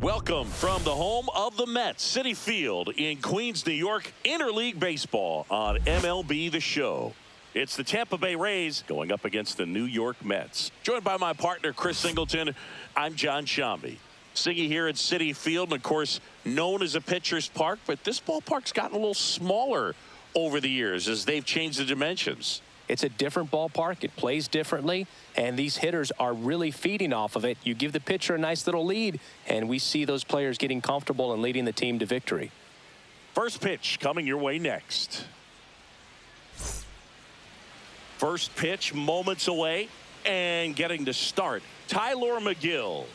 Welcome from the home of the Mets, Citi Field in Queens, New York, interleague baseball on MLB The Show. It's the Tampa Bay Rays going up against the New York Mets. Joined by my partner, Chris Singleton, I'm John Shambi. Siggy here at Citi Field, and of course, known as a pitcher's park, but this ballpark's gotten a little smaller over the years as they've changed the dimensions. It's a different ballpark. It plays differently, and these hitters are really feeding off of it. You give the pitcher a nice little lead, and we see those players getting comfortable and leading the team to victory. First pitch coming your way next. First pitch moments away and getting to start, Tyler McGill.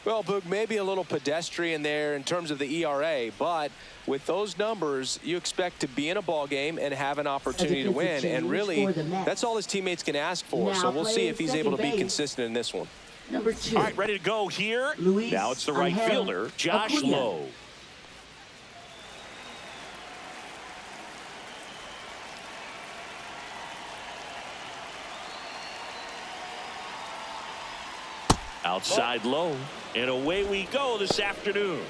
Well, Boog, maybe a little pedestrian there in terms of the ERA, but with those numbers, you expect to be in a ball game and have an opportunity to win. And really, that's all his teammates can ask for. So we'll see if he's able to be consistent in this one. Number 2. All right, ready to go here. Now it's the right fielder, Josh Lowe. Outside low, and away we go this afternoon.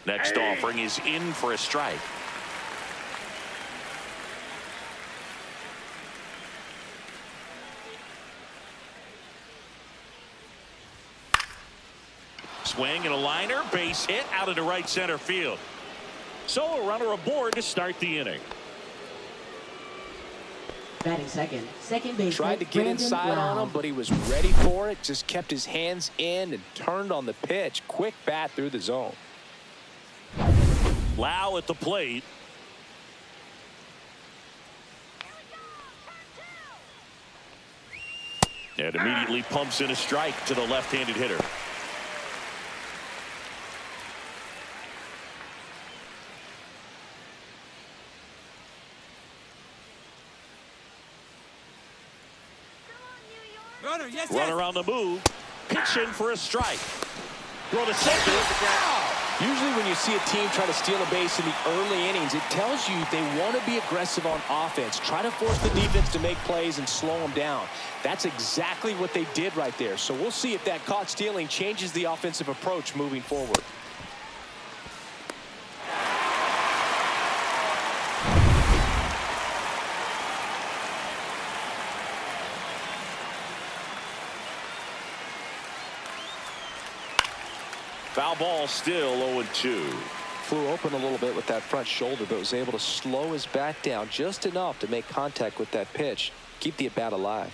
Next offering is in for a strike. Swing and a liner, base hit out into right center field. So a runner aboard to start the inning. Batting second. Second base. Tried to get inside on him, but he was ready for it. Just kept his hands in and turned on the pitch. Quick bat through the zone. Lau at the plate. And immediately pumps in a strike to the left-handed hitter. Runner on the move. Pitch in for a strike. Throw to second. Usually when you see a team try to steal a base in the early innings, it tells you they want to be aggressive on offense. Try to force the defense to make plays and slow them down. That's exactly what they did right there. So we'll see if that caught stealing changes the offensive approach moving forward. Foul ball, still 0-2. Flew open a little bit with that front shoulder, but was able to slow his bat down just enough to make contact with that pitch. Keep the at-bat alive.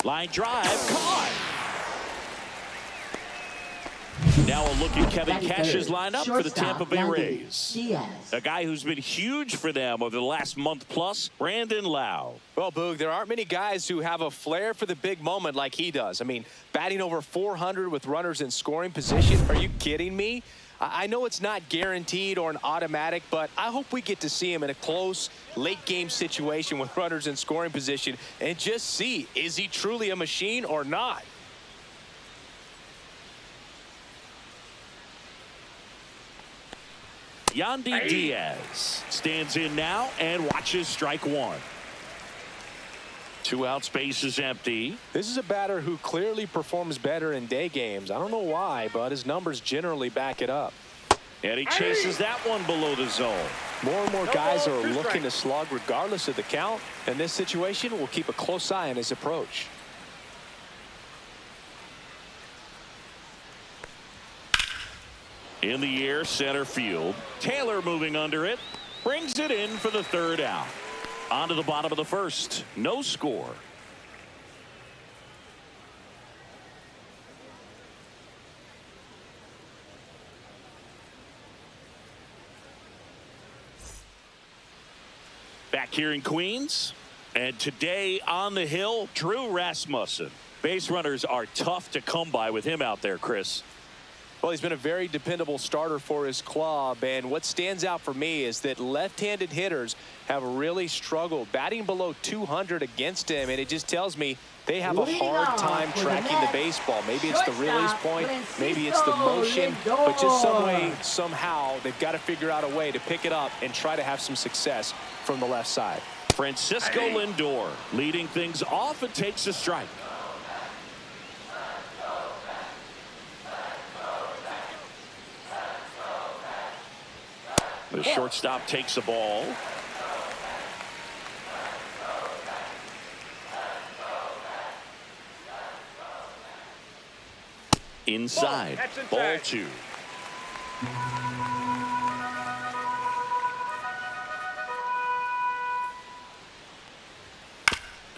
Line drive, caught. Now a look at Kevin Cash's lineup for the Tampa Bay Rays. A guy who's been huge for them over the last month plus, Brandon Lau. Well, Boog, there aren't many guys who have a flair for the big moment like he does. I mean, batting over 400 with runners in scoring position. Are you kidding me? I know it's not guaranteed or an automatic, but I hope we get to see him in a close, late-game situation with runners in scoring position and just see, is he truly a machine or not? Yandy Diaz stands in now and watches strike one. 2 outs, base is empty. This is a batter who clearly performs better in day games. I don't know why, but his numbers generally back it up. And he chases that one below the zone. More and more guys are looking to slug regardless of the count. In this situation, we'll keep a close eye on his approach. In the air, center field. Taylor moving under it. Brings it in for the third out. On to the bottom of the first. No score. Back here in Queens. And today on the hill, Drew Rasmussen. Base runners are tough to come by with him out there, Chris. Well, he's been a very dependable starter for his club, and what stands out for me is that left-handed hitters have really struggled batting below 200 against him, and it just tells me they have a hard time tracking the baseball. Maybe it's the release point, maybe it's the motion, but just some way, somehow, they've got to figure out a way to pick it up and try to have some success from the left side. Francisco Lindor leading things off and takes a strike. The shortstop takes the ball. Inside. Ball 2.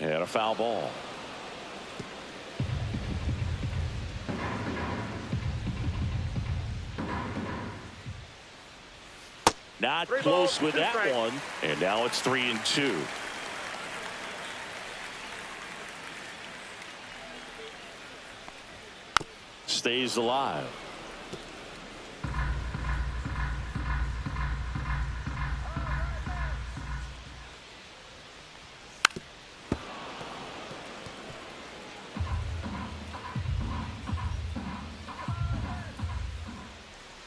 And a foul ball. Not close with that one. And now it's 3-2. Stays alive.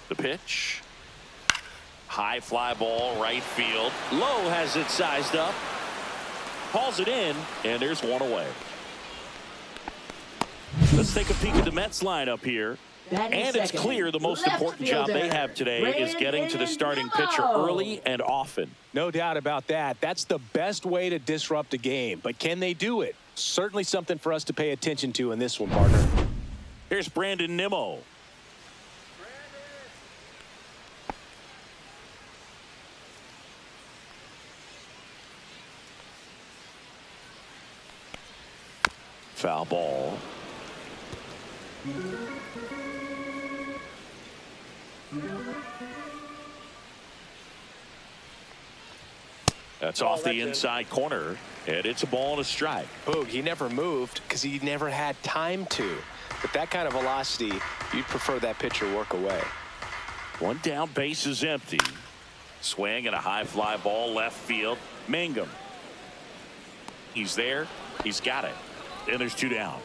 The pitch. High fly ball, right field. Lowe has it sized up. Hauls it in, and there's one away. Let's take a peek at the Mets lineup here. And it's clear the most important job they have today is getting to the starting pitcher early and often. No doubt about that. That's the best way to disrupt a game. But can they do it? Certainly something for us to pay attention to in this one, partner. Here's Brandon Nimmo. Foul ball. That's off the inside corner, and it's a ball and a strike. Boog, he never moved because he never had time to. But that kind of velocity, you'd prefer that pitcher work away. One down, base is empty. Swing and a high fly ball left field. Mangum. He's there. He's got it. And there's 2 down.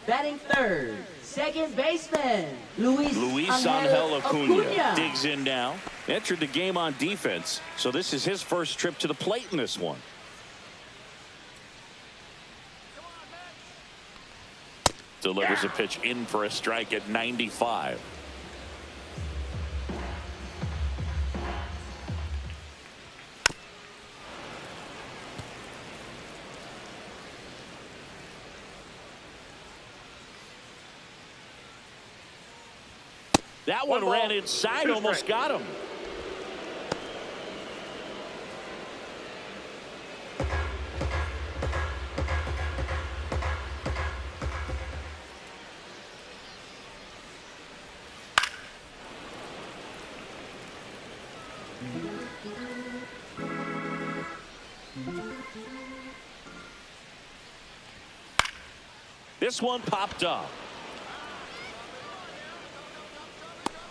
Batting third, second baseman, Luis Angel Acuna digs in now. Entered the game on defense, so this is his first trip to the plate in this one. Delivers a pitch in for a strike at 95. That one ran inside, almost got him. This one popped up.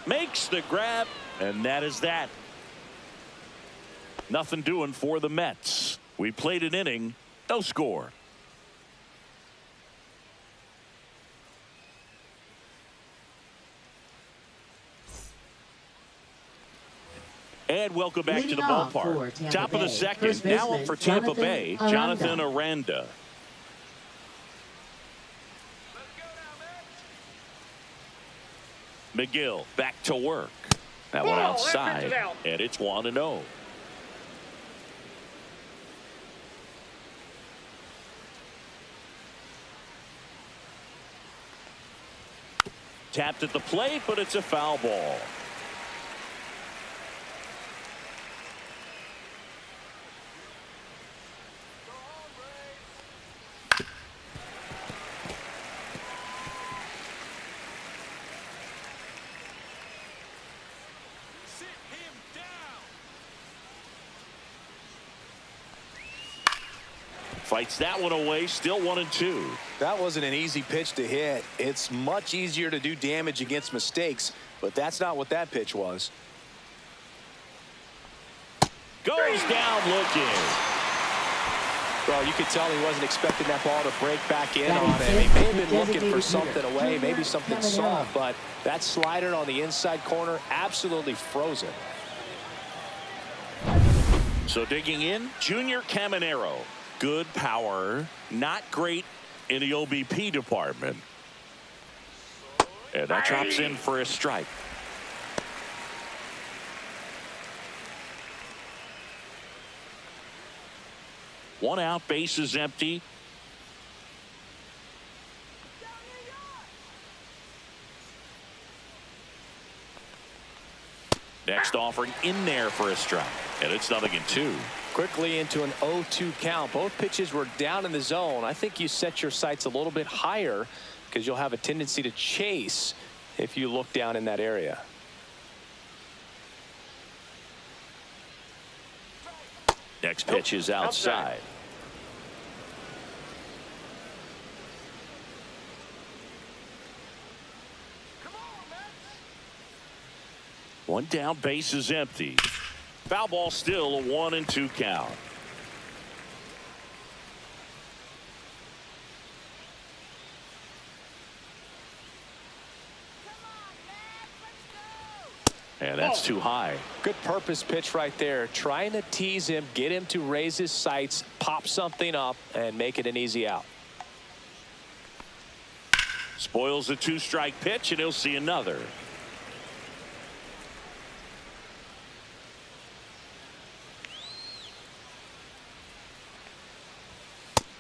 Makes the grab, and that is that. Nothing doing for the Mets. We played an inning, no score. And welcome back to the ballpark. Top of the second, now up for Tampa Bay, Jonathan Aranda. McGill back to work. That one outside, and it's 1-0. Tapped at the plate, but it's a foul ball. Fights that one away, still 1-2. That wasn't an easy pitch to hit. It's much easier to do damage against mistakes, but that's not what that pitch was. Goes down looking. Well, you could tell he wasn't expecting that ball to break back in on him. He may have been looking for something away, maybe something soft, but that slider on the inside corner absolutely frozen. So digging in, Junior Caminero. Good power, not great in the OBP department. And that drops in for a strike. One out, base is empty. Next offering in there for a strike. And it's 0-2. Quickly into an 0-2 count. Both pitches were down in the zone. I think you set your sights a little bit higher because you'll have a tendency to chase if you look down in that area. Next pitch is outside. One down, base is empty. Foul ball, still a 1-2 count. And that's too high. Good purpose pitch right there. Trying to tease him, get him to raise his sights, pop something up, and make it an easy out. Spoils the 2-strike pitch, and he'll see another.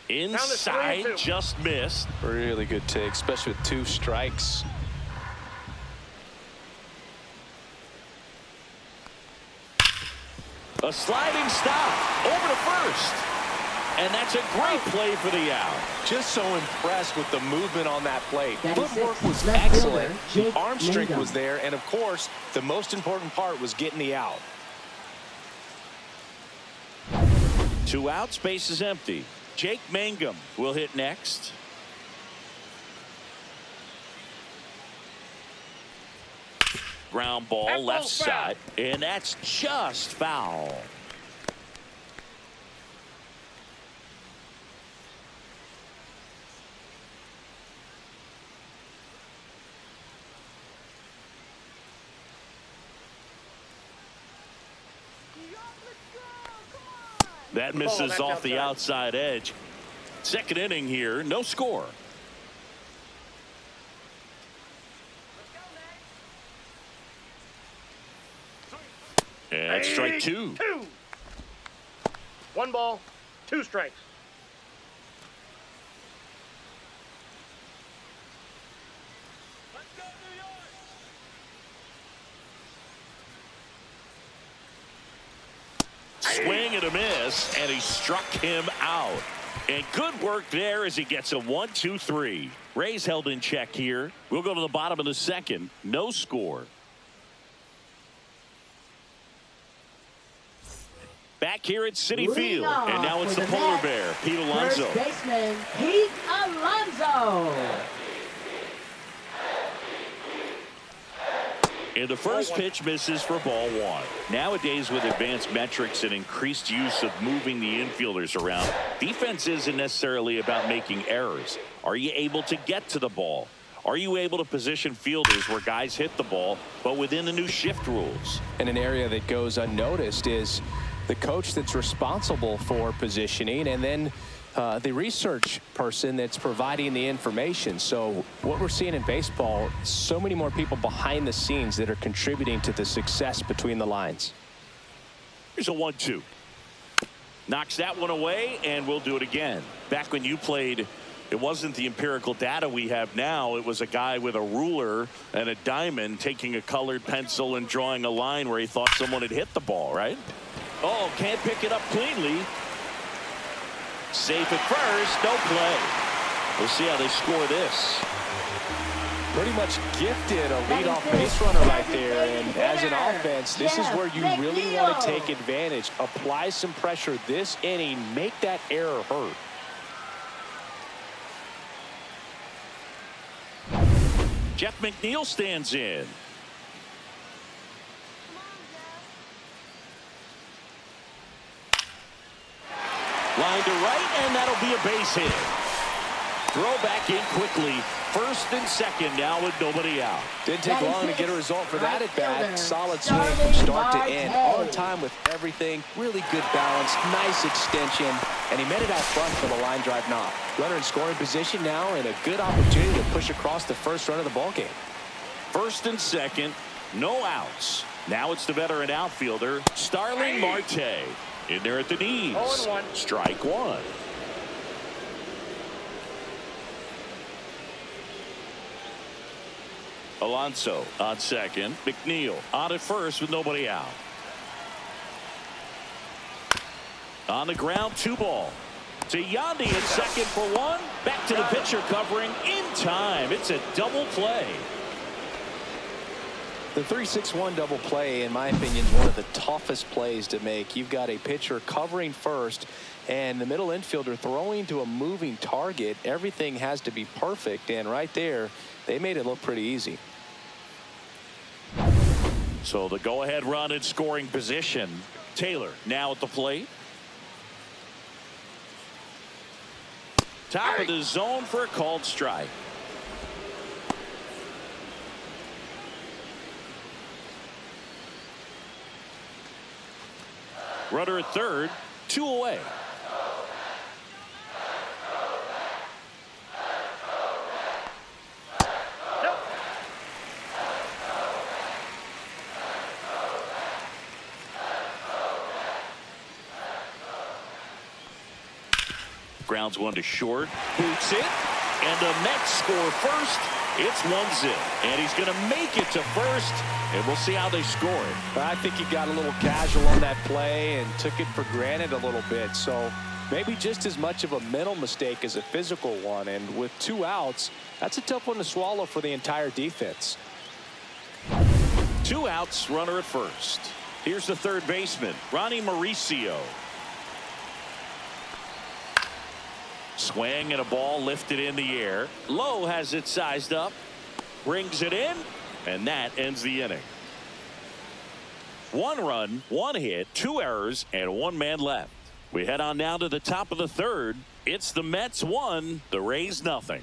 Inside, just missed. Really good take, especially with 2 strikes. A sliding stop over to first. And that's a great play for the out. Just so impressed with the movement on that play. Footwork was excellent. The arm strength was there. And, of course, the most important part was getting the out. 2 outs, base is empty. Jake Mangum will hit next. Ground ball left side, and that's just foul. That misses off the outside edge. Second inning here, no score. And strike 2. 1 ball, 2 strikes. Swing and a miss, and he struck him out. And good work there as he gets a 1-2-3. Rays held in check here. We'll go to the bottom of the second. No score. Back here at Citi Field, and now it's the Polar Bear, Pete Alonso. First baseman, Pete Alonso. And the first pitch misses for ball 1. Nowadays, with advanced metrics and increased use of moving the infielders around, defense isn't necessarily about making errors. Are you able to get to the ball? Are you able to position fielders where guys hit the ball, but within the new shift rules? And an area that goes unnoticed is the coach that's responsible for positioning, and then the research person that's providing the information. So what we're seeing in baseball, so many more people behind the scenes that are contributing to the success between the lines. Here's a 1-2. Knocks that one away, and we'll do it again. Back when you played, it wasn't the empirical data we have now. It was a guy with a ruler and a diamond taking a colored pencil and drawing a line where he thought someone had hit the ball, right? Oh, can't pick it up cleanly. Safe at first, no play. We'll see how they score this. Pretty much gifted a leadoff base runner right there, and as an offense, this is where you really want to take advantage. Apply some pressure this inning, make that error hurt. Jeff McNeil stands in. Line to right, and that'll be a base hit. Throw back in quickly. First and second now with nobody out. Didn't take long to get a result for that at bat. Solid swing from start to end. On time with everything. Really good balance. Nice extension. And he met it out front for the line drive knock. Runner in scoring position now, and a good opportunity to push across the first run of the ballgame. First and second, no outs. Now it's the veteran outfielder, Starling Marte. In there at the knees. 0-1. Strike one. Alonso on second. McNeil on at first with nobody out. On the ground, 2 ball. To Yandy at second for 1. Back to the pitcher covering in time. It's a double play. The 3-6-1 double play, in my opinion, is one of the toughest plays to make. You've got a pitcher covering first and the middle infielder throwing to a moving target. Everything has to be perfect, and right there, they made it look pretty easy. So the go-ahead run in scoring position. Taylor now at the plate. Top of the zone for a called strike. Runner at third, 2 away. Grounds one to short. Boots it. And the Mets score first. It's 1-0. And he's going to make it to first. And we'll see how they score it. I think he got a little casual on that play and took it for granted a little bit. So maybe just as much of a mental mistake as a physical one. And with 2 outs, that's a tough one to swallow for the entire defense. 2 outs, runner at first. Here's the third baseman, Ronnie Mauricio. Swing and a ball lifted in the air. Lowe has it sized up. Brings it in. And that ends the inning. 1 run, 1 hit, 2 errors, and 1 man left. We head on now to the top of the third. It's the Mets 1, the Rays nothing.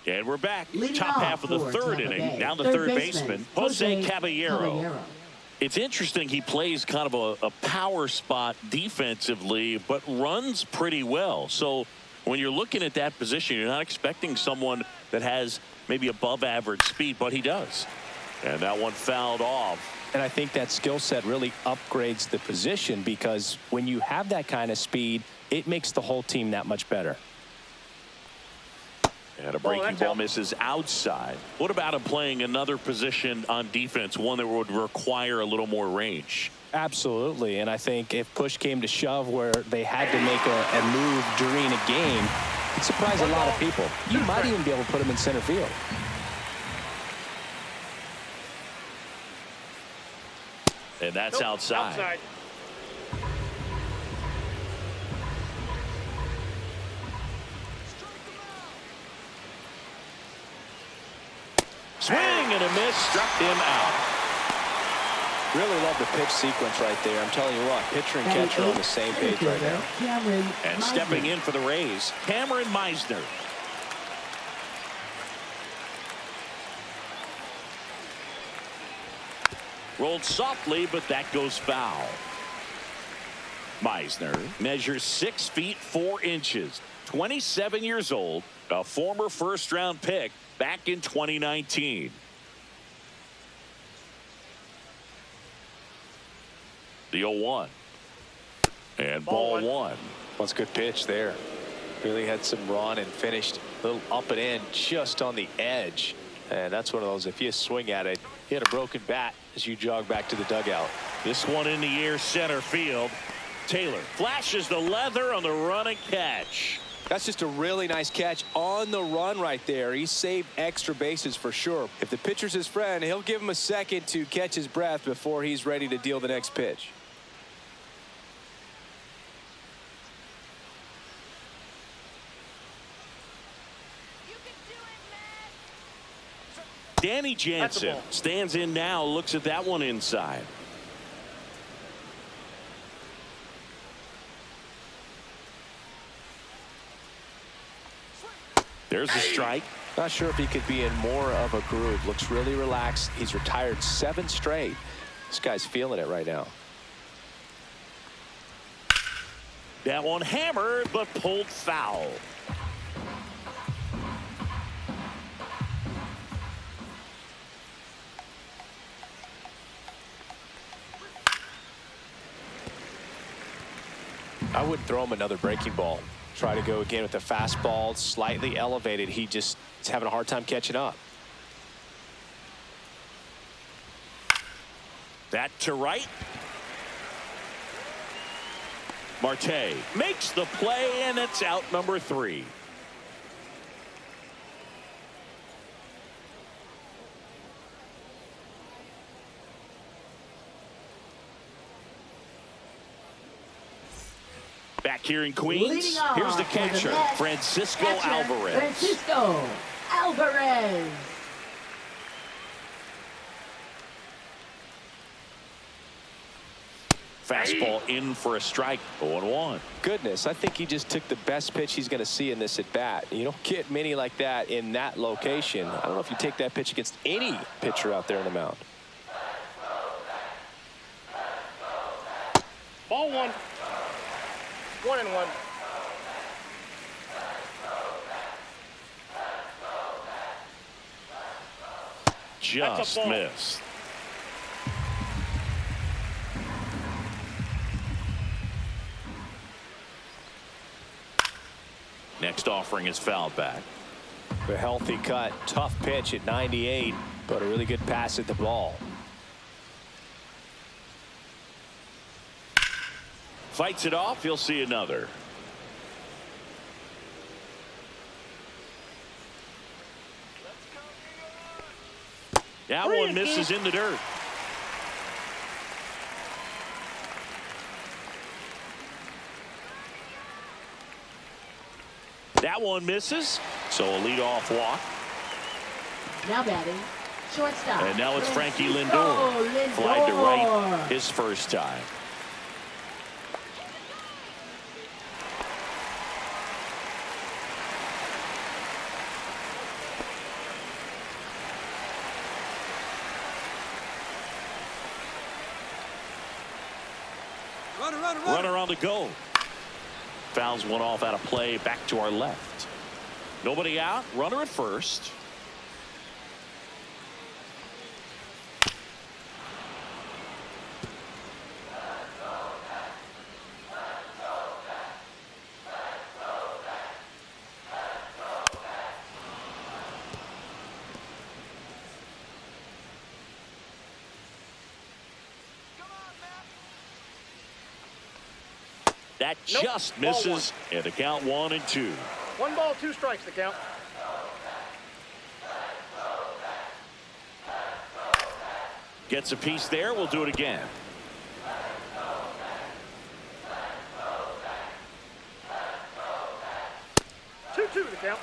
And we're back. Top half of the third inning. Now the third baseman, Jose Caballero. It's interesting, he plays kind of a power spot defensively, but runs pretty well. So when you're looking at that position, you're not expecting someone that has maybe above average speed, but he does. And that one fouled off. And I think that skill set really upgrades the position, because when you have that kind of speed, it makes the whole team that much better. And a breaking ball misses outside. What about him playing another position on defense, one that would require a little more range? Absolutely. And I think if push came to shove where they had to make a move during a game, it'd surprise a lot of people. You might even be able to put him in center field. And that's outside. Swing and a miss, struck him out. Really love the pitch sequence right there. I'm telling you what, pitcher and catcher are on the same page right now. And stepping in for the Rays, Cameron Meisner. Rolled softly, but that goes foul. Meisner measures 6 feet 4 inches, 27 years old, a former first-round pick back in 2019. The 0-1. And ball 1. That's a good pitch there. Really had some run and finished a little up and in just on the edge. And that's one of those, if you swing at it, you hit a broken bat as you jog back to the dugout. This one in the air, center field. Taylor flashes the leather on the run and catch. That's just a really nice catch on the run right there. He saved extra bases for sure. If the pitcher's his friend, he'll give him a second to catch his breath before he's ready to deal the next pitch. Danny Jansen stands in now, looks at that one inside. There's a strike. Not sure if he could be in more of a groove. Looks really relaxed. He's retired 7 straight. This guy's feeling it right now. That one hammered, but pulled foul. I wouldn't throw him another breaking ball. Try to go again with the fastball, slightly elevated. He just is having a hard time catching up. That to right. Marte makes the play, and it's out number 3. Back here in Queens, here's the catcher, Francisco Alvarez. Francisco Alvarez. Fastball in for a strike, 0-1. Goodness, I think he just took the best pitch he's going to see in this at bat. You don't get many like that in that location. I don't know if you take that pitch against any pitcher out there on the mound. Ball 1. 1-1. Just missed. Next offering is fouled back. A healthy cut, tough pitch at 98, but a really good pass at the ball. Fights it off, you'll see another. That one misses in the dirt. That one misses, so a leadoff walk. Now batting, shortstop. And now it's Frankie Lindor. Flied to right his first time. Runner on the go. Fouls one off out of play, back to our left. Nobody out, runner at first. That just misses, and the count 1-2. 1 ball, 2 strikes, the count. Gets a piece there. We'll do it again. Two, the count.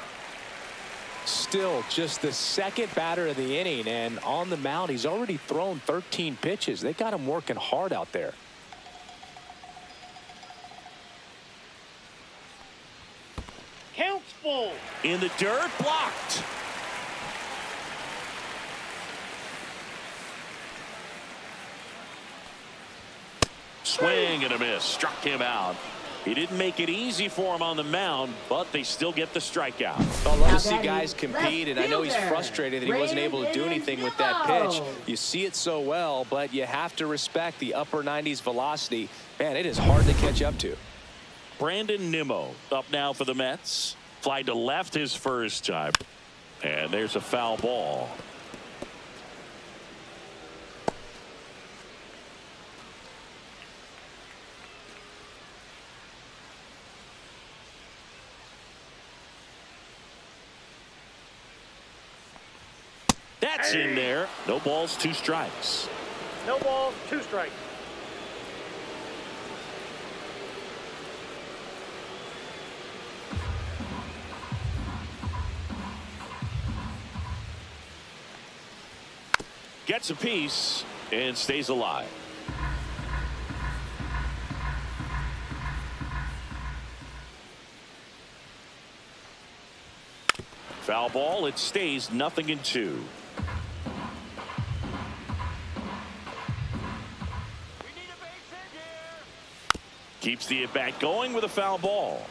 Still just the second batter of the inning, and on the mound, he's already thrown 13 pitches. They got him working hard out there. Counts full. In the dirt, blocked. Swing and a miss. Struck him out. He didn't make it easy for him on the mound, but they still get the strikeout. I love to see guys compete, and I know he's frustrated that he wasn't able to do anything with that pitch. You see it so well, but you have to respect the upper 90s velocity. Man, it is hard to catch up to. Brandon Nimmo up now for the Mets. Fly to left his first time. And there's a foul ball. That's in there. No balls, 2 strikes. No balls, 2 strikes. Gets a piece and stays alive. Foul ball. It stays 0-2. Keeps the at-bat going with a foul ball.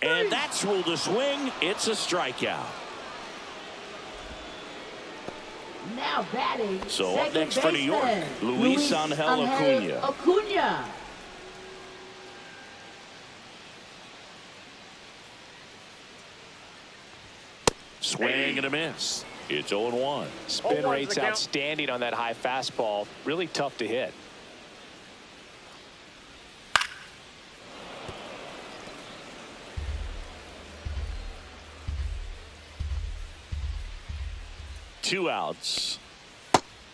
And that's ruled a swing. It's a strikeout. Now batting. So up next for New York, Luis Angel Acuna. Swing and a miss. It's 0-1. Spin rate's outstanding on that high fastball. Really tough to hit. Two outs.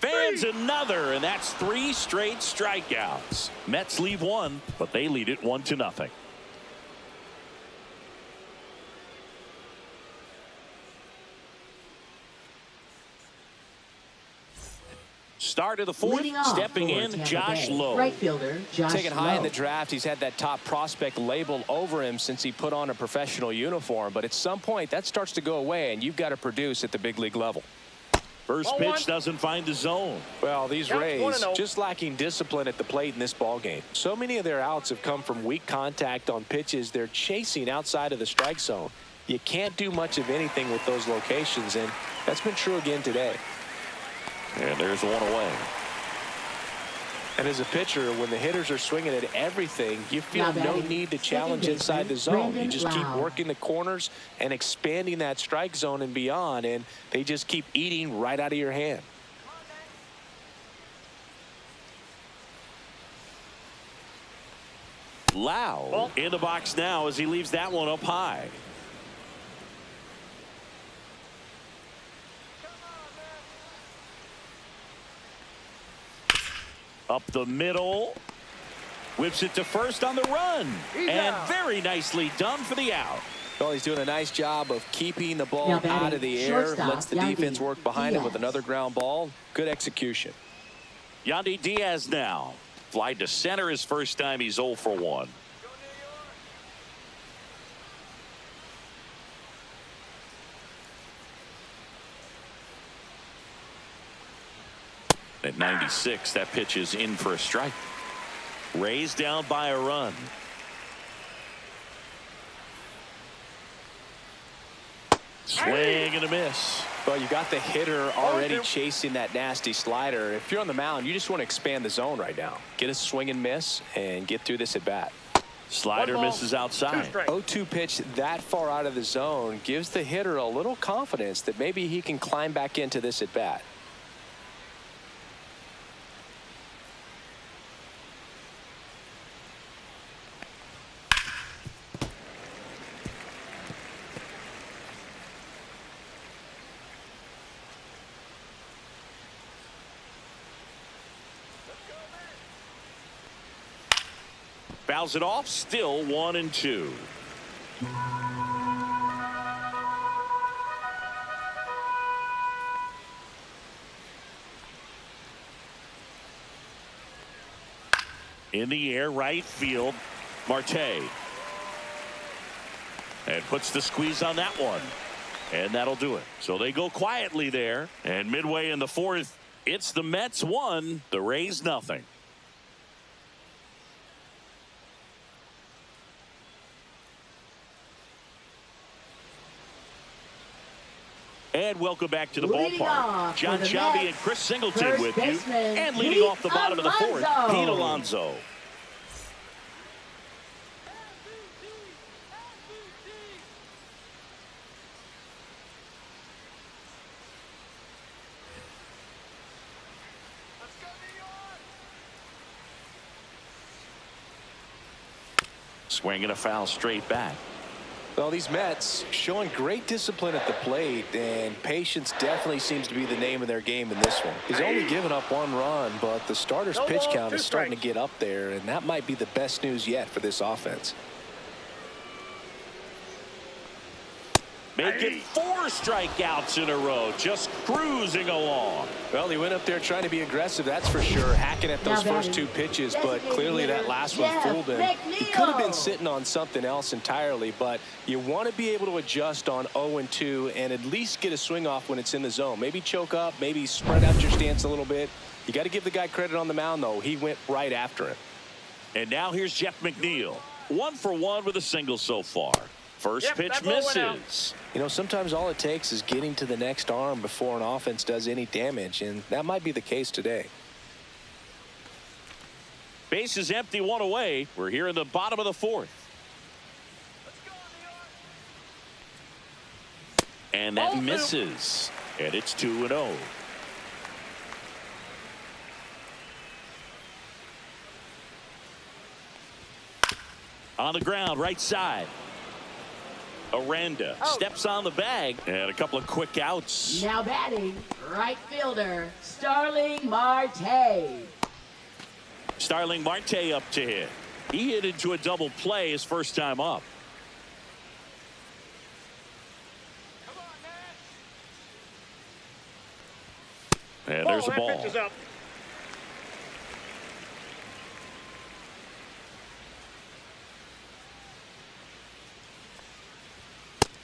Fans another, and that's 3 straight strikeouts. Mets leave one, but they lead it 1-0. Start of the fourth, stepping in, Josh Lowe. Right fielder, Josh Taken high Lowe. in the draft, he's had that top prospect label over him since he put on a professional uniform. But at some point, that starts to go away, and you've got to produce at the big league level. First pitch doesn't find the zone. Well, these Rays just lacking discipline at the plate in this ball game. So many of their outs have come from weak contact on pitches they're chasing outside of the strike zone. You can't do much of anything with those locations, and that's been true again today. And there's one away. And as a pitcher, when the hitters are swinging at everything, you feel no need to challenge inside the zone. You just keep working the corners and expanding that strike zone and beyond, and they just keep eating right out of your hand. Lau in the box now as he leaves that one up high. Up the middle. Whips it to first on the run. And very nicely done for the out. Well, he's doing a nice job of keeping the ball out of the air. Lets the defense work behind him with another ground ball. Good execution. Yandy Diaz now. Fly to center his first time. He's 0 for 1. At 96, that pitch is in for a strike. Rays down by a run. Swing and a miss. Well, you got the hitter already chasing that nasty slider. If you're on the mound, you just want to expand the zone right now. Get a swing and miss and get through this at bat. Slider misses outside. 0-2 pitch that far out of the zone gives the hitter a little confidence that maybe he can climb back into this at bat. Fouls it off, still 1-2. In the air, right field, Marte. And puts the squeeze on that one. And that'll do it. So they go quietly there. And midway in the fourth, it's the Mets 1, the Rays nothing. And welcome back to the ballpark. John Shelby and Chris Singleton with you. And leading off the bottom of the fourth, Pete Alonso. Swing and a foul straight back. Well, these Mets showing great discipline at the plate, and patience definitely seems to be the name of their game in this one. He's only given up 1 run, but the starter's pitch count is starting to get up there, and that might be the best news yet for this offense. Making 4 strikeouts in a row, just cruising along. Well, he went up there trying to be aggressive, that's for sure, hacking at those first 2 pitches, but clearly that last one fooled him. He could have been sitting on something else entirely, but you want to be able to adjust on 0-2 and at least get a swing off when it's in the zone. Maybe choke up, maybe spread out your stance a little bit. You got to give the guy credit on the mound, though. He went right after him. And now here's Jeff McNeil. 1 for 1 with a single so far. First pitch misses. You know, sometimes all it takes is getting to the next arm before an offense does any damage, and that might be the case today. Base is empty, 1 away. We're here in the bottom of the 4th. And that misses. And it's 2-0. On the ground, right side. Aranda steps on the bag, and a couple of quick outs. Now batting, right fielder, Starling Marte. Starling Marte up to hit. He hit into a double play his first time up. And there's a ball. That pitch is up.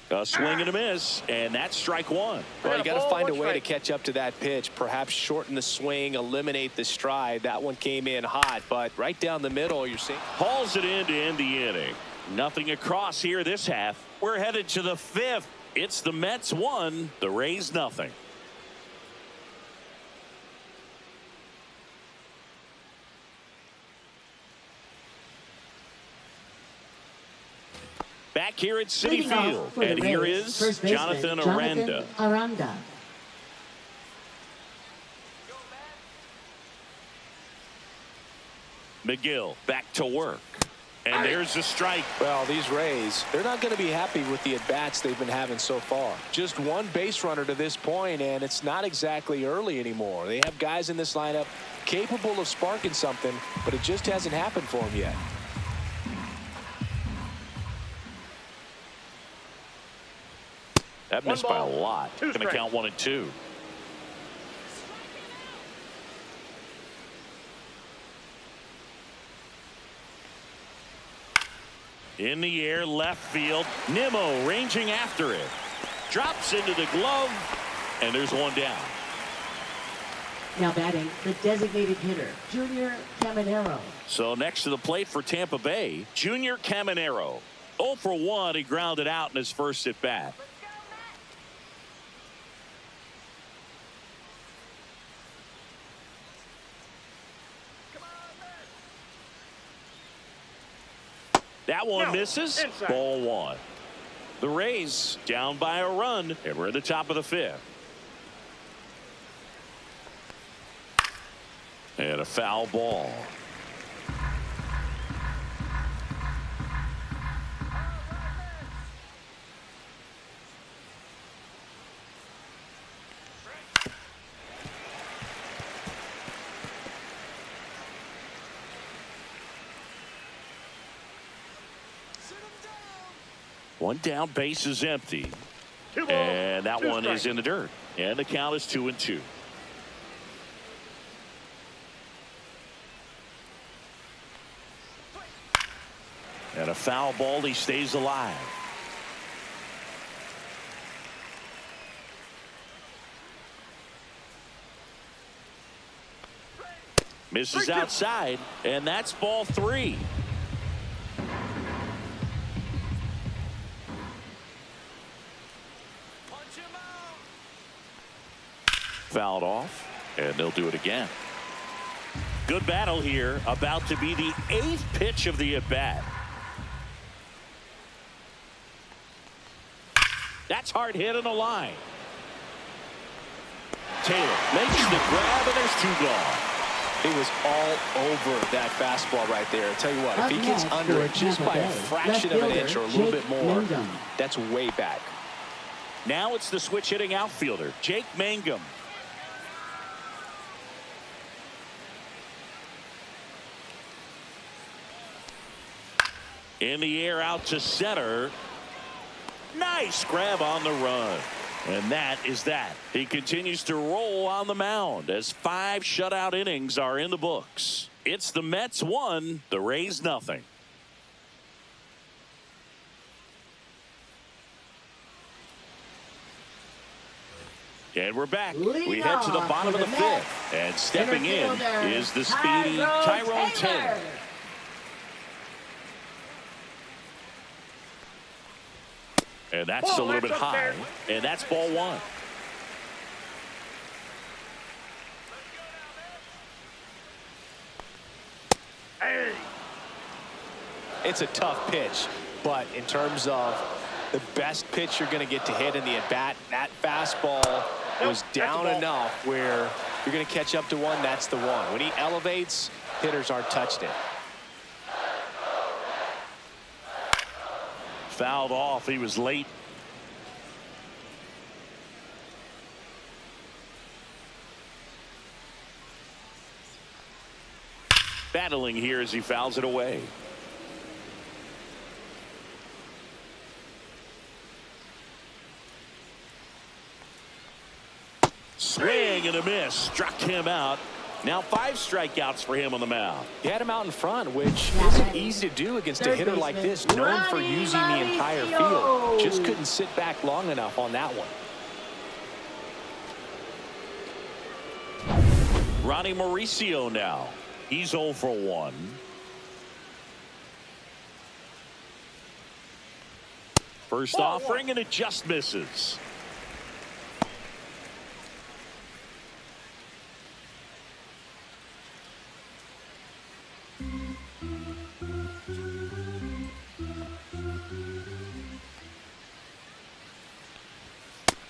A swing and a miss, and that's strike 1. Well, you got to find a way to catch up to that pitch, perhaps shorten the swing, eliminate the stride. That one came in hot, but right down the middle, you're seeing. Hauls it in to end the inning. Nothing across here this half. We're headed to the 5th. It's the Mets 1, the Rays nothing. Back here at Citi Field, and here is Jonathan Aranda. McGill back to work. And there's a strike. Well, these Rays, they're not going to be happy with the at-bats they've been having so far. Just 1 base runner to this point, and it's not exactly early anymore. They have guys in this lineup capable of sparking something, but it just hasn't happened for them yet. That missed by a lot. Going to count 1 and 2. In the air, left field. Nimmo ranging after it. Drops into the glove, and there's 1 down. Now batting, the designated hitter, Junior Caminero. So next to the plate for Tampa Bay, Junior Caminero. 0 for 1, he grounded out in his first at bat. That one misses. Ball 1. The Rays down by a run, and we're at the top of the 5th. And a foul ball. One down, base is empty. And that one is in the dirt. And the count is 2-2. And a foul ball, he stays alive. Misses outside, and that's ball 3. Fouled off, and they'll do it again. Good battle here, about to be the 8th pitch of the at-bat. That's hard hit on the line. Taylor makes the grab, and there's 2 gone. He was all over that fastball right there. I'll tell you what, if he gets under it just by a fraction of an inch or a little bit more, that's way back. Now it's the switch hitting outfielder, Jake Mangum. In the air out to center. Nice grab on the run. And that is that. He continues to roll on the mound as 5 shutout innings are in the books. It's the Mets 1, the Rays nothing. And we're back. We head to the bottom of the 5th. And stepping in is the speedy Tyrone Taylor. And that's a little bit high. And that's ball 1. It's a tough pitch, but in terms of the best pitch you're going to get to hit in the at-bat, that fastball was down enough where you're going to catch up to one. That's the one. When he elevates, hitters aren't touching it. Fouled off. He was late. Battling here as he fouls it away. Swing and a miss. Struck him out. Now 5 strikeouts for him on the mound. He had him out in front, which isn't easy to do against a hitter like this, known for using the entire field. Just couldn't sit back long enough on that one. Ronnie Mauricio now. He's 0 for 1. First offering, and it just misses.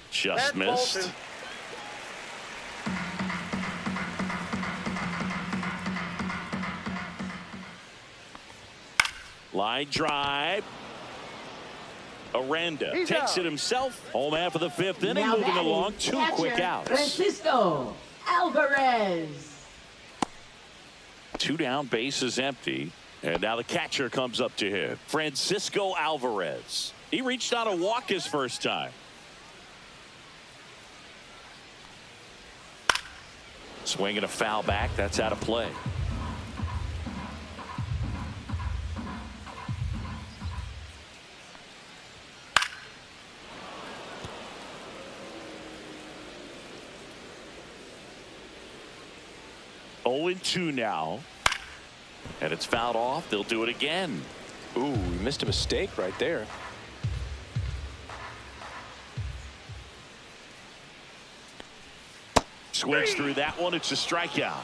Just missed. Line drive. Aranda takes it himself. Home half of the 5th inning, Now moving batting, along. 2 quick outs. Francisco Alvarez. 2 down, bases empty. And now the catcher comes up to him. Francisco Alvarez. He reached on a walk his first time. Swinging a foul back. That's out of play. Oh, 2 now. And it's fouled off. They'll do it again. Ooh, he missed a mistake right there. Swings through that one. It's a strikeout.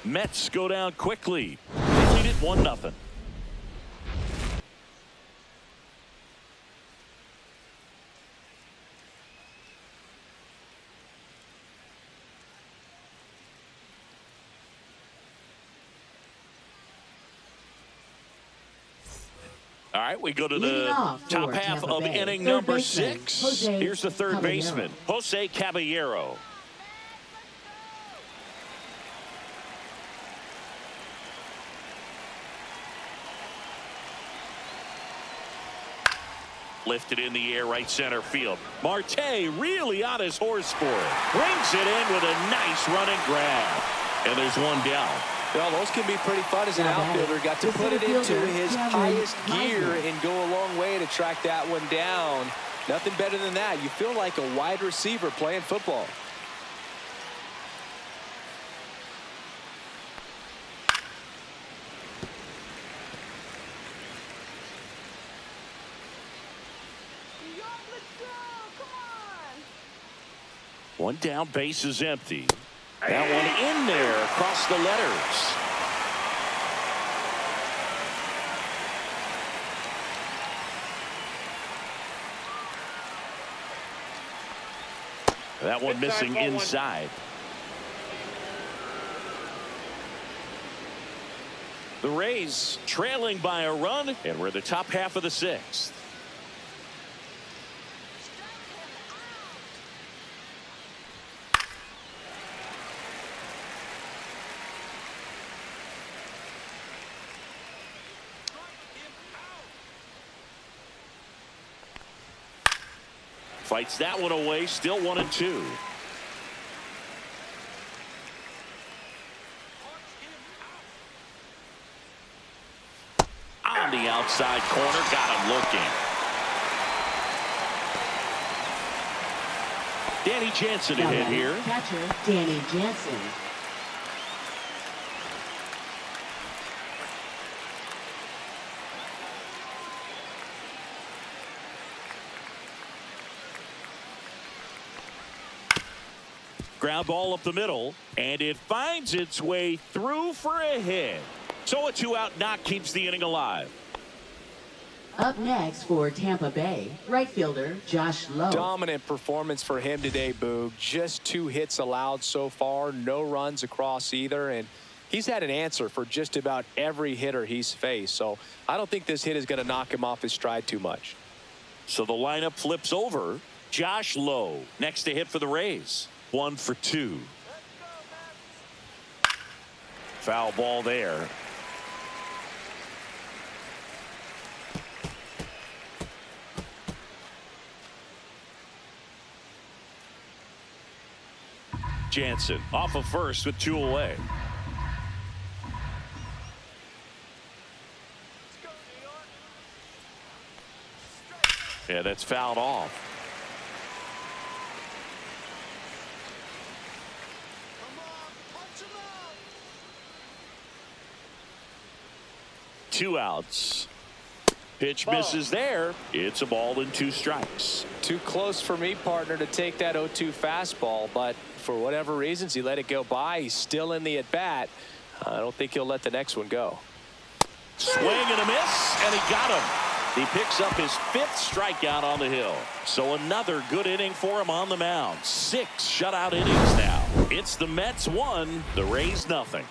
Mets go down quickly. They lead it 1-0. All right, we go to the top half of inning number 6. Here's the third baseman, Jose Caballero. Lifted in the air, right center field. Marte really on his horse for it. Brings it in with a nice running grab. And there's 1 down. Well, those can be pretty fun as an outfielder. Got to put it into his highest gear and go a long way to track that one down. Nothing better than that. You feel like a wide receiver playing football. One down, base is empty. That one in there across the letters. That one missing inside. The Rays trailing by a run, and we're in the top half of the 6th. Fights that one away, still 1-2. On the outside corner, got him looking. Danny Jansen to hit here. Catcher, Danny Jansen. Ground ball up the middle, and it finds its way through for a hit. So a 2-out knock keeps the inning alive. Up next for Tampa Bay, right fielder Josh Lowe. Dominant performance for him today, Boog. Just 2 hits allowed so far, no runs across either, and he's had an answer for just about every hitter he's faced. So I don't think this hit is going to knock him off his stride too much. So the lineup flips over. Josh Lowe next to hit for the Rays. 1 for 2. Foul ball there. Jansen off of first with 2 away. Yeah, that's fouled off. Two outs. Pitch misses there. It's a ball and 2 strikes. Too close for me, partner, to take that 0-2 fastball, but for whatever reasons he let it go by. He's still in the at-bat. I don't think he'll let the next one go. Swing and a miss, and he got him. He picks up his 5th strikeout on the hill. So another good inning for him on the mound. 6 shutout innings now. It's the Mets 1, the Rays nothing.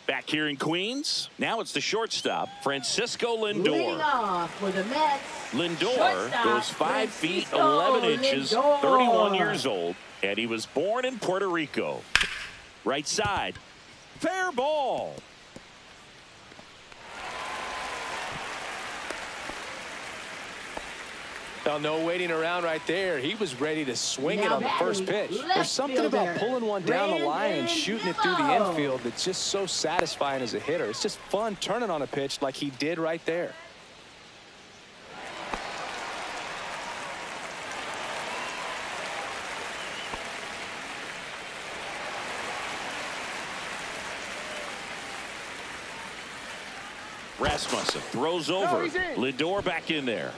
Back here in Queens, now it's the shortstop, Francisco Lindor. Leading off for the Mets. Lindor Shortstop, goes 5 feet Francisco 11 inches, Lindor. 31 years old, and he was born in Puerto Rico. Right side, fair ball. Well, no waiting around right there. He was ready to swing it on the first pitch. There's something about pulling one down the line and shooting it through the infield that's just so satisfying as a hitter. It's just fun turning on a pitch like he did right there. Rasmussen throws over. he's in. Lindor back in there.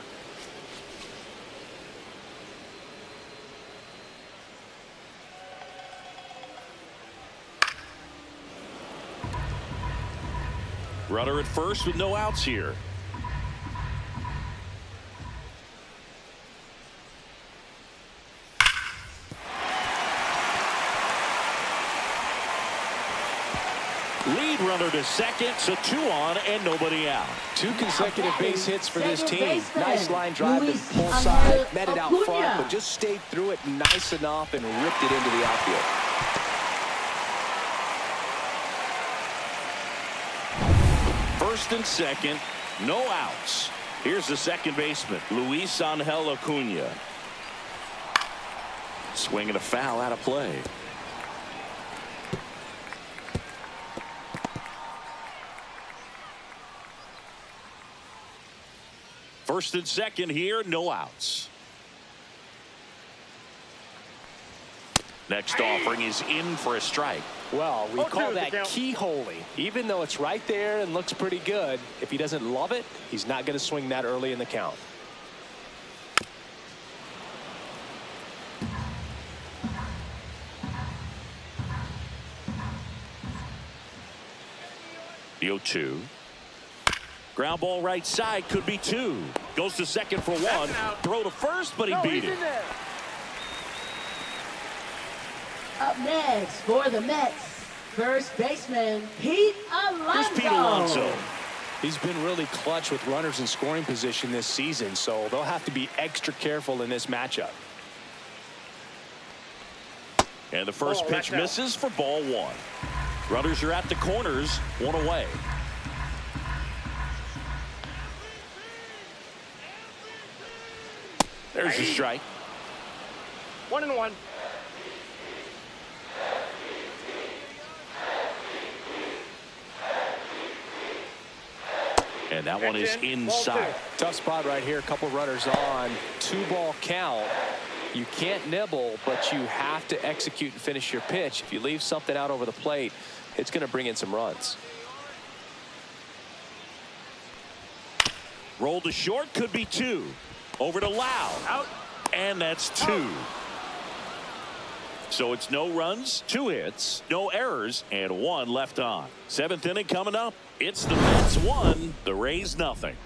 Runner at first with no outs here. Lead runner to second, so 2 on and nobody out. 2 consecutive base hits for this Second team. baseman, Nice line drive to Luis pull side, Angel met it out Acuna. front, but just stayed through it nice enough and ripped it into the outfield. First and second, no outs. Here's the second baseman, Luis Angel Acuna. Swinging a foul out of play. First and second here, no outs. Next offering is in for a strike. Well, we 0-2 call is the that count. keyholing. Even though it's right there and looks pretty good, if he doesn't love it, he's not going to swing that early in the count. The 0-2. Ground ball right side, could be 2. Goes to second for 1. Throw to first, but he beat he's it. in there. Up next for the Mets, first baseman Pete Here's Pete Alonso. Alonso. He's been really clutch with runners in scoring position this season, so they'll have to be extra careful in this matchup. And the first pitch misses for ball one. Runners are at the corners, one away. There's a strike. 1-1. And that one is inside. Tough spot right here. A couple runners on. 2-ball count. You can't nibble, but you have to execute and finish your pitch. If you leave something out over the plate, it's going to bring in some runs. Rolled to short, could be 2. Over to Lau. Out. And that's 2. So it's no runs, 2 hits, no errors, and 1 left on. 7th inning coming up. It's the Mets 1, the Rays nothing.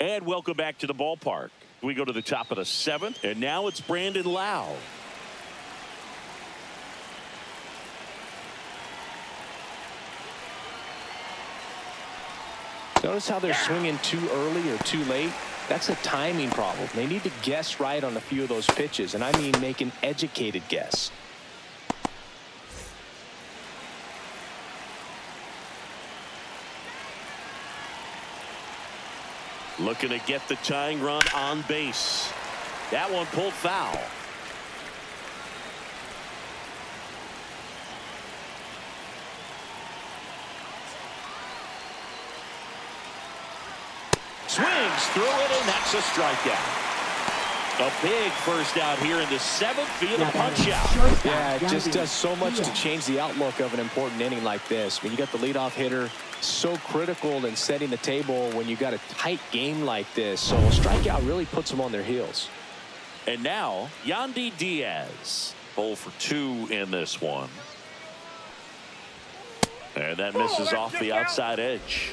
And welcome back to the ballpark. We go to the top of the 7th, and now it's Brandon Lau. Notice how they're swinging too early or too late? That's a timing problem. They need to guess right on a few of those pitches, and I mean make an educated guess. Looking to get the tying run on base. That one pulled foul. Swings through it, and that's a strikeout. A big first out here in the 7th via the punch out. Yeah, it just does so much to change the outlook of an important inning like this. When you got the leadoff hitter, so critical in setting the table when you got a tight game like this. So a strikeout really puts them on their heels. And now Yandy Diaz, 0 for 2 in this one. And that misses off the outside edge.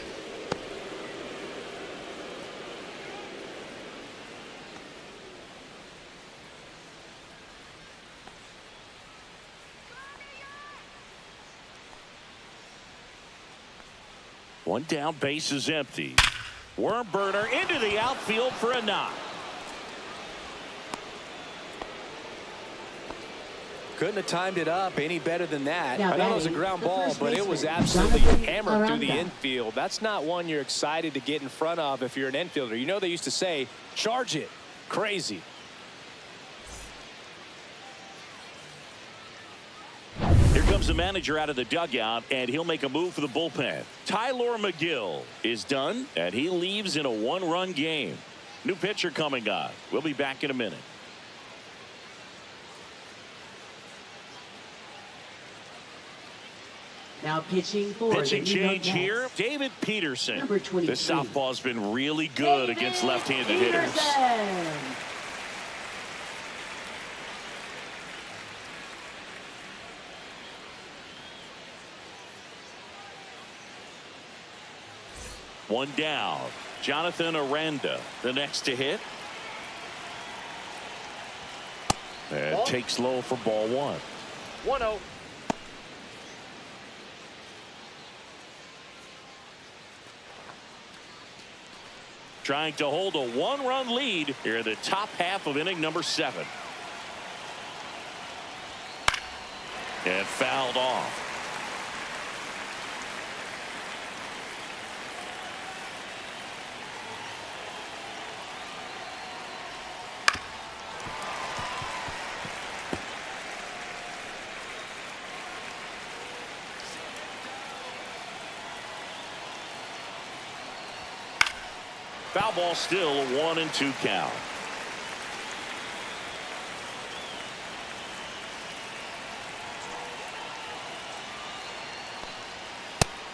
One down, base is empty. Worm burner into the outfield for a knock. Couldn't have timed it up any better than that. Now I know it was a ground ball, but it was absolutely hammered through the infield. That's not one you're excited to get in front of if you're an infielder. You know they used to say, charge it. Crazy. Here comes the manager out of the dugout, and he'll make a move for the bullpen. Tyler McGill is done, and he leaves in a 1-run game. New pitcher coming on. We'll be back in a minute. Now pitching for Pitching the New York change Mets. here. David Peterson. Number 23. This southpaw's been really good against left-handed hitters. Peterson. One down. Jonathan Aranda, the next to hit. And takes low for ball 1. 1-0. Trying to hold a 1-run lead here in the top half of inning number 7. And fouled off. Foul ball, still a 1-2 count.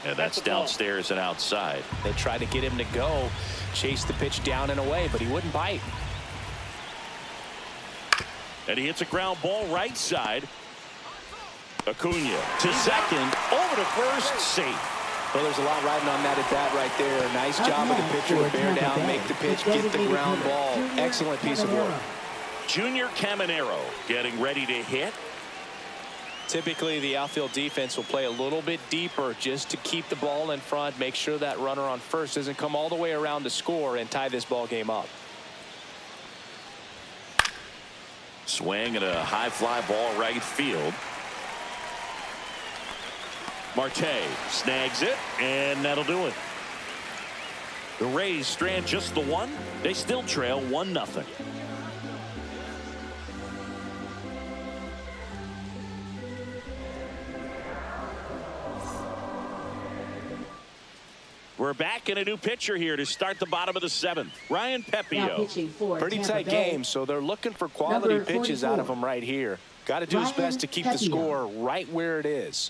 And that's downstairs and outside. They tried to get him to go, chase the pitch down and away, but he wouldn't bite. And he hits a ground ball right side. Acuna to second, over to first, safe. Well, there's a lot riding on that at bat right there. Nice job of the pitcher to bear down, make the pitch, get the ground ball. Excellent piece of work. Junior Caminero getting ready to hit. typically the outfield defense will play a little bit deeper just to keep the ball in front, make sure that runner on first doesn't come all the way around to score and tie this ball game up. Swing and a high fly ball right field. Marte snags it, and that'll do it. The Rays strand just the one. They still trail 1-0. We're back in a new pitcher here to start the bottom of the 7th. Ryan Now Pepio. pitching for Pretty Tampa tight Bay. game, so they're looking for quality Number pitches out of 44. him right here. Got to do his Ryan best to keep the Pepio. score right where it is.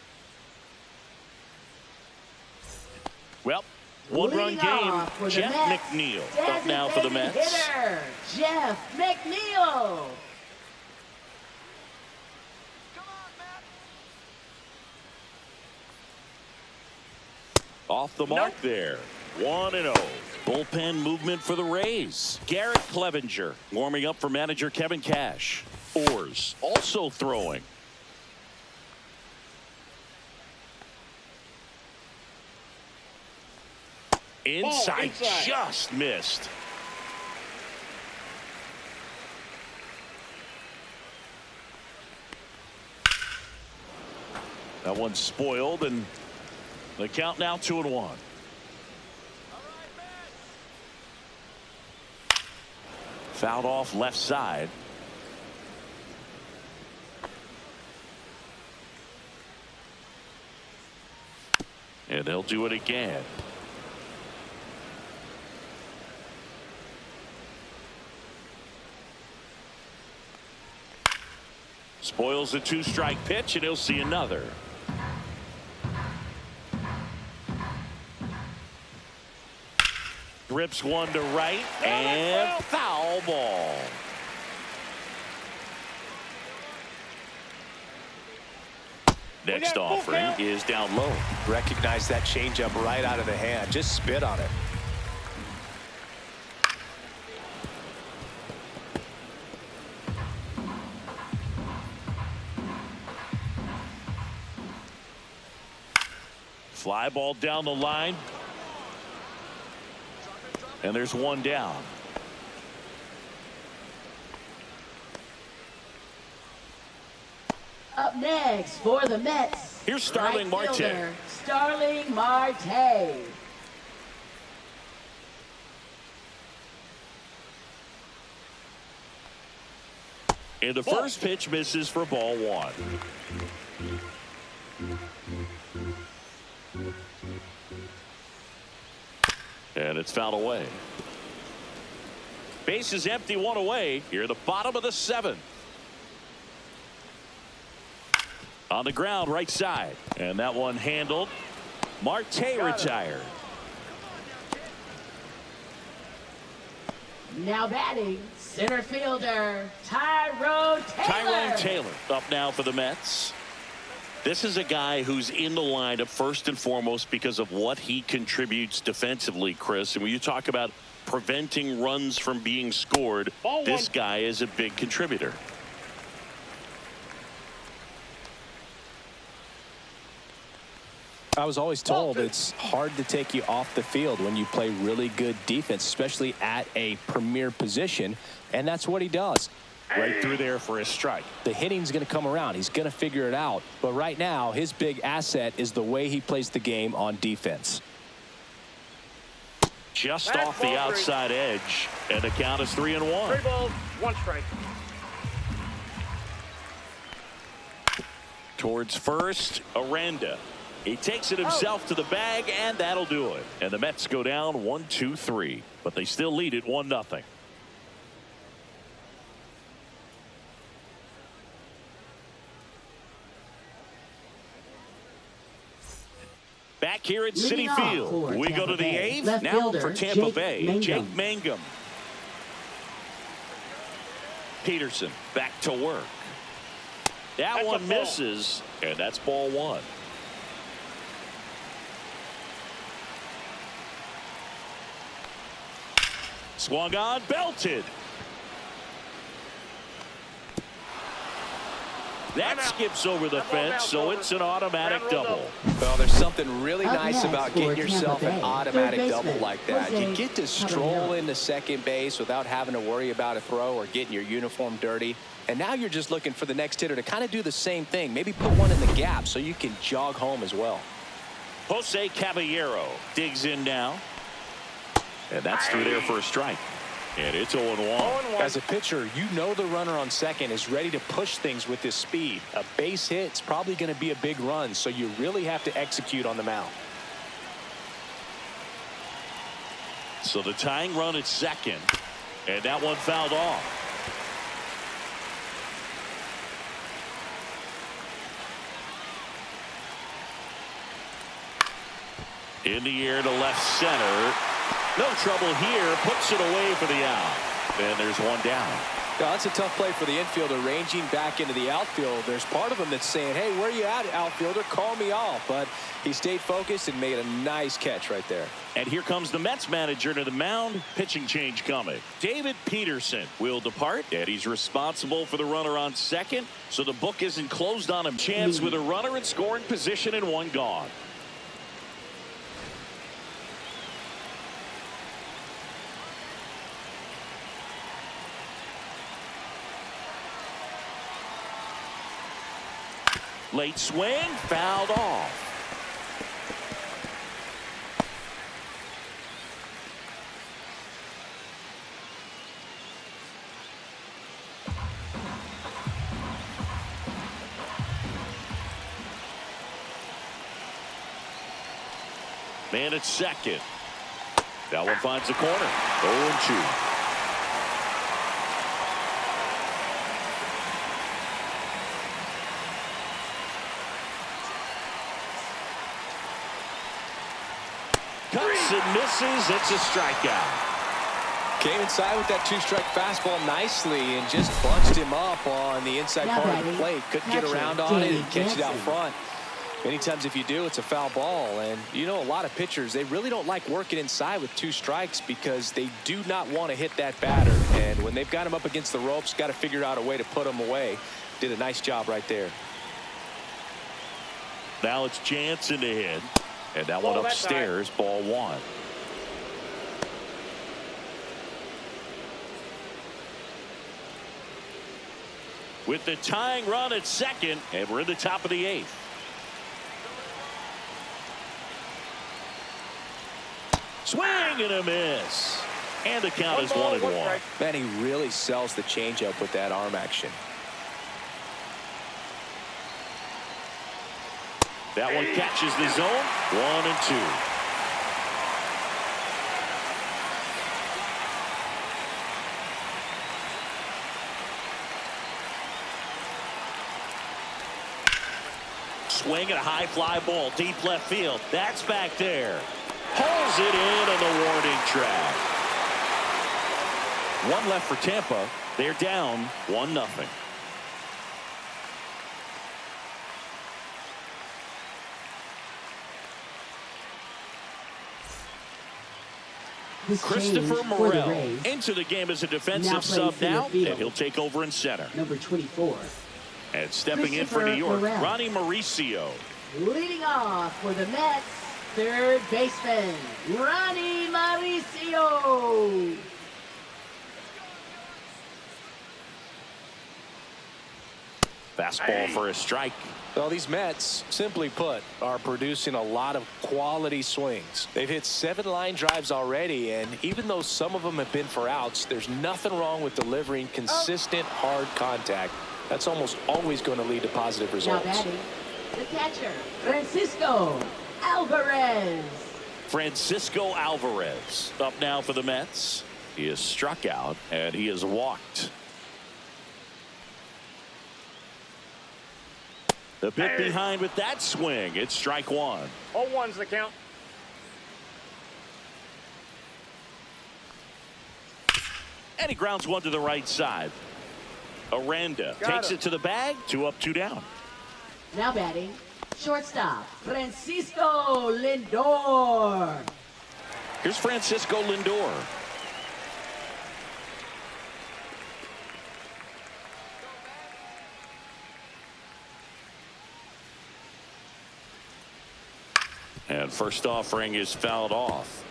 Well, one-run Leading game. off for the Jeff Mets, McNeil up now for the designated Mets. hitter, Jeff McNeil. Off the mark there. 1-0. Bullpen movement for the Rays. Garrett Clevenger warming up for manager Kevin Cash. Orrs also throwing. Inside, inside. just missed. That one's spoiled, and the count now 2-1. Fouled off left side. And they'll do it again. Spoils the 2-strike pitch, and he'll see another. Rips one to right, and foul ball. Next offering is down low. Recognize that changeup right out of the hand. Just spit on it. Fly ball down the line. And there's one down. Up next for the Mets. Here's Starling right Marte. fielder, Starling Marte. And the first pitch misses for ball 1. And it's fouled away. Base is empty, 1 away. Here at the bottom of the 7th. On the ground, right side. And that one handled. Marte retired. Now batting, center fielder, Tyrone Taylor. Tyrone Taylor up now for the Mets. This is a guy who's in the lineup first and foremost because of what he contributes defensively, Chris. And when you talk about preventing runs from being scored, this guy is a big contributor. I was always told it's hard to take you off the field when you play really good defense, especially at a premier position, and that's what he does. Right through there for a strike. The hitting's going to come around. He's going to figure it out. But right now, his big asset is the way he plays the game on defense. Just off the outside edge, and the count is 3-1. 3 balls, 1 strike. Towards first, Aranda. He takes it himself to the bag, and that'll do it. And the Mets go down 1-2-3, but they still lead it 1-0. Back here at Citi Leading off Field, for we go Tampa to the Bay, 8th. left Now fielder, for Tampa Jake Bay, Mangum. Jake Mangum. Peterson back to work. That one misses, and that's ball 1. Swung on, belted. That skips over the fence, so it's an automatic double. Well, there's something really nice next about for getting yourself Tampa an Bay, automatic third double baseman, like that. You Jose get to stroll into second base without having to worry about a throw or getting your uniform dirty. And now you're just looking for the next hitter to kind of do the same thing. Maybe put one in the gap so you can jog home as well. Jose Caballero digs in now. And that's through there for a strike. And it's 0-1. As a pitcher, you know the runner on second is ready to push things with his speed. A base hit's probably going to be a big run, so you really have to execute on the mound. So the tying run at second. And that one fouled off. In the air to left center. No trouble here. Puts it away for the out. And there's one down. Now, that's a tough play for the infielder ranging back into the outfield. There's part of him that's saying, hey, where you at, outfielder? Call me off. But he stayed focused and made a nice catch right there. And here comes the Mets manager to the mound. Pitching change coming. David Peterson will depart, and he's responsible for the runner on second. So the book isn't closed on him. Chance with a runner in scoring position and one gone. Late swing, fouled off. Man at second. That one finds the corner. 0-2. Cuts and misses. It's a strikeout. Came inside with that two-strike fastball nicely and just bunched him up on the inside part of the plate. Couldn't get around on it and catch it out front. Many times if you do, it's a foul ball. And you know, a lot of pitchers, they really don't like working inside with two strikes because they do not want to hit that batter. And when they've got him up against the ropes, got to figure out a way to put him away. Did a nice job right there. Now it's Jansen to hit. And that one upstairs, ball one. With the tying run at second, and we're in the top of the eighth. Swing and a miss. And the count is 1-1. Man, he really sells the changeup with that arm action. That one catches the zone. 1-2. Swing and a high fly ball deep left field. That's back there. Pulls it in on the warning track. One left for Tampa. They're down 1-0. Christopher Morel into the game as a defensive sub now, and he'll take over in center. Number 24. And stepping in for New York, Ronnie Mauricio. Leading off for the Mets, third baseman, Ronnie Mauricio. Fastball for a strike. Well, these Mets, simply put, are producing a lot of quality swings. They've hit 7 line drives already, and even though some of them have been for outs, there's nothing wrong with delivering consistent, hard contact. That's almost always going to lead to positive results. Now batting, the catcher, Francisco Alvarez. Francisco Alvarez up now for the Mets. He is struck out, and he is walked. The bit behind with that swing. It's strike one. 0-1's the count. And he grounds one to the right side. Aranda takes it to the bag. 2 up, 2 down. Now batting, shortstop, Francisco Lindor. Here's Francisco Lindor. And first offering is fouled off.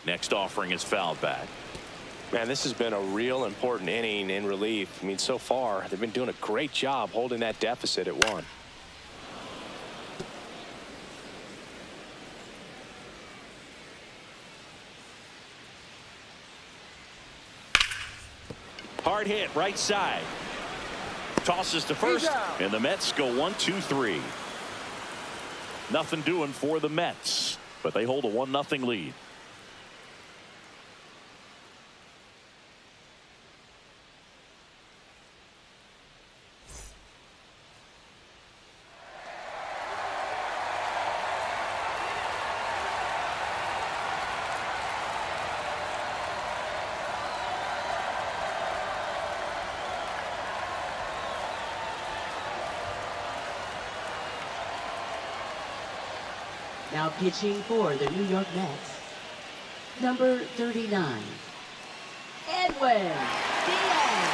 Next offering is fouled back. Man, this has been a real important inning in relief. I mean, so far, they've been doing a great job holding that deficit at 1. Hard hit right side. Tosses to first, and the Mets go 1-2-3. Nothing doing for the Mets, but they hold a 1-0 lead. Now pitching for the New York Mets, number 39, Edwin Diaz.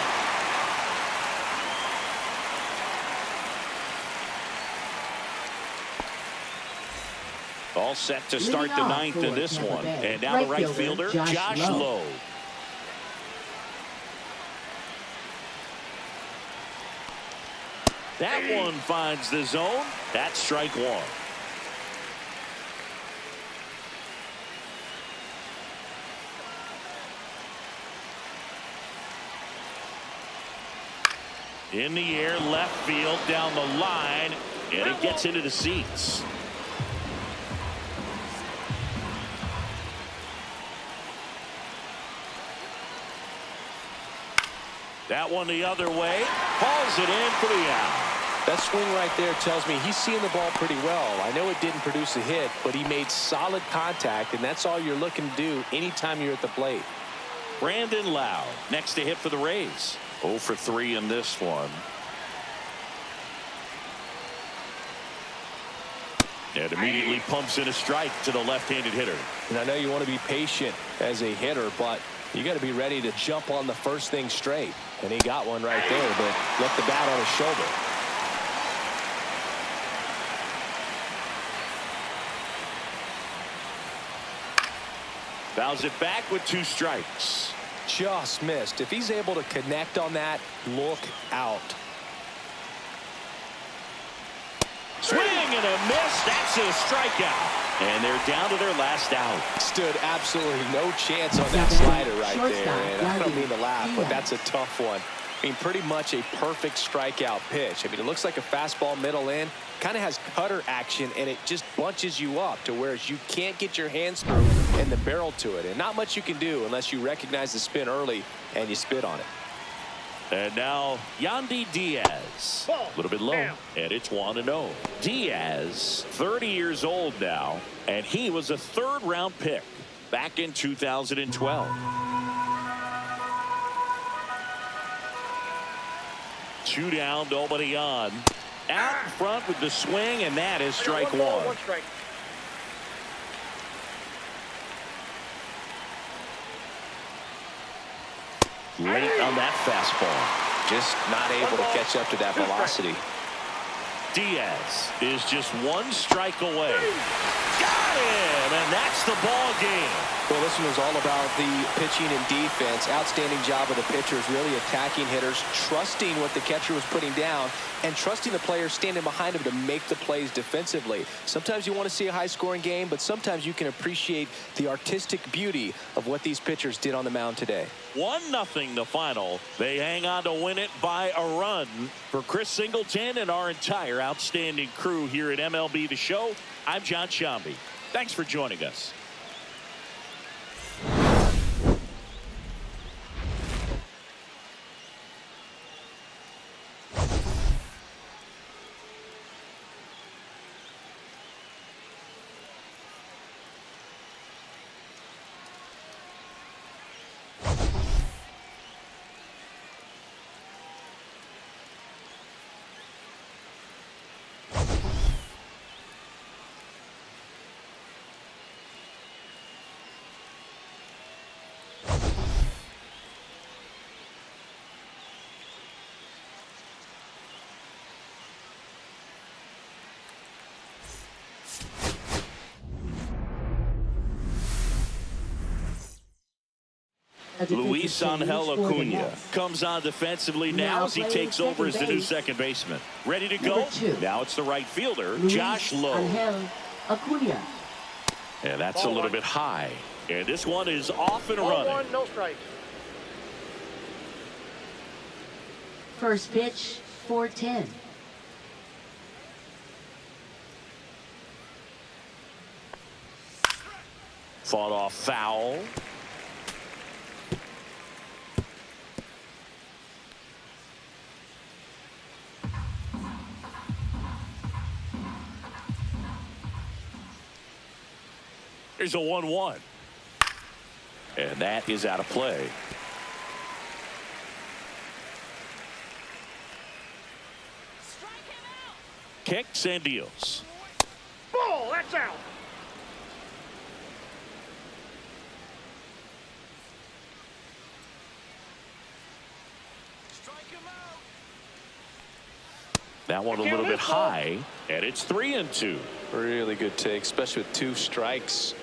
All set to start the 9th in this one. And now the right fielder, Josh Lowe. That one finds the zone. That's strike 1. In the air, left field, down the line, and it gets into the seats. That one the other way, hauls it in for the out. That swing right there tells me he's seeing the ball pretty well. I know it didn't produce a hit, but he made solid contact, and that's all you're looking to do anytime you're at the plate. Brandon Lowe next to hit for the Rays. 0 for 3 in this one. And immediately pumps in a strike to the left-handed hitter. And I know you want to be patient as a hitter, but you got to be ready to jump on the first thing straight. And he got one right there, but left the bat on his shoulder. Fouls it back with 2 strikes. Just missed. If he's able to connect on that, look out. Swing and a miss. That's a strikeout. And they're down to their last out. Stood absolutely no chance on that slider right there. And I don't mean to laugh, but that's a tough one. I mean, pretty much a perfect strikeout pitch. I mean, it looks like a fastball middle in. Kind of has cutter action, and it just bunches you up to where you can't get your hands through and the barrel to it. And not much you can do unless you recognize the spin early and you spit on it. And now Yandy Diaz, a little bit low, and it's 1-0. Diaz, 30 years old now, and he was a 3rd-round pick back in 2012. 2 down, nobody on. Out in front with the swing, and that is strike 1. One strike. Late on that fastball. Just not able to catch up to that velocity. Diaz is just 1 strike away. Got him, and that's the ball game. Well, this one was all about the pitching and defense. Outstanding job of the pitchers, really attacking hitters, trusting what the catcher was putting down, and trusting the players standing behind him to make the plays defensively. Sometimes you want to see a high-scoring game, but sometimes you can appreciate the artistic beauty of what these pitchers did on the mound today. 1-0 the final. They hang on to win it by a run. For Chris Singleton and our entire outstanding crew here at MLB The Show, I'm John Shambi. Thanks for joining us. Luis Angel Acuna comes on defensively now as he takes over as the new second baseman. Ready to go? Now it's the right fielder, Josh Lowe. Acuna. And that's a little bit high. And this one is off and running. 1, no strike. First pitch, 4-10. Fought off foul. Here's a 1-1. And that is out of play. Kicks and deals. Ball, that's out. That one a little bit high, and it's 3-2. Really good take, especially with 2 strikes.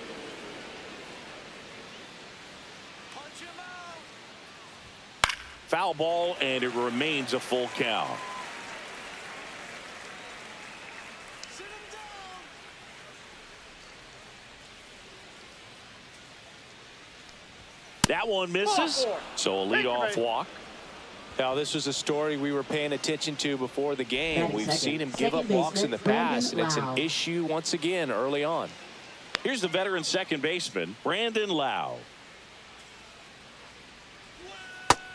Foul ball, and it remains a full count. That one misses, so a leadoff walk. Now, this was a story we were paying attention to before the game. We've seen him give up walks in the past, and it's an issue once again early on. Here's the veteran second baseman, Brandon Lau.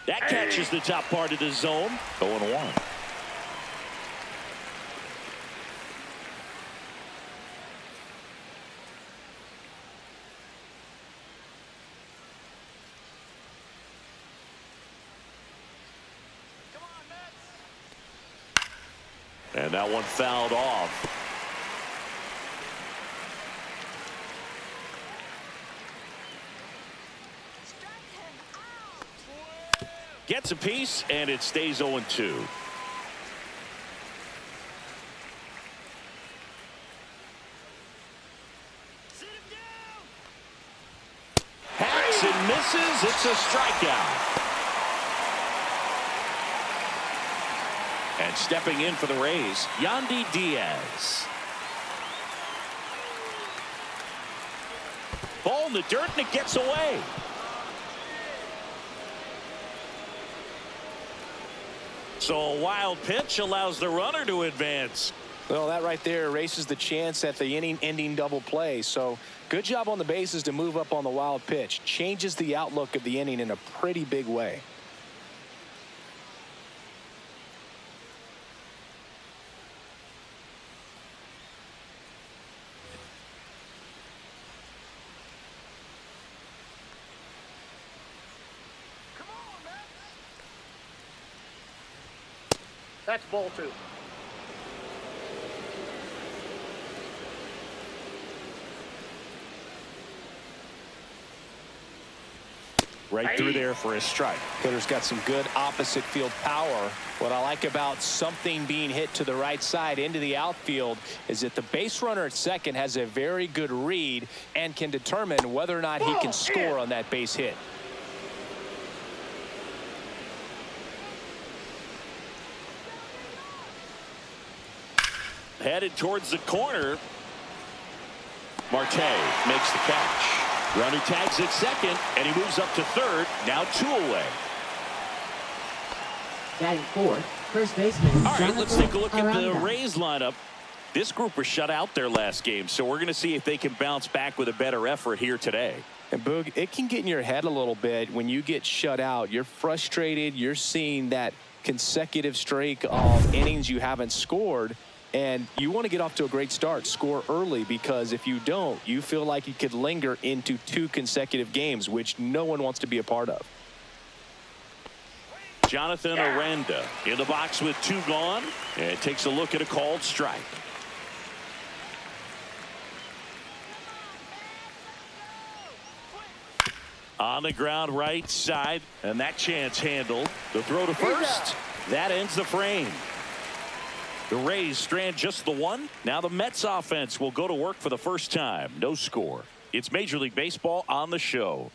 That catches the top part of the zone. 0-1. And that one fouled off. Gets a piece, and it stays 0-2. Hacks and misses. It's a strikeout. And stepping in for the Rays, Yandy Diaz. Ball in the dirt, and it gets away. So a wild pitch allows the runner to advance. Well, that right there erases the chance at the inning-ending double play. So good job on the bases to move up on the wild pitch. Changes the outlook of the inning in a pretty big way. That's ball 2. Right through there for a strike. Hitter's got some good opposite field power. What I like about something being hit to the right side into the outfield is that the base runner at second has a very good read and can determine whether or not he can score on that base hit. Headed towards the corner. Marte makes the catch. Runner tags at second, and he moves up to third. Now 2 away. Batting fourth, first baseman. All right, let's take a look at the Aranda. Rays lineup. This group was shut out their last game, so we're going to see if they can bounce back with a better effort here today. And Boog, it can get in your head a little bit when you get shut out. You're frustrated. You're seeing that consecutive streak of innings you haven't scored. And you want to get off to a great start, score early, because if you don't, you feel like you could linger into 2 consecutive games, which no one wants to be a part of. Jonathan Aranda in the box with 2 gone, and takes a look at a called strike. On the ground right side, and that chance handled. The throw to first. That ends the frame. The Rays strand just the 1. Now the Mets offense will go to work for the first time. No score. It's Major League Baseball on the show.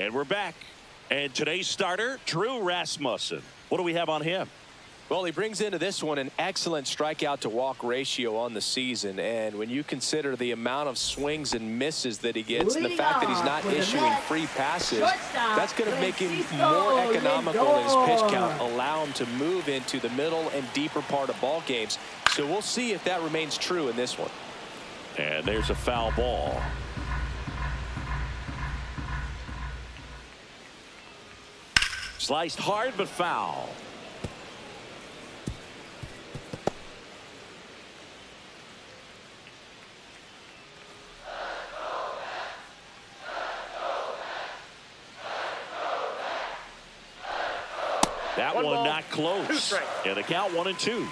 And we're back. And today's starter, Drew Rasmussen. What do we have on him? Well, he brings into this one an excellent strikeout to walk ratio on the season. And when you consider the amount of swings and misses that he gets and the fact that he's not issuing free passes, that's going to make him more economical in his pitch count, allow him to move into the middle and deeper part of ball games. So we'll see if that remains true in this one. And there's a foul ball. Sliced hard but foul. That one not close. And the count 1-2.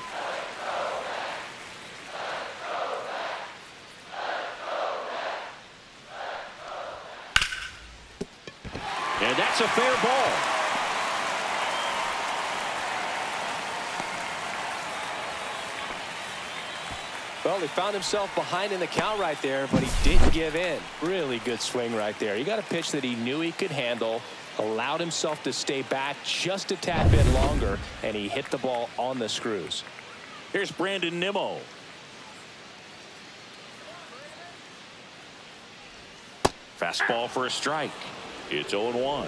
And that's a fair ball. Well, he found himself behind in the count right there, but he didn't give in. Really good swing right there. He got a pitch that he knew he could handle, allowed himself to stay back just a tad bit longer, and he hit the ball on the screws. Here's Brandon Nimmo. Fastball for a strike. It's 0-1.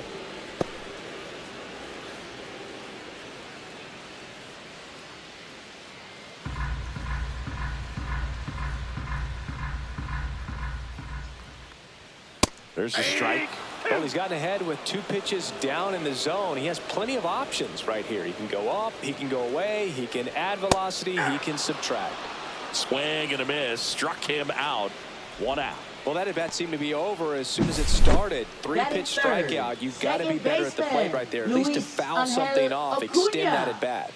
There's a strike. Well, he's gotten ahead with 2 pitches down in the zone. He has plenty of options right here. He can go up, he can go away, he can add velocity, he can subtract. Swing and a miss. Struck him out. 1 out. Well, that at bat seemed to be over as soon as it started. 3-pitch strikeout. You've got to be better at the plate right there, at least to foul something off, extend that at bat.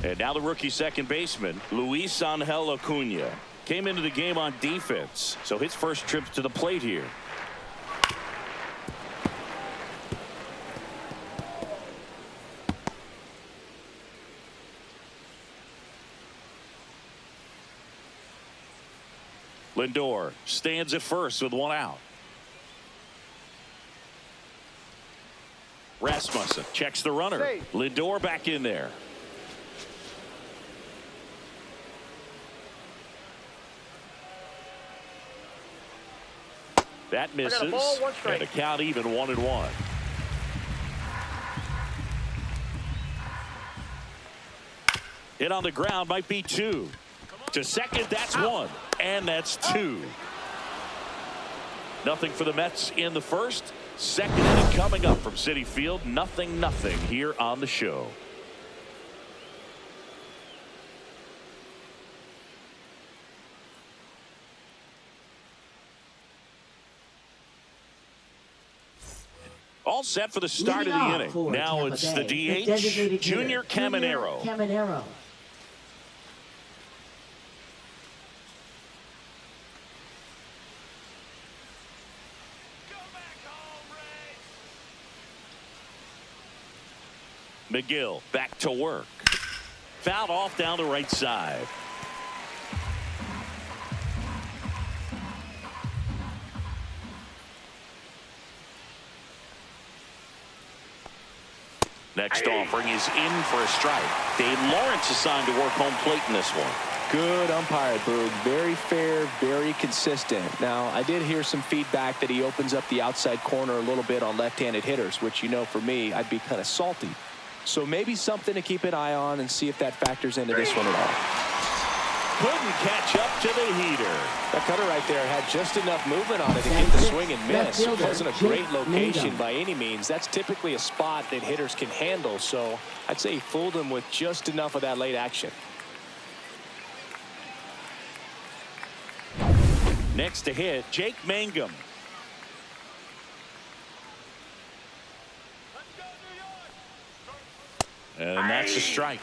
And now the rookie second baseman, Luis Angel Acuna, came into the game on defense. So his first trip to the plate here. Lindor stands at first with 1 out. Rasmussen checks the runner. Lindor back in there. That misses, and a count even 1-1. Hit on the ground might be 2. To second, that's 1, and that's 2. Nothing for the Mets in the first. Second inning coming up from Citi Field. 0-0 here on the show. All set for the start of the inning. Now it's the DH, Junior Caminero. McGill back to work. Fouled off down the right side. Next offering is in for a strike. Dave Lawrence assigned to work home plate in this one. Good umpire, Boog. Very fair, very consistent. Now, I did hear some feedback that he opens up the outside corner a little bit on left-handed hitters, which, you know, for me, I'd be kind of salty. So maybe something to keep an eye on and see if that factors into this one at all. Couldn't catch up to the heater. That cutter right there had just enough movement on it to get the swing and miss. It wasn't a great location by any means. That's typically a spot that hitters can handle. So I'd say he fooled him with just enough of that late action. Next to hit, Jake Mangum. And that's a strike.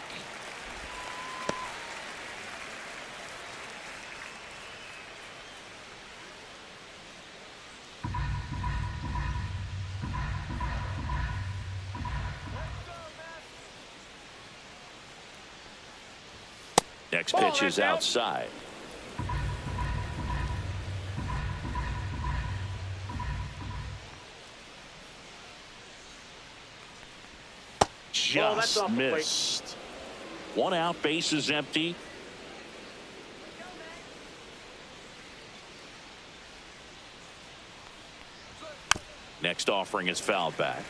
Next pitch is outside. that's just off the plate. missed. One out, base is empty. Next offering is fouled back.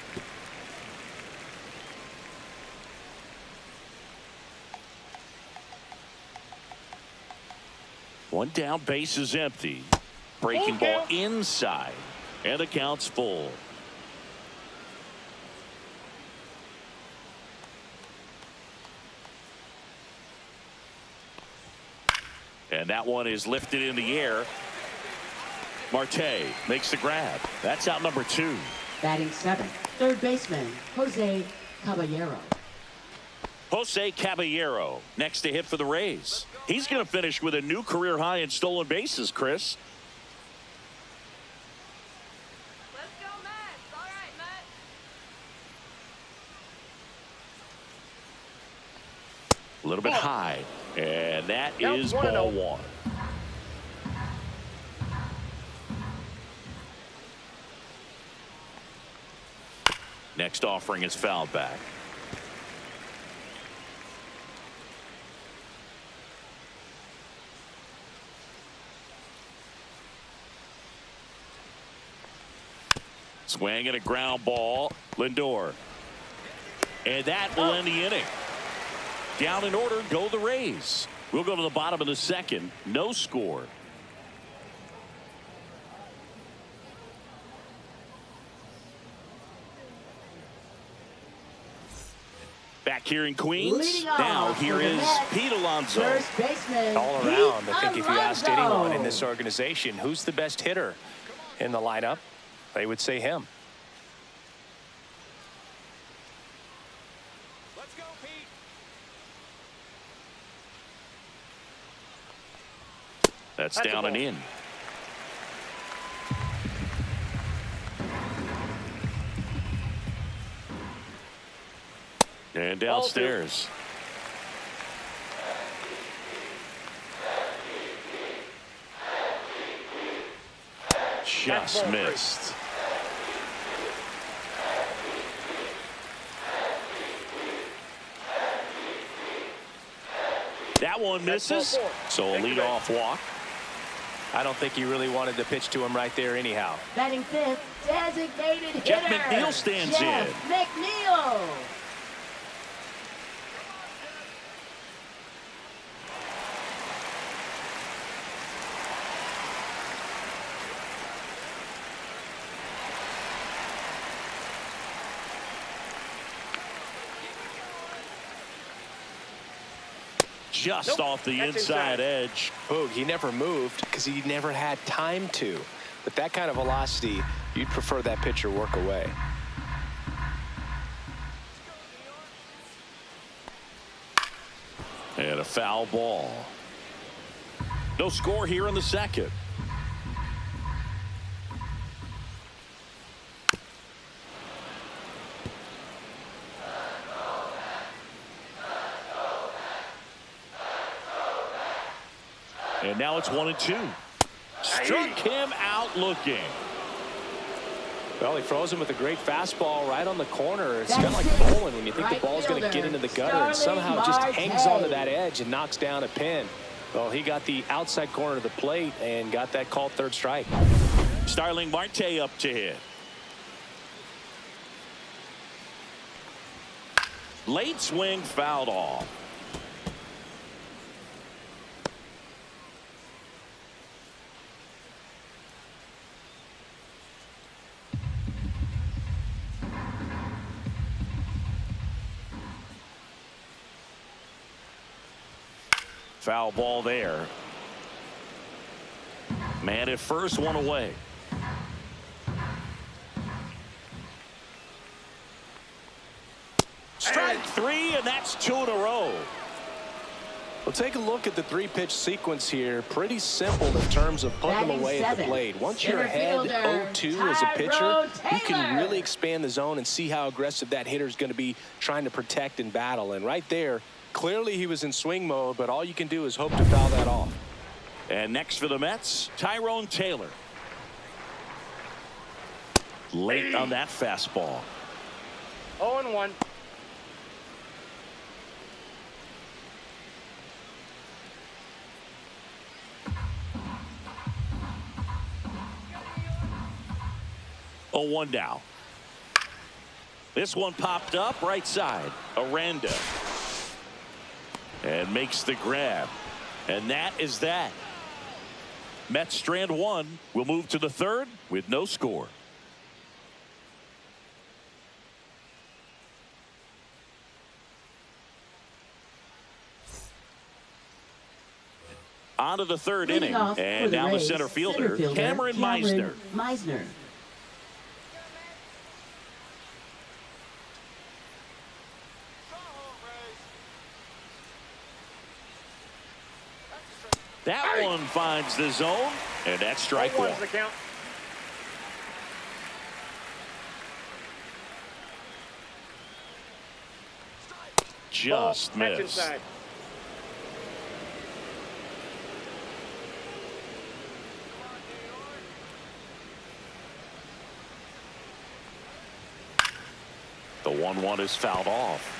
One down, base is empty. Breaking ball inside, and the count's full. And that one is lifted in the air. Marte makes the grab. That's out number 2. Batting 7th, third baseman, Jose Caballero. Jose Caballero next to hit for the Rays. He's going to finish with a new career high in stolen bases, Chris. Let's go, Mets. All right, Mets. A little bit high. And that is ball 1. Next offering is fouled back. Swing and a ground ball. Lindor. And that will end the inning. Down in order go the Rays. We'll go to the bottom of the 2nd. No score. Back here in Queens. Now here is Pete Alonso. First baseman, All Pete around, I think if you asked Alonso. anyone in this organization who's the best hitter in the lineup, they would say him. Let's go, Pete. That's That's a down and ball. in. And downstairs. Just missed. That one misses. ball 4. So a Take the leadoff walk. I don't think he really wanted to pitch to him right there anyhow. Batting 5th, designated Jeff hitter, McNeil stands Jeff in. McNeil. Just off the That's inside inside. edge. Boog, he never moved because he never had time to. With that kind of velocity, you'd prefer that pitcher work away. And a foul ball. No score here in the 2nd. And now it's 1-2. Struck him out looking. Well, he froze him with a great fastball right on the corner. It's That's kind of it. like bowling when you think Right the ball's going to fielder, get into the gutter and Starling somehow just hangs onto Marte. that edge and knocks down a pin. Well, he got the outside corner of the plate and got that called third strike. Starling Marte up to hit. Late swing fouled off. Foul ball there. Man at first, one away. Strike 3, and that's 2 in a row. Well, take a look at the 3-pitch sequence here. Pretty simple in terms of putting them Batting away at the 7th, plate. Once you're center ahead fielder, 0-2 as a pitcher, Tyrone you can Taylor. really expand the zone and see how aggressive that hitter is going to be trying to protect and battle. And right there, clearly he was in swing mode, but all you can do is hope to foul that off. And next for the Mets, Tyrone Taylor. Late on that fastball. 0-1. 0-1 now. This one popped up right side. Aranda. And makes the grab. And that is that. Mets strand one. We'll move to the third with no score. On to the third inning. And now the center fielder, Cameron Meisner. That one finds the zone, and that's strike one. The count. Just missed. Inside. The 1-1 is fouled off.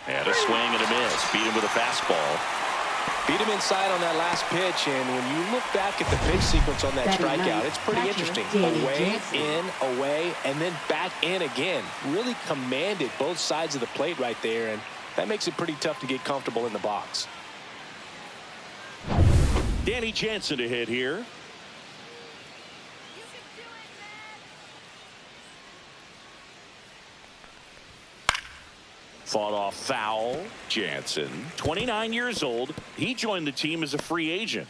And a swing and a miss. Beat him with a fastball. Beat him inside on that last pitch, and when you look back at the pitch sequence on that strikeout, it's pretty interesting. Away, in, away, and then back in again. Really commanded both sides of the plate right there, and that makes it pretty tough to get comfortable in the box. Danny Jansen to hit here. Fought off foul. Jansen, 29 years old. He joined the team as a free agent.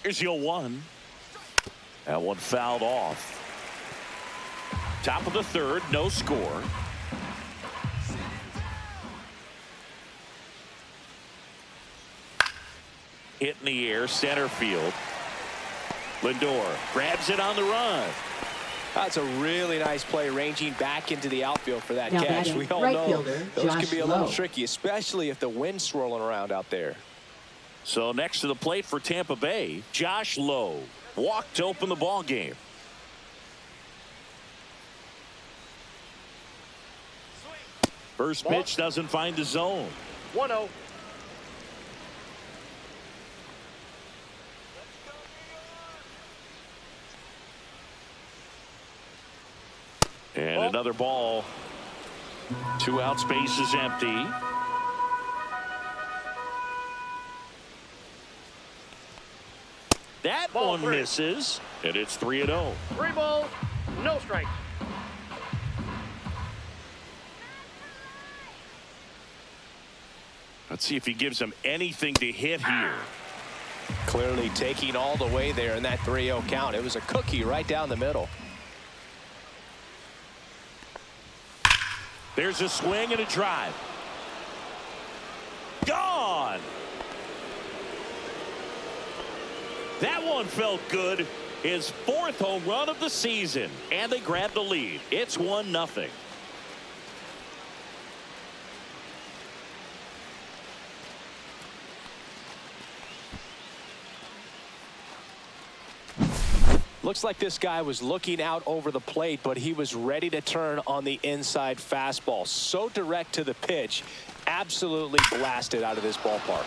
Here's the 0-1. That one fouled off. Top of the third, no score. Hit in the air, center field. Lindor grabs it on the run. That's a really nice play, ranging back into the outfield for that catch. We all know those can be a little tricky, especially if the wind's swirling around out there. So next to the plate for Tampa Bay, Josh Lowe walked to open the ball game. First pitch doesn't find the zone. 1-0. And another ball. 2 outs, base is empty. That one misses, and it's 3-0. 3 balls, no strikes. Let's see if he gives them anything to hit here. Clearly taking all the way there in that 3-0 count. It was a cookie right down the middle. There's a swing and a drive. Gone. That one felt good. His 4th home run of the season. And they grab the lead. It's 1-0. Looks like this guy was looking out over the plate, but he was ready to turn on the inside fastball. So direct to the pitch, absolutely blasted out of this ballpark.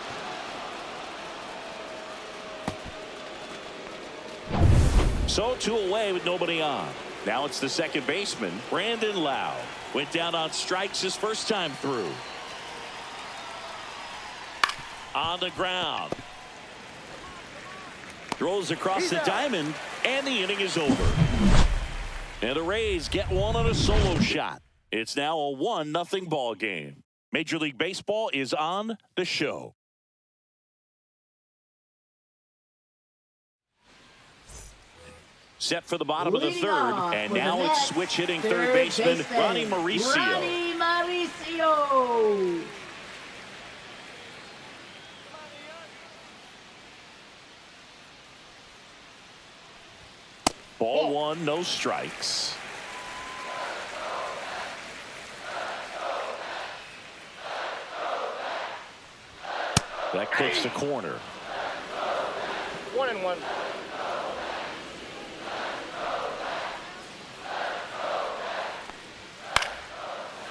So 2 away with nobody on. Now it's the second baseman, Brandon Lowe. Went down on strikes his first time through. On the ground. Throws across the diamond, and the inning is over. And the Rays get one on a solo shot. It's now a 1-0 ball game. Major League Baseball is on the show. Set for the bottom of the third, and now it's switch hitting third baseman Ronnie Mauricio. Ronnie Mauricio. Ball 1, no strikes. That clips the corner. 1-1.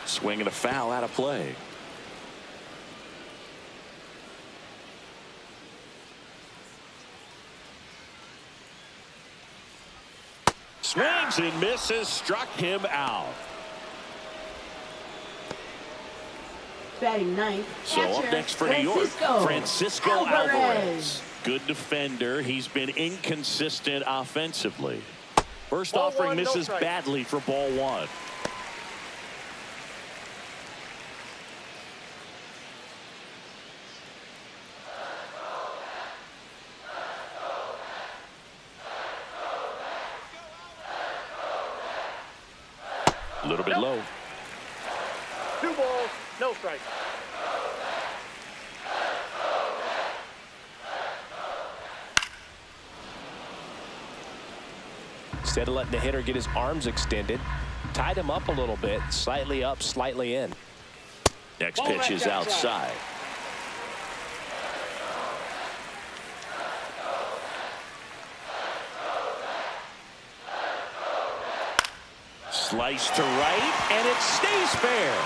Swing and a foul out of play. Swings and misses, struck him out. Batting ninth. So up Catcher, next for New York, Francisco Alvarez. Alvarez. Good defender. He's been inconsistent offensively. First Ball offering one, no misses strike. badly for ball one. A little bit low. 2 balls, no strike. Instead of letting the hitter get his arms extended, tied him up a little bit, slightly up, slightly in. Next Ball pitch back is outside. Slice to right, and it stays fair.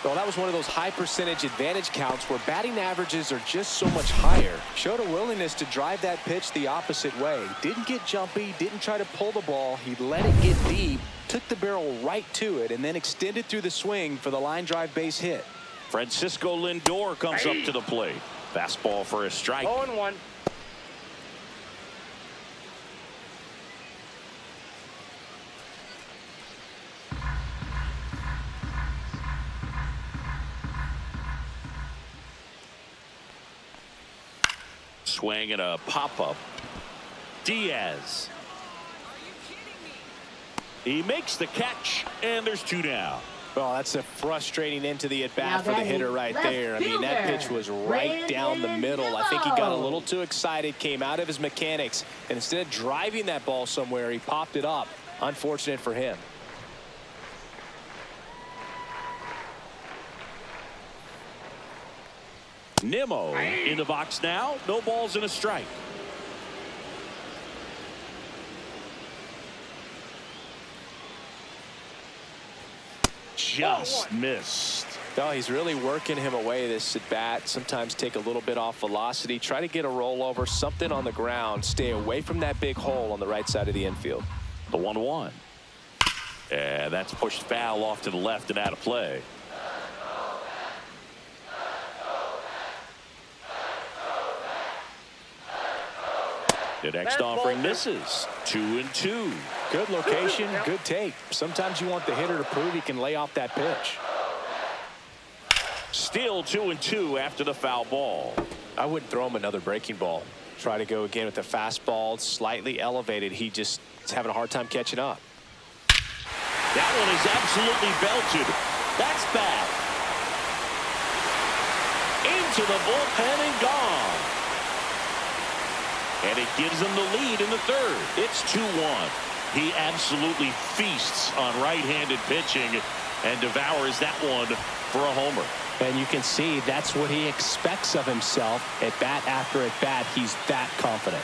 Well, that was one of those high percentage advantage counts where batting averages are just so much higher. Showed a willingness to drive that pitch the opposite way. Didn't get jumpy, didn't try to pull the ball. He let it get deep, took the barrel right to it, and then extended through the swing for the line drive base hit. Francisco Lindor comes up to the plate. Fastball for a strike. 0-1. Swing and a pop-up. Diaz. He makes the catch, and there's 2 down. Well, that's a frustrating end to the Now at-bat for the batting hitter right left there. I mean, that fielder, pitch was right down the middle. I think he got a little too excited, came out of his mechanics, and instead of driving that ball somewhere, he popped it up. Unfortunate for him. Nimmo in the box now. No balls and a strike. Just missed. Oh, he's really working him away this at bat. Sometimes take a little bit off velocity. Try to get a rollover, something on the ground. Stay away from that big hole on the right side of the infield. The 1-1. And that's pushed foul off to the left and out of play. The next offering misses. 2-2. Good location, good take. Sometimes you want the hitter to prove he can lay off that pitch. Still 2-2 after the foul ball. I wouldn't throw him another breaking ball. Try to go again with the fastball, slightly elevated. He just is having a hard time catching up. That one is absolutely belted. That's bad. Into the bullpen and gone. And it gives them the lead in the third. It's 2-1. He absolutely feasts on right-handed pitching and devours that one for a homer. And you can see that's what he expects of himself at bat after at bat. He's that confident.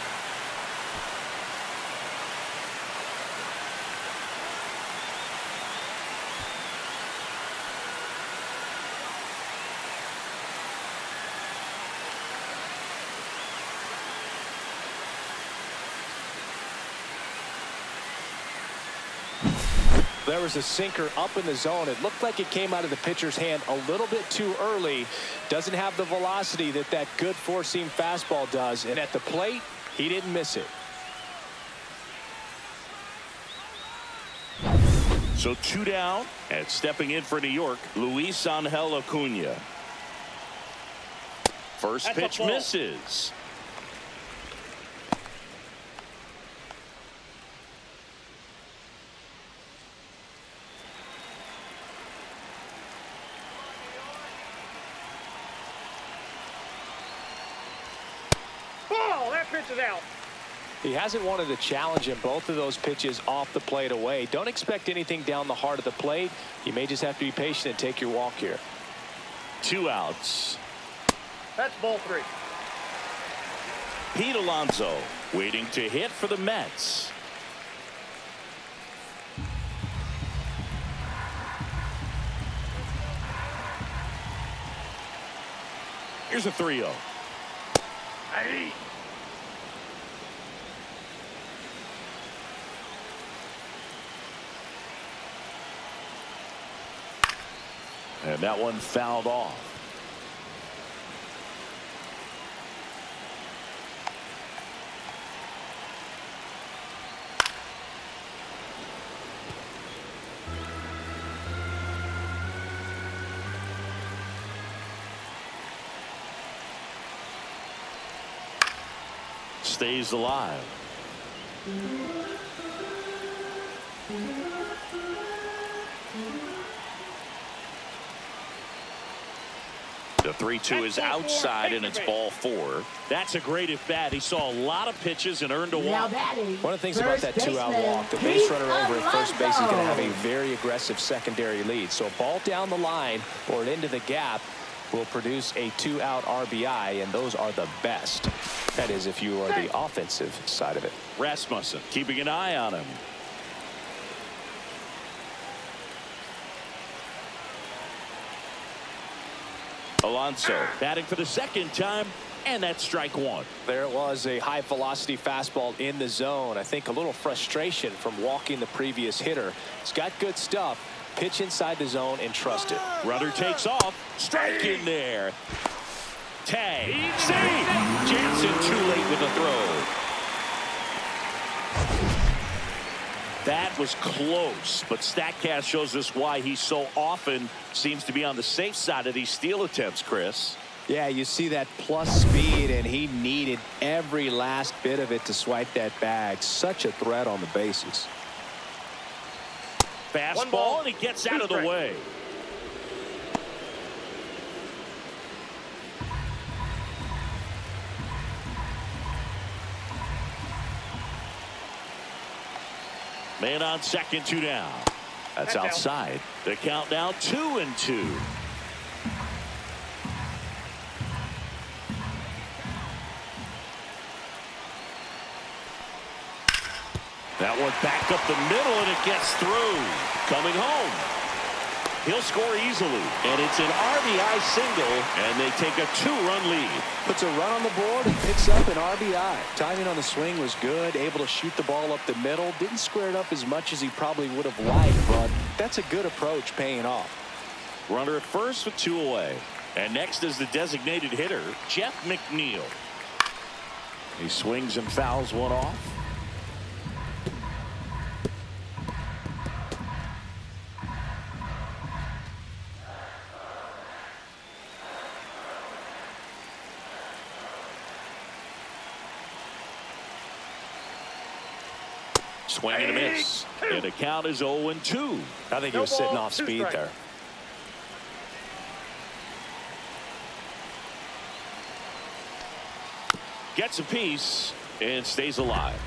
There was a sinker up in the zone. It looked like it came out of the pitcher's hand a little bit too early. Doesn't have the velocity that good four-seam fastball does. And at the plate, he didn't miss it. So 2 down, and stepping in for New York, Luis Angel Acuna. First That's a pitch ball. misses. Ball, that pitch is out. He hasn't wanted to challenge him. Both of those pitches off the plate away. Don't expect anything down the heart of the plate. You may just have to be patient and take your walk here. 2 outs. That's ball 3. Pete Alonso waiting to hit for the Mets. Here's a 3-0. Hey. And that one fouled off. Stays alive. The 3-2 is outside, and it's ball 4. That's a great at bat. He saw a lot of pitches and earned a Now walk. batting. One of the things about that 2-out walk, the base runner over at first base is going to have a very aggressive secondary lead. So a ball down the line or into the gap will produce a 2-out RBI, and those are the best. That is, if you are the offensive side of it. Rasmussen keeping an eye on him. Alonso batting for the second time, and that's strike 1. There it was, a high velocity fastball in the zone. I think a little frustration from walking the previous hitter. He's got good stuff. Pitch inside the zone and trust it. Runner takes off. Strike in there. Tag. See. Jansen too late with the throw. That was close, but StatCast shows us why he so often seems to be on the safe side of these steal attempts, Chris. Yeah, you see that plus speed, and he needed every last bit of it to swipe that bag. Such a threat on the bases. Fastball, and he gets out of the way. Man on second, 2 down. That's outside. The count now 2-2. That one back up the middle, and it gets through. Coming home. He'll score easily, and it's an RBI single, and they take a 2-run lead. Puts a run on the board and picks up an RBI. Timing on the swing was good, able to shoot the ball up the middle. Didn't square it up as much as he probably would have liked, but that's a good approach paying off. Runner at first with 2 away. And next is the designated hitter, Jeff McNeil. He swings and fouls one off. Swing and a miss. And the count is 0-2. I think he was sitting off speed there. Gets a piece and stays alive.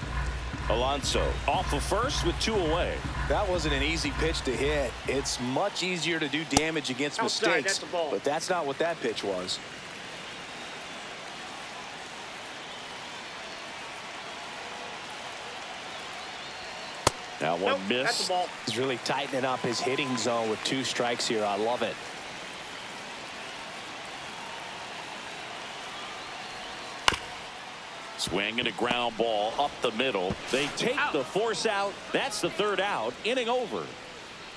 Alonso off of first with 2 away. That wasn't an easy pitch to hit. It's much easier to do damage against mistakes, but that's not what that pitch was. That one missed. He's really tightening up his hitting zone with 2 strikes here. I love it. Swing and a ground ball up the middle. They take the force out. That's the 3rd out. Inning over.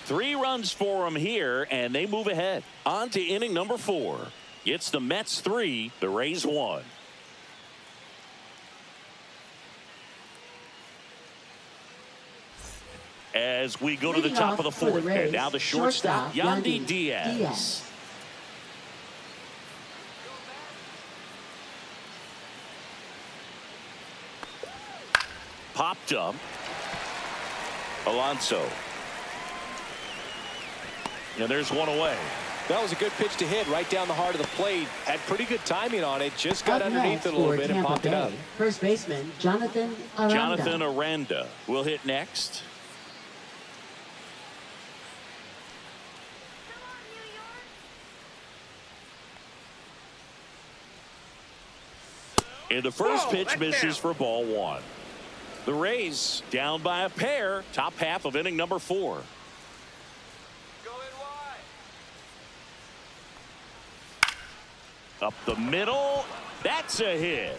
3 runs for them here, and they move ahead. On to inning number 4. It's the Mets 3, the Rays 1. As we go to the top of the 4th, and now the shortstop, Yandy Diaz. Popped up. Alonso. And there's one away. That was a good pitch to hit right down the heart of the plate. Had pretty good timing on it. Just got Up underneath next it a little for bit and Tampa popped it up. Bay, first baseman Jonathan Aranda. Jonathan Aranda will hit next. And the first pitch that's misses down. for ball one. The Rays down by a pair, top half of inning number 4. Up the middle, that's a hit.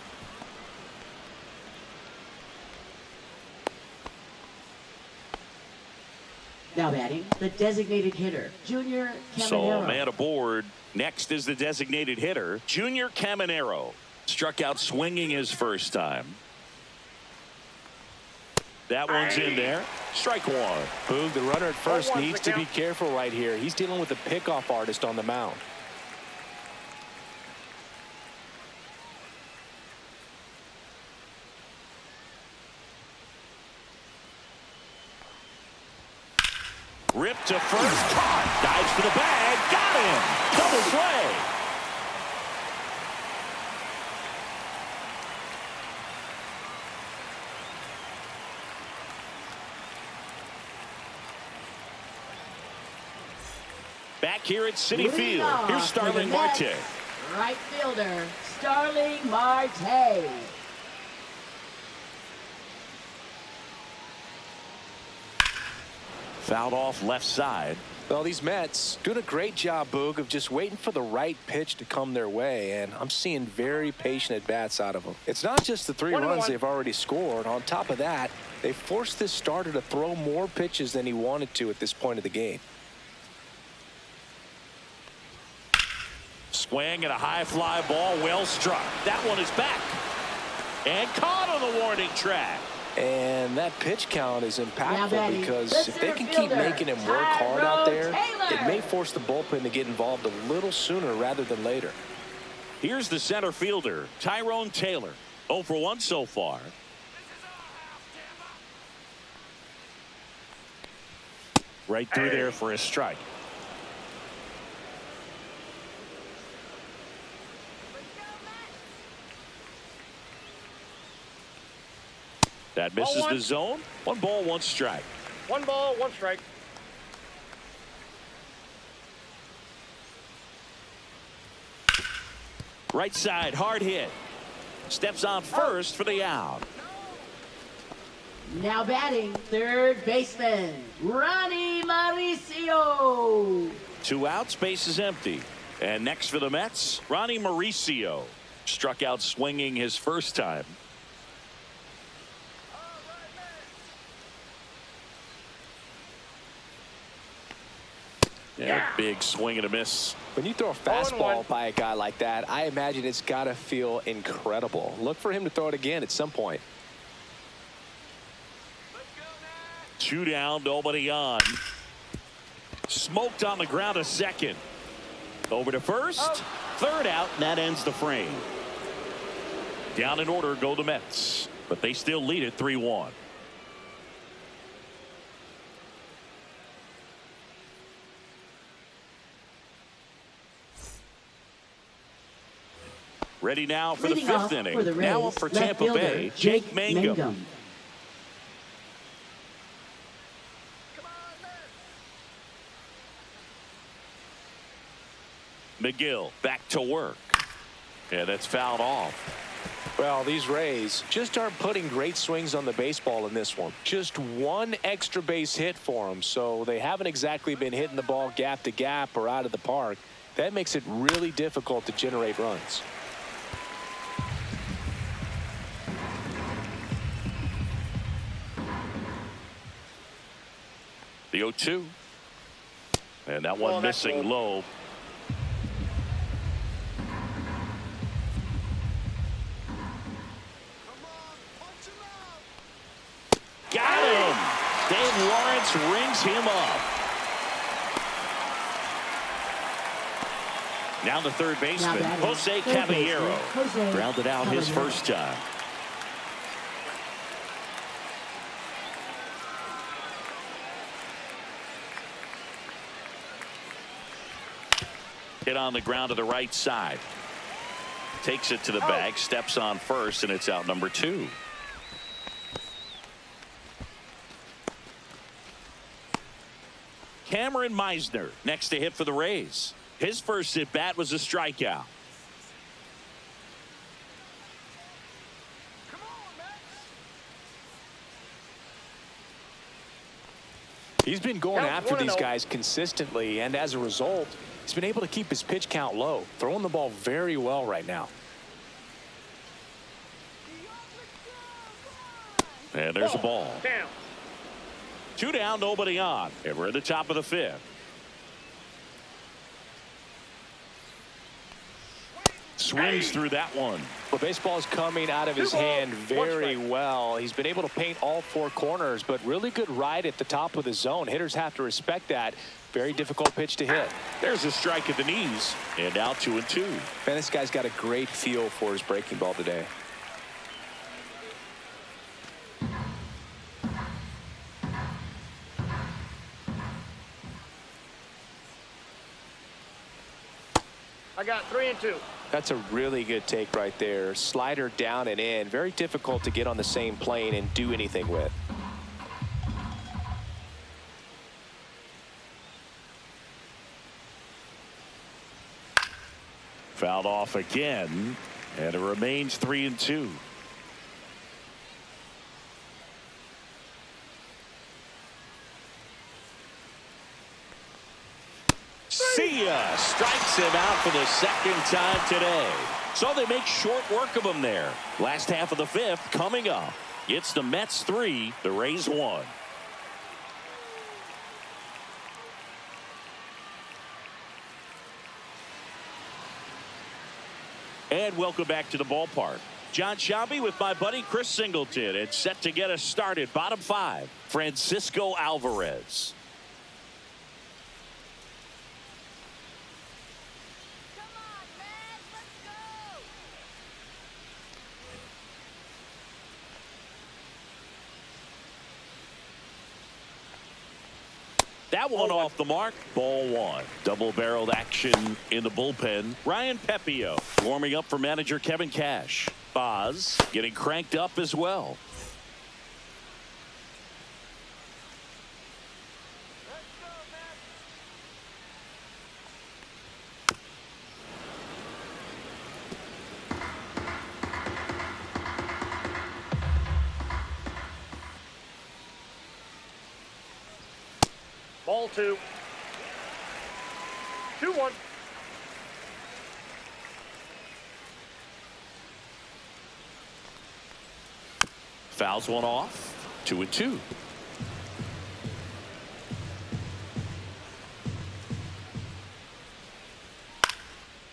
Now batting, the designated hitter, Junior Caminero. So a man aboard. Next is the designated hitter, Junior Caminero. Struck out swinging his first time. That one's in there. Strike one. Boog, the runner at first one's needs the to be count. careful right here. He's dealing with a pickoff artist on the mound. Ripped to first. Caught. Dives for the bag. Got him. Double play. Back here at City Leading Field. off Here's for the Starling Mets, Marte. Right fielder, Starling Marte. Fouled off left side. Well, these Mets doing a great job, Boog, of just waiting for the right pitch to come their way, and I'm seeing very patient at-bats out of them. It's not just the 3 runs they've already scored. On top of that, they forced this starter to throw more pitches than he wanted to at this point of the game. Swing and a high fly ball, well struck. That one is back. And caught on the warning track. And that pitch count is Now impactful batting, because the if they can center keep fielder, making him work hard out there, Taylor. it may force the bullpen to get involved a little sooner rather than later. Here's the center fielder, Tyrone Taylor. 0 for 1 so far. Right through there for a strike. That misses Ball one. the zone. 1 ball, 1 strike. 1 ball, 1 strike. Right side, hard hit. Steps on first for the out. Now batting, third baseman, Ronnie Mauricio. 2 outs, base is empty. And next for the Mets, Ronnie Mauricio. Struck out swinging his first time. Yeah, big swing and a miss. When you throw a 0-1. fastball by a guy like that, I imagine it's got to feel incredible. Look for him to throw it again at some point. 2 down, nobody on. Smoked on the ground a second. Over to first. Third out, and that ends the frame. Down in order go the Mets, but they still lead it 3-1. Ready now for the Leading 5th off inning. for the Now Rays, up for left Tampa fielder, Bay, Jake Mangum. McGill back to work. And that's fouled off. Well, these Rays just aren't putting great swings on the baseball in this one. Just 1 extra base hit for them, so they haven't exactly been hitting the ball gap to gap or out of the park. That makes it really difficult to generate runs. The 0-2. And that one that's missing good. low. Got him. Dave Lawrence rings him up. Now the third baseman, batting, Jose third Caballero. baseman, Jose Grounded out his Caballero. first time. Hit on the ground to the right side. Takes it to the bag, steps on first, and it's out number 2. Cameron Meisner next to hit for the Rays. His first at bat was a strikeout. He's been going Count after these 1-0. guys consistently, and as a result, he's been able to keep his pitch count low, throwing the ball very well right now. And there's a ball. Down. 2 down, nobody on. And we're at the top of the 5th. Swings through that one. Well, baseball is coming out of his 2 balls, hand 1 very strike. well. He's been able to paint all 4 corners, but really good ride at the top of the zone. Hitters have to respect that. Very difficult pitch to hit. There's a strike at the knees. And now 2-2. Man, this guy's got a great feel for his breaking ball today. I got 3-2. That's a really good take right there. Slider down and in. Very difficult to get on the same plane and do anything with. Fouled off again. And it remains 3-2. See ya. Strikes him out for the 2nd time today. So they make short work of him there. Last half of the 5th coming up. It's the Mets 3, the Rays 1. And welcome back to the ballpark. John Sciambi with my buddy Chris Singleton. It's set to get us started. Bottom 5, Francisco Alvarez. Come on, man. Let's go. That one off the mark. Ball 1. Double-barreled action in the bullpen. Ryan Pepio warming up for manager Kevin Cash. Boz getting cranked up as well. Ball 2. 2-1. Fouls one off. 2-2.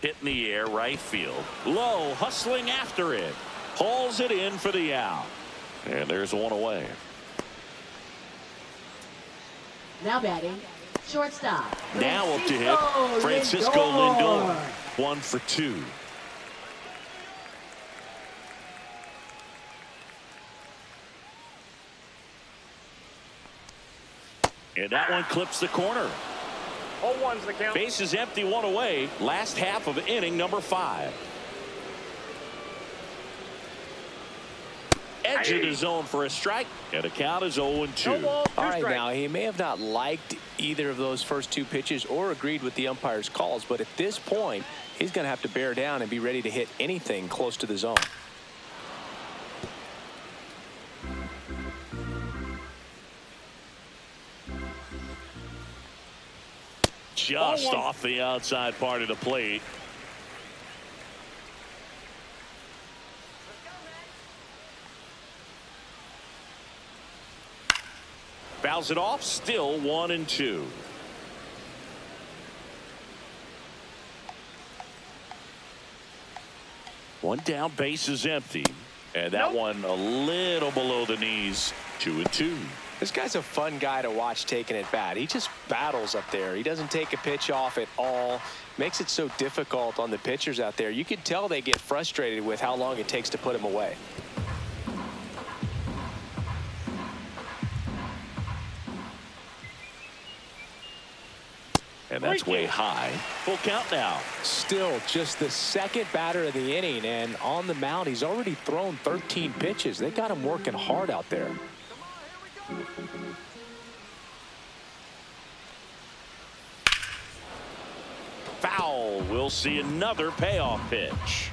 Hit in the air, right field. Low, hustling after it. Hauls it in for the out. And there's one away. Now batting, shortstop. Now up to hit, Francisco Lindor. 1 for 2. And that one clips the corner. 0-1's the count. Base is empty, 1 away. Last half of inning number 5. Edge of the zone for a strike, and the count is 0-2. No ball, 2 All right, strikes. now, he may have not liked either of those first 2 pitches or agreed with the umpire's calls, but at this point, he's going to have to bear down and be ready to hit anything close to the zone. Just off the outside part of the plate. Fouls it off, still 1-2. One down, base is empty. And that one a little below the knees. 2-2. This guy's a fun guy to watch taking at bat. He just battles up there. He doesn't take a pitch off at all. Makes it so difficult on the pitchers out there. You can tell they get frustrated with how long it takes to put him away. And that's way high. Full count now. Still just the 2nd batter of the inning, and on the mound he's already thrown 13 pitches. They got him working hard out there. Foul. We'll see another payoff pitch.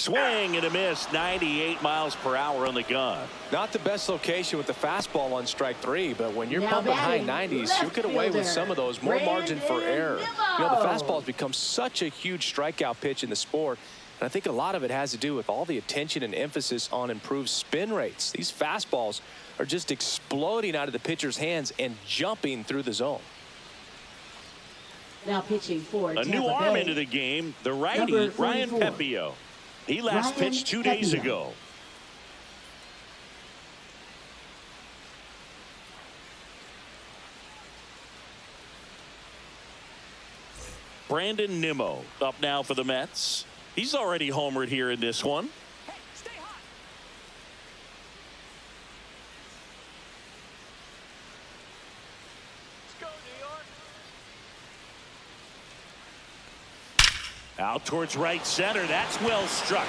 Swing and a miss. 98 miles per hour on the gun. Not the best location with the fastball on strike 3, but when you're Now pumping high batting, 90s, you'll get away with fielder, some of those. More margin for error. You know, the Nimmo. fastball has become such a huge strikeout pitch in the sport. And I think a lot of it has to do with all the attention and emphasis on improved spin rates. These fastballs are just exploding out of the pitcher's hands and jumping through the zone. Now pitching for A Tampa new arm Bay. into the game, the righty, Number Ryan 44. Pepio. He last Ryan pitched 2 days Pepio. ago. Brandon Nimmo up now for the Mets. He's already homered here in this one. Out towards right center. That's well struck.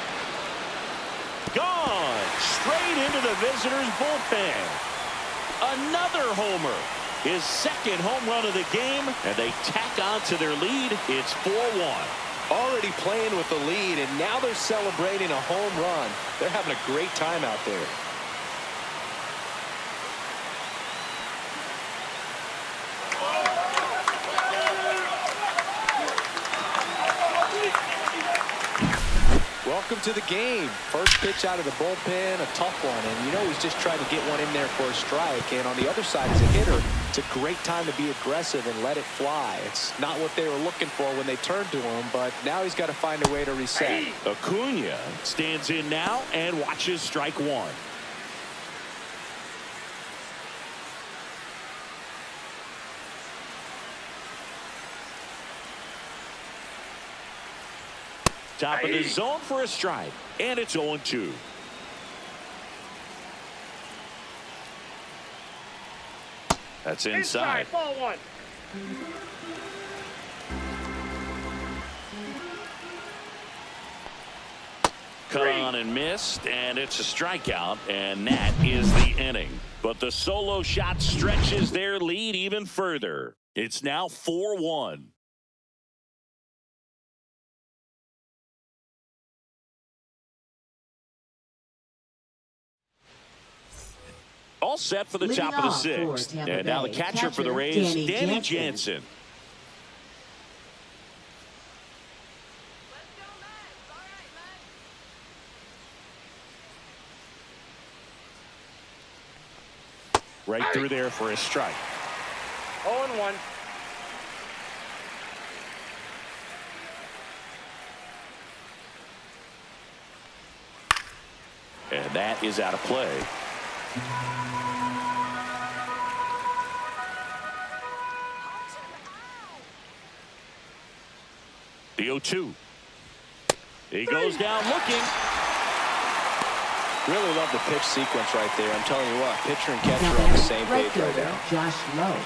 Gone straight into the visitors' bullpen. Another homer. His second home run of the game, and they tack on to their lead. It's 4-1. Already playing with the lead, and now they're celebrating a home run. They're having a great time out there. Welcome to the game. First pitch out of the bullpen, a tough one. And you know he's just trying to get one in there for a strike. And on the other side as a hitter, it's a great time to be aggressive and let it fly. It's not what they were looking for when they turned to him, but now he's got to find a way to reset. Acuna stands in now and watches strike 1. Top of the zone for a strike, and it's 0-2. That's inside. Ball 1. Cut on and missed, and it's a strikeout, and that is the inning. But the solo shot stretches their lead even further. It's now 4-1. All set for the Leading top of the off for 6th. Tampa And now the Bay, catcher for the Rays, Danny Danny Jansen. Jansen. Let's go, Mets. All right, Mets. Right through there for a strike. 0-1. And that is out of play. The 0-2. He goes down looking. Really love the pitch sequence right there. I'm telling you what, pitcher and catcher Now are on the batting, same right page right fielder, now. Josh Lowe.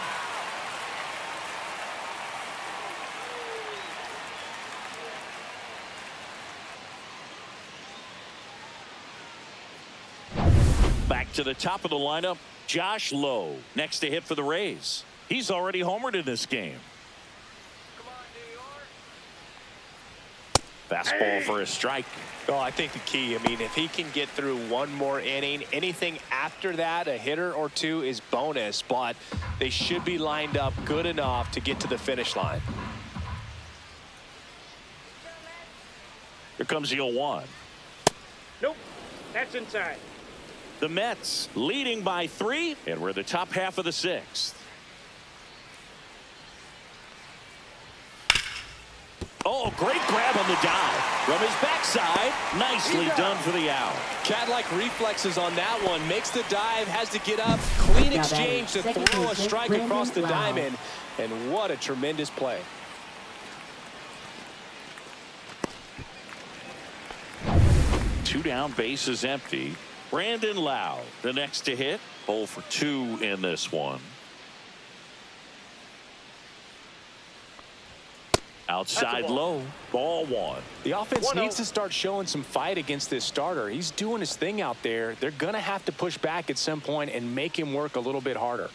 Back to the top of the lineup, Josh Lowe. Next to hit for the Rays. He's already homered in this game. Fastball for a strike. Oh, I think the key, I mean, if he can get through one more inning, anything after that, a hitter or two is bonus, but they should be lined up good enough to get to the finish line. Here comes the 0-1. Nope. That's inside. The Mets leading by 3, and we're the top half of the 6th. Oh, great grab on the dive from his backside. Nicely done for the out. Cat-like reflexes on that one. Makes the dive, has to get up. Clean Now exchange to batting, throw a second strike baseman, across the Brandon Lowe. diamond. And what a tremendous play. Two down, bases empty. Brandon Lowe, the next to hit. 0 for 2 in this one. Outside low, ball 1. The offense 1-0. needs to start showing some fight against this starter. He's doing his thing out there. They're going to have to push back at some point and make him work a little bit harder.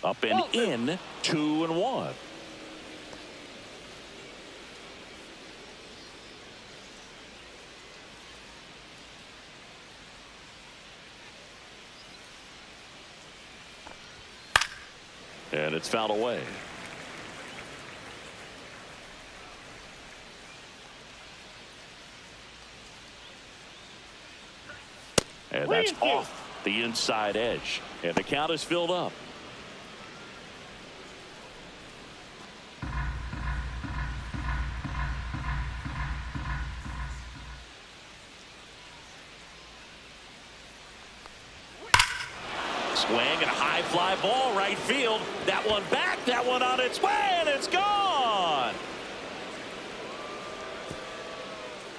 Up and in, 2-1. And it's fouled away. And that's off the inside edge. And the count is filled up. Swing and a high fly ball right field. That one back, that one on its way, and it's gone.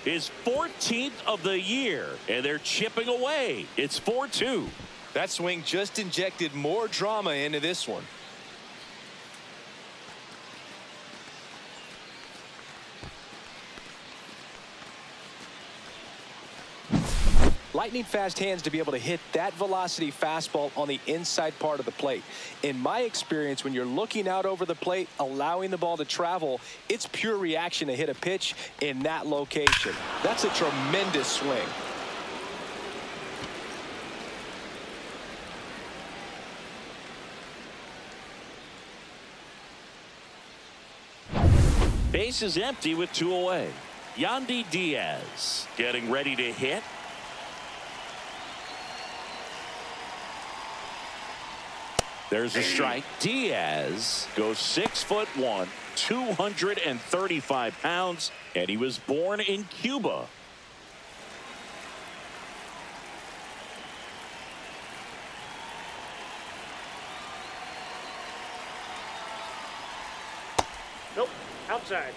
His 14th of the year, and they're chipping away. It's 4-2. That swing just injected more drama into this one. Lightning fast hands to be able to hit that velocity fastball on the inside part of the plate. In my experience, when you're looking out over the plate, allowing the ball to travel, it's pure reaction to hit a pitch in that location. That's a tremendous swing. Base is empty with 2 away. Yandy Diaz getting ready to hit. There's a strike. Diaz goes 6'1", 235 pounds, and he was born in Cuba. Nope, outside.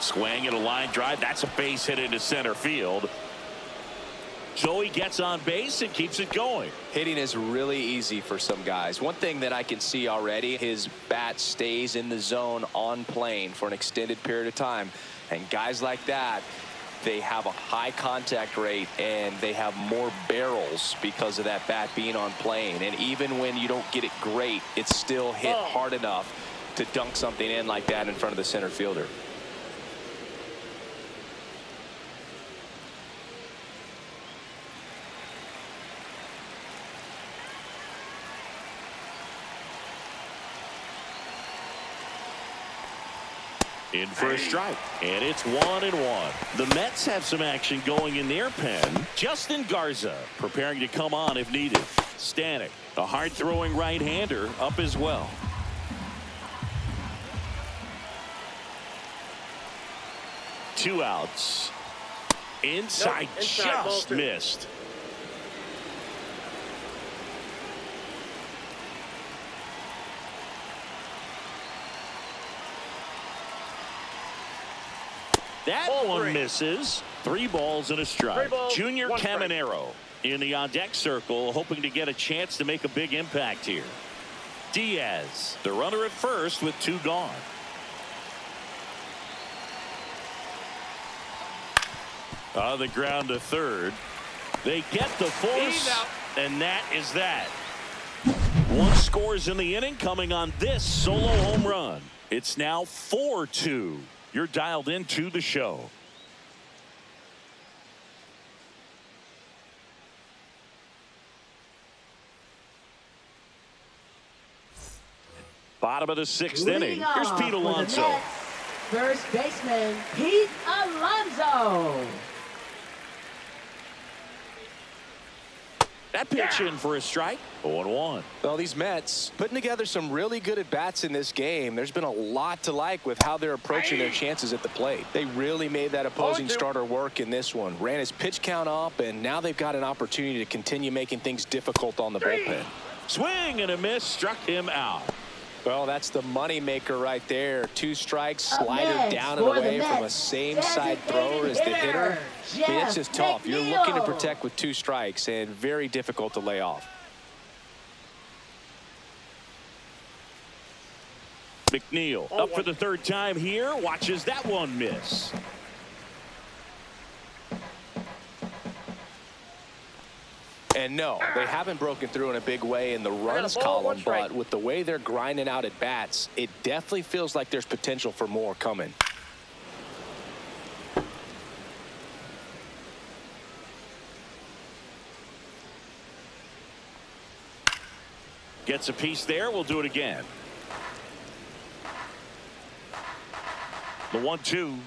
Swing and a line drive. That's a base hit into center field. So he gets on base and keeps it going. Hitting is really easy for some guys. One thing that I can see already, his bat stays in the zone on plane for an extended period of time. And guys like that, they have a high contact rate and they have more barrels because of that bat being on plane. And even when you don't get it great, it's still hit hard enough to dunk something in like that in front of the center fielder. In for a strike, and it's 1-1. The Mets have some action going in their pen. Justin Garza preparing to come on if needed. Stanek, a hard-throwing right-hander, up as well. Two outs. Inside, Nope, inside, just missed. That one misses. 3 balls and a strike. Junior Caminero in the on-deck circle, hoping to get a chance to make a big impact here. Diaz, the runner at first with 2 gone. On the ground to third. They get the force, and that is that. 1 scores in the inning, coming on this solo home run. It's now 4-2. You're dialed into the show. Bottom of the 6th inning. Here's Pete Alonso. First baseman, Pete Alonso. That pitch in for a strike. 0-1. Well, these Mets putting together some really good at-bats in this game. There's been a lot to like with how they're approaching their chances at the plate. They really made that opposing starter work in this one. Ran his pitch count up, and now they've got an opportunity to continue making things difficult on the bullpen. Swing and a miss, struck him out. Well, that's the money maker right there. 2 strikes, slider down and away from a same-side thrower as the hitter. I mean, it's just tough. You're looking to protect with 2 strikes and very difficult to lay off. McNeil up for the third time here. Watches that one miss. And no, they haven't broken through in a big way in the runs column, but with the way they're grinding out at bats, it definitely feels like there's potential for more coming. Gets a piece there. We'll do it again. The 1-2.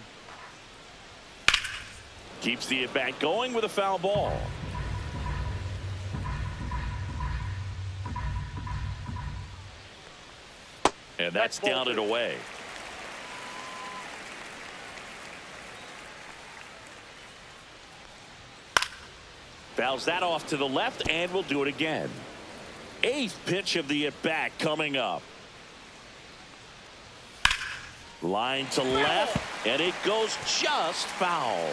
Keeps the at-bat going with a foul ball. And that's down and away. Fouls that off to the left, and we'll do it again. 8th pitch of the at-bat coming up. Line to left, and it goes just foul.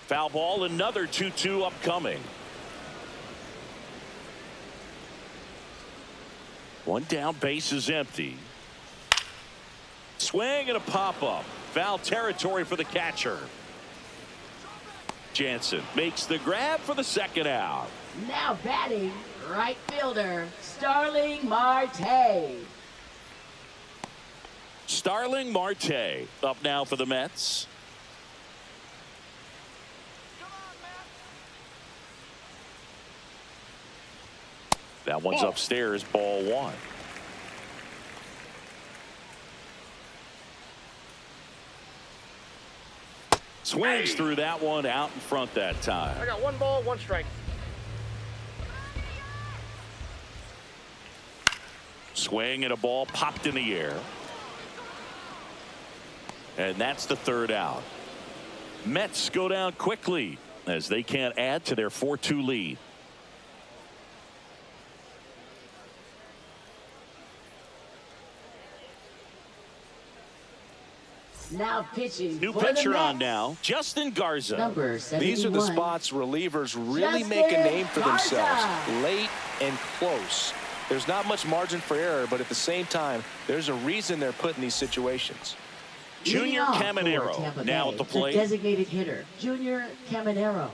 Foul ball, another 2-2 upcoming. One down, base is empty. Swing and a pop-up. Foul territory for the catcher. Jansen makes the grab for the second out. Now batting, right fielder, Starling Marte. Starling Marte up now for the Mets. That one's upstairs, ball 1. Swings through that one, out in front that time. I got 1 ball, 1 strike. Swing and a ball popped in the air. And that's the 3rd out. Mets go down quickly as they can't add to their 4-2 lead. Now pitching. New for pitcher the on Mets. now, Justin Garza. Number 71. These are the spots relievers really Justin make a name for Garza. themselves. Late and close. There's not much margin for error, but at the same time, there's a reason they're put in these situations. Junior Leading off for Caminero Tampa now Bay, at the plate. designated hitter, Junior Caminero.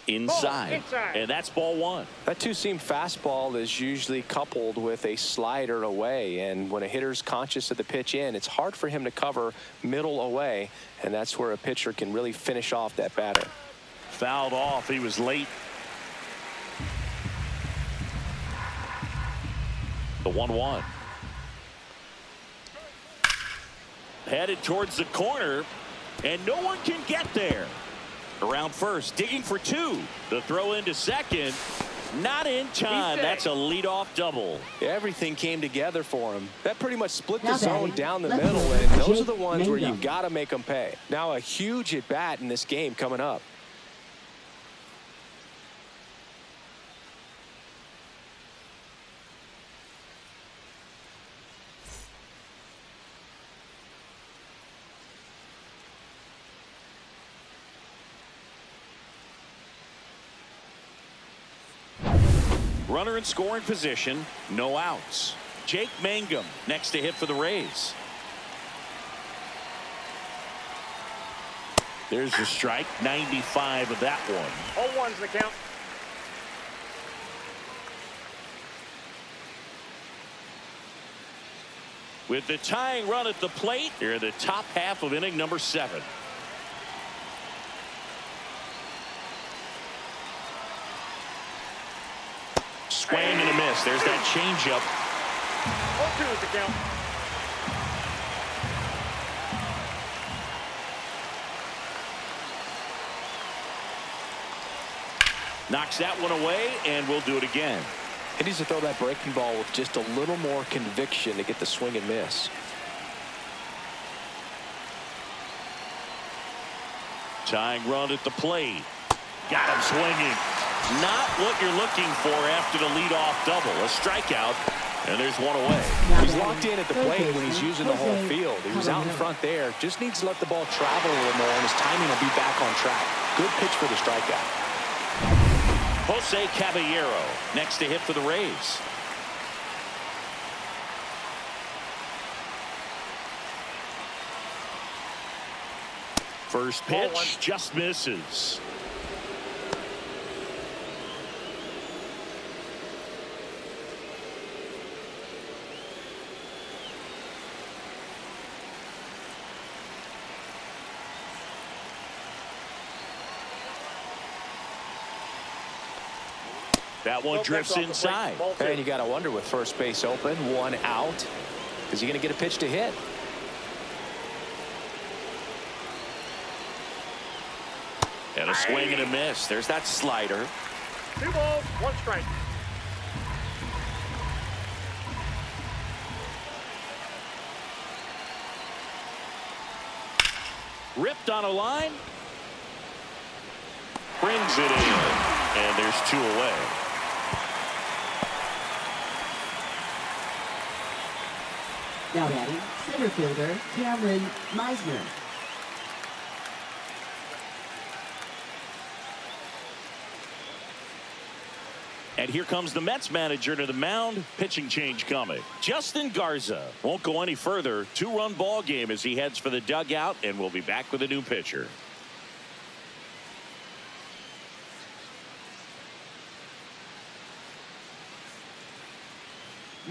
Inside. And that's ball 1. That two-seam fastball is usually coupled with a slider away, and when a hitter's conscious of the pitch in, it's hard for him to cover middle away, and that's where a pitcher can really finish off that batter. Fouled off. He was late. The 1-1. Headed towards the corner, and no one can get there. Around first, digging for 2. The throw into second. Not in time. That's a leadoff double. Everything came together for him. That pretty much split the Now zone batting, down the left middle, fielder, and those Jake are the ones where you Mangum. got to make them pay. Now a huge at-bat in this game coming up. Runner in scoring position, no outs. Jake Mangum next to hit for the Rays. There's the strike, 95 of that one. 0-1's the count. With the tying run at the plate, here in the top half of inning number 7. Swing and a miss. There's that changeup. 0-2 is the count. Knocks that one away, and we'll do it again. He needs to throw that breaking ball with just a little more conviction to get the swing and miss. Tying run at the plate. Got him swinging. Not what you're looking for after the leadoff double. A strikeout And there's one away. He's locked in at the plate when he's using the whole field. He was out in front there. Just needs to let the ball travel a little more, and his timing will be back on track. Good pitch for the strikeout. Jose Caballero next to hit for the Rays. First pitch just misses. That one drifts inside. And you got to wonder with first base open, one out. Is he going to get a pitch to hit? And a swing and a miss. There's that slider. 2 balls, 1 strike. Ripped on a line. Brings it in. And there's 2 away. Now batting, center fielder Cameron Meisner. And here comes the Mets manager to the mound. Pitching change coming. Justin Garza won't go any further. 2-run ball game as he heads for the dugout, and we'll be back with a new pitcher.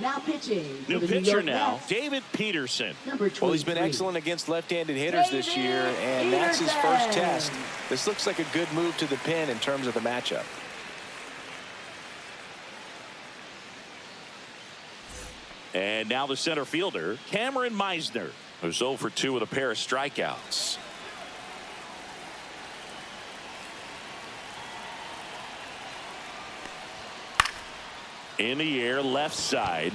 Now pitching. New for the pitcher York now, Mets, David Peterson. number 23. Well, he's been excellent against left-handed hitters this year, and that's his first test. This looks like a good move to the pin in terms of the matchup. And now the center fielder, Cameron Meisner, who's 0 for 2 with a pair of strikeouts. In the air, left side.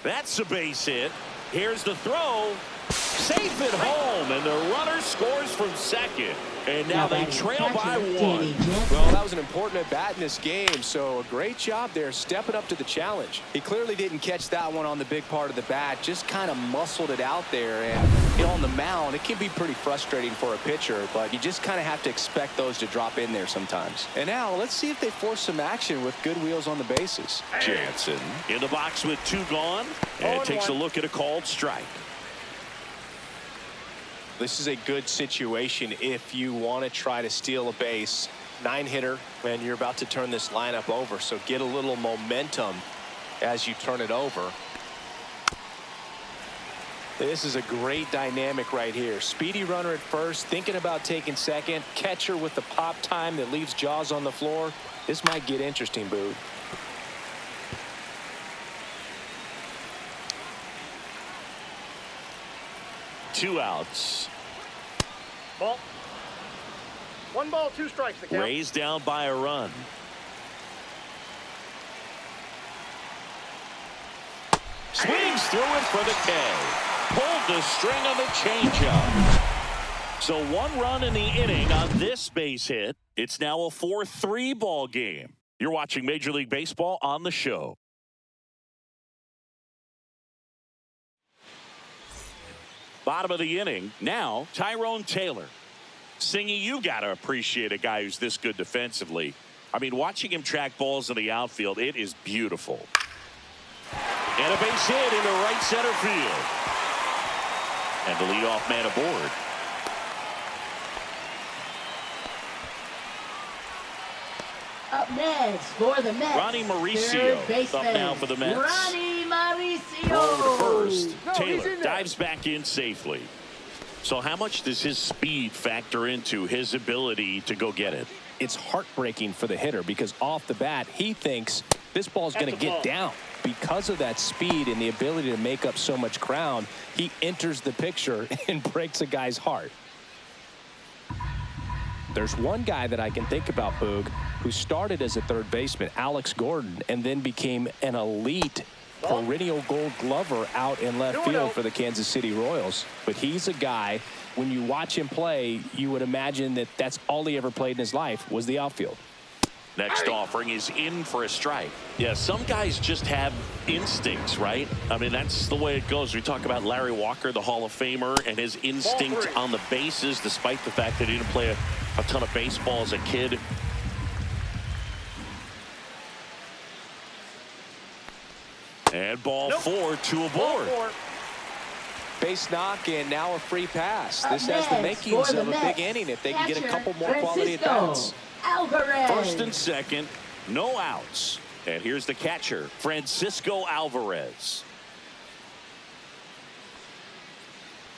That's a base hit. Here's the throw. Safe at home, and the runner scores from second. And now they trail by 1. Well, that was an important at-bat in this game, so a great job there stepping up to the challenge. He clearly didn't catch that one on the big part of the bat, just kind of muscled it out there. And on the mound, it can be pretty frustrating for a pitcher, but you just kind of have to expect those to drop in there sometimes. And now let's see if they force some action with good wheels on the bases. Jansen in the box with 2 gone, and takes a look at a called strike. This is a good situation if you want to try to steal a base. 9-hitter, and you're about to turn this lineup over, so get a little momentum as you turn it over. This is a great dynamic right here. Speedy runner at first, thinking about taking second. Catcher with the pop time that leaves Jaws on the floor. This might get interesting, Boog. Two outs. Ball. 1 ball, 2 strikes. The count. Rays down by a run. Swings through it for the K. Pulled the string on the changeup. So 1 run in the inning on this base hit. It's now a 4-3 ball game. You're watching Major League Baseball on the show. Bottom of the inning. Now, Tyrone Taylor. Singy, you got to appreciate a guy who's this good defensively. I mean, watching him track balls in the outfield, it is beautiful. And a base hit into right center field. And the leadoff man aboard. Up next for the Mets, Ronnie Mauricio third baseman, up now for the Mets. Ronnie Mauricio. Throw over to first. No, Taylor dives back in safely. So how much does his speed factor into his ability to go get it? It's heartbreaking for the hitter because off the bat, he thinks this ball's going to get down. Because of that speed and the ability to make up so much ground, he enters the picture and breaks a guy's heart. There's one guy that I can think about, Boog, who started as a third baseman, Alex Gordon, and then became an elite perennial gold glover out in left field for the Kansas City Royals. But he's a guy, when you watch him play, you would imagine that that's all he ever played in his life was the outfield. Next offering is in for a strike. Yeah, some guys just have instincts, right? I mean, that's the way it goes. We talk about Larry Walker, the Hall of Famer, and his instinct on the bases, despite the fact that he didn't play a ton of baseball as a kid. And ball 4, 2 aboard. Base knock and now a free pass. This has the makings of a big inning if they can get a couple more quality at bats. Alvarez. First and second, no outs. And here's the catcher, Francisco Alvarez.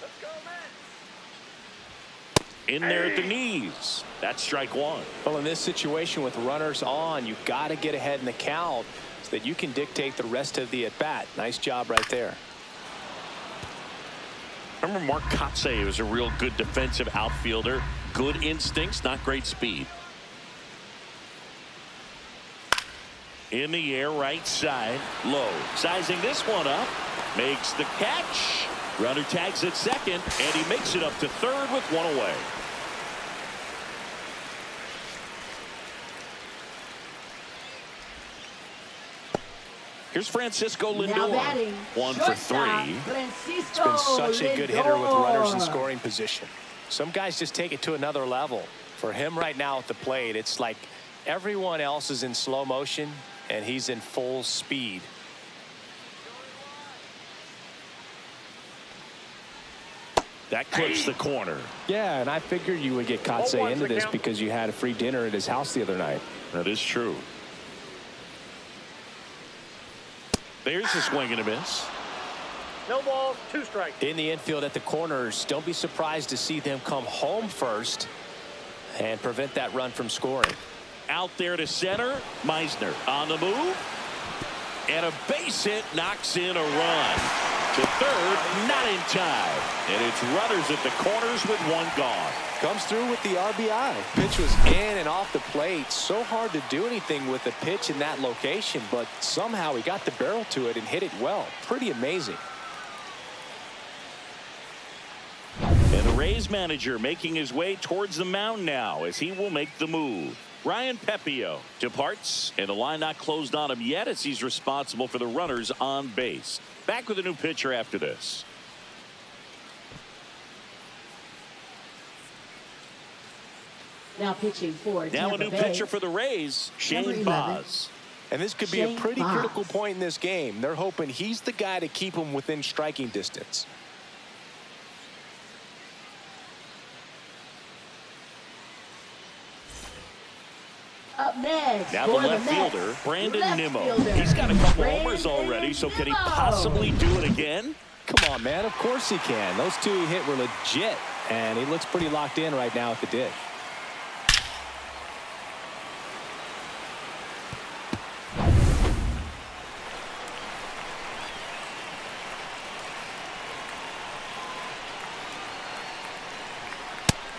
Let's go, Mets. In there at the knees. That's strike 1. Well, in this situation with runners on, you've got to get ahead in the count so that you can dictate the rest of the at-bat. Nice job right there. Remember Mark Kotsay was a real good defensive outfielder. Good instincts, not great speed. In the air, right side, low. Sizing this one up, makes the catch. Runner tags at second, and he makes it up to third with 1 away. Here's Francisco Lindor, 1 for 3. It's been such a good hitter with runners in scoring position. Some guys just take it to another level. For him right now at the plate, it's like everyone else is in slow motion and he's in full speed. That clips the corner. Yeah, and I figured you would get Kotsay into this because you had a free dinner at his house the other night. That is true. There's a swing and a miss. No balls, 2 strikes. In the infield at the corners, don't be surprised to see them come home first and prevent that run from scoring. Out there to center, Meisner on the move, and a base hit knocks in a run. To third, not in time, and it's runners at the corners with 1 gone. Comes through with the RBI. Pitch was in and off the plate. So hard to do anything with the pitch in that location, but somehow he got the barrel to it and hit it well. Pretty amazing. And the Rays manager making his way towards the mound now as he will make the move. Ryan Pepio departs, and the line not closed on him yet as he's responsible for the runners on base. Back with a new pitcher after this. Now pitching for Now Tampa a new Bay. pitcher for the Rays, Number Shane 11. Baz. And this could be a pretty critical point in this game. They're hoping he's the guy to keep them within striking distance. Up next Now the for left Mets, fielder, Brandon left Nimmo. fielder, He's got a couple Brandon homers already, so can he Nimmo. possibly do it again? Come on, man. Of course he can. Those 2 he hit were legit, and he looks pretty locked in right now at the dish.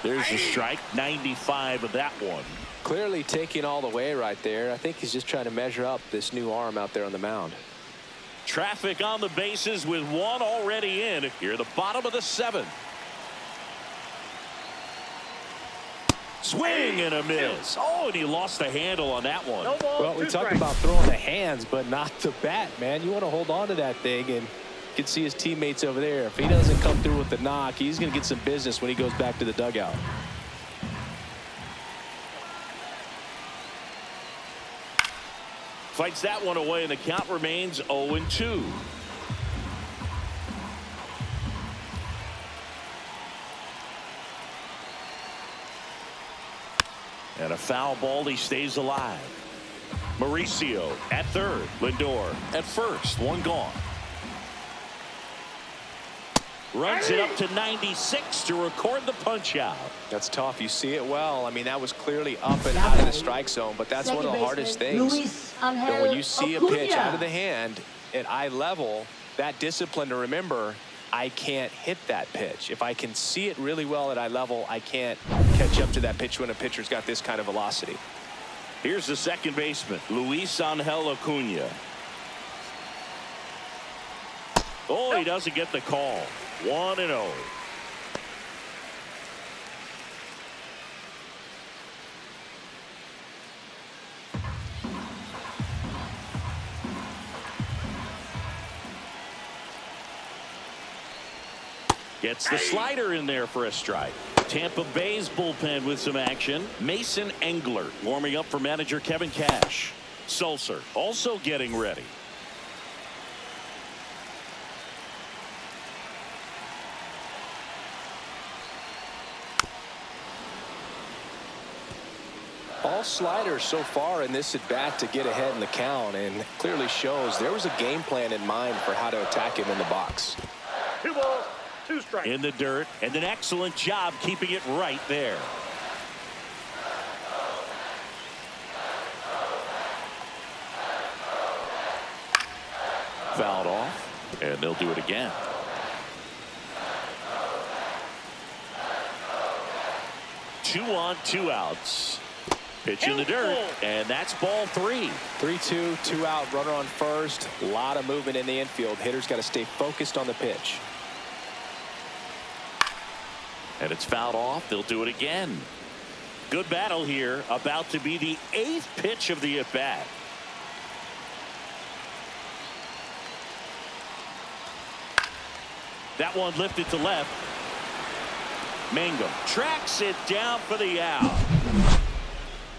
There's a strike, 95 of that one. Clearly taking all the way right there. I think he's just trying to measure up this new arm out there on the mound. Traffic on the bases with 1 already in. Here at the bottom of the 7th. Swing and a miss. Oh, and he lost the handle on that one. No balls, Well, we 2 talk strikes. about throwing the hands, but not the bat, man. You want to hold on to that thing, and you can see his teammates over there. If he doesn't come through with the knock, he's going to get some business when he goes back to the dugout. Fights that one away, and the count remains 0-2. And a foul ball, he stays alive. Mauricio at third, Lindor at first, 1 gone. Runs it up to 96 to record the punch out. That's tough. You see it well. I mean, that was clearly up and out of the strike zone, but that's one of the hardest things. That when you see a pitch out of the hand at eye level, that discipline to remember, I can't hit that pitch. If I can see it really well at eye level, I can't catch up to that pitch when a pitcher's got this kind of velocity. Here's the second baseman, Luis Angel Acuna. Oh, he doesn't get the call. 1-0. Gets the slider in there for a strike. Tampa Bay's bullpen with some action. Mason Engler warming up for manager Kevin Cash. Sulcer also getting ready. All sliders so far in this at bat to get ahead in the count, and clearly shows there was a game plan in mind for how to attack him in the box. 2 balls, 2 strikes. In the dirt, and an excellent job keeping it right there. Fouled off, and they'll do it again. Two on, 2 outs. Pitch in the dirt, and that's ball 3. 3-2, 2 out, runner on first. A lot of movement in the infield. Hitter's got to stay focused on the pitch. And it's fouled off. They'll do it again. Good battle here. About to be the 8th pitch of the at-bat. That one lifted to left. Mangum tracks it down for the out.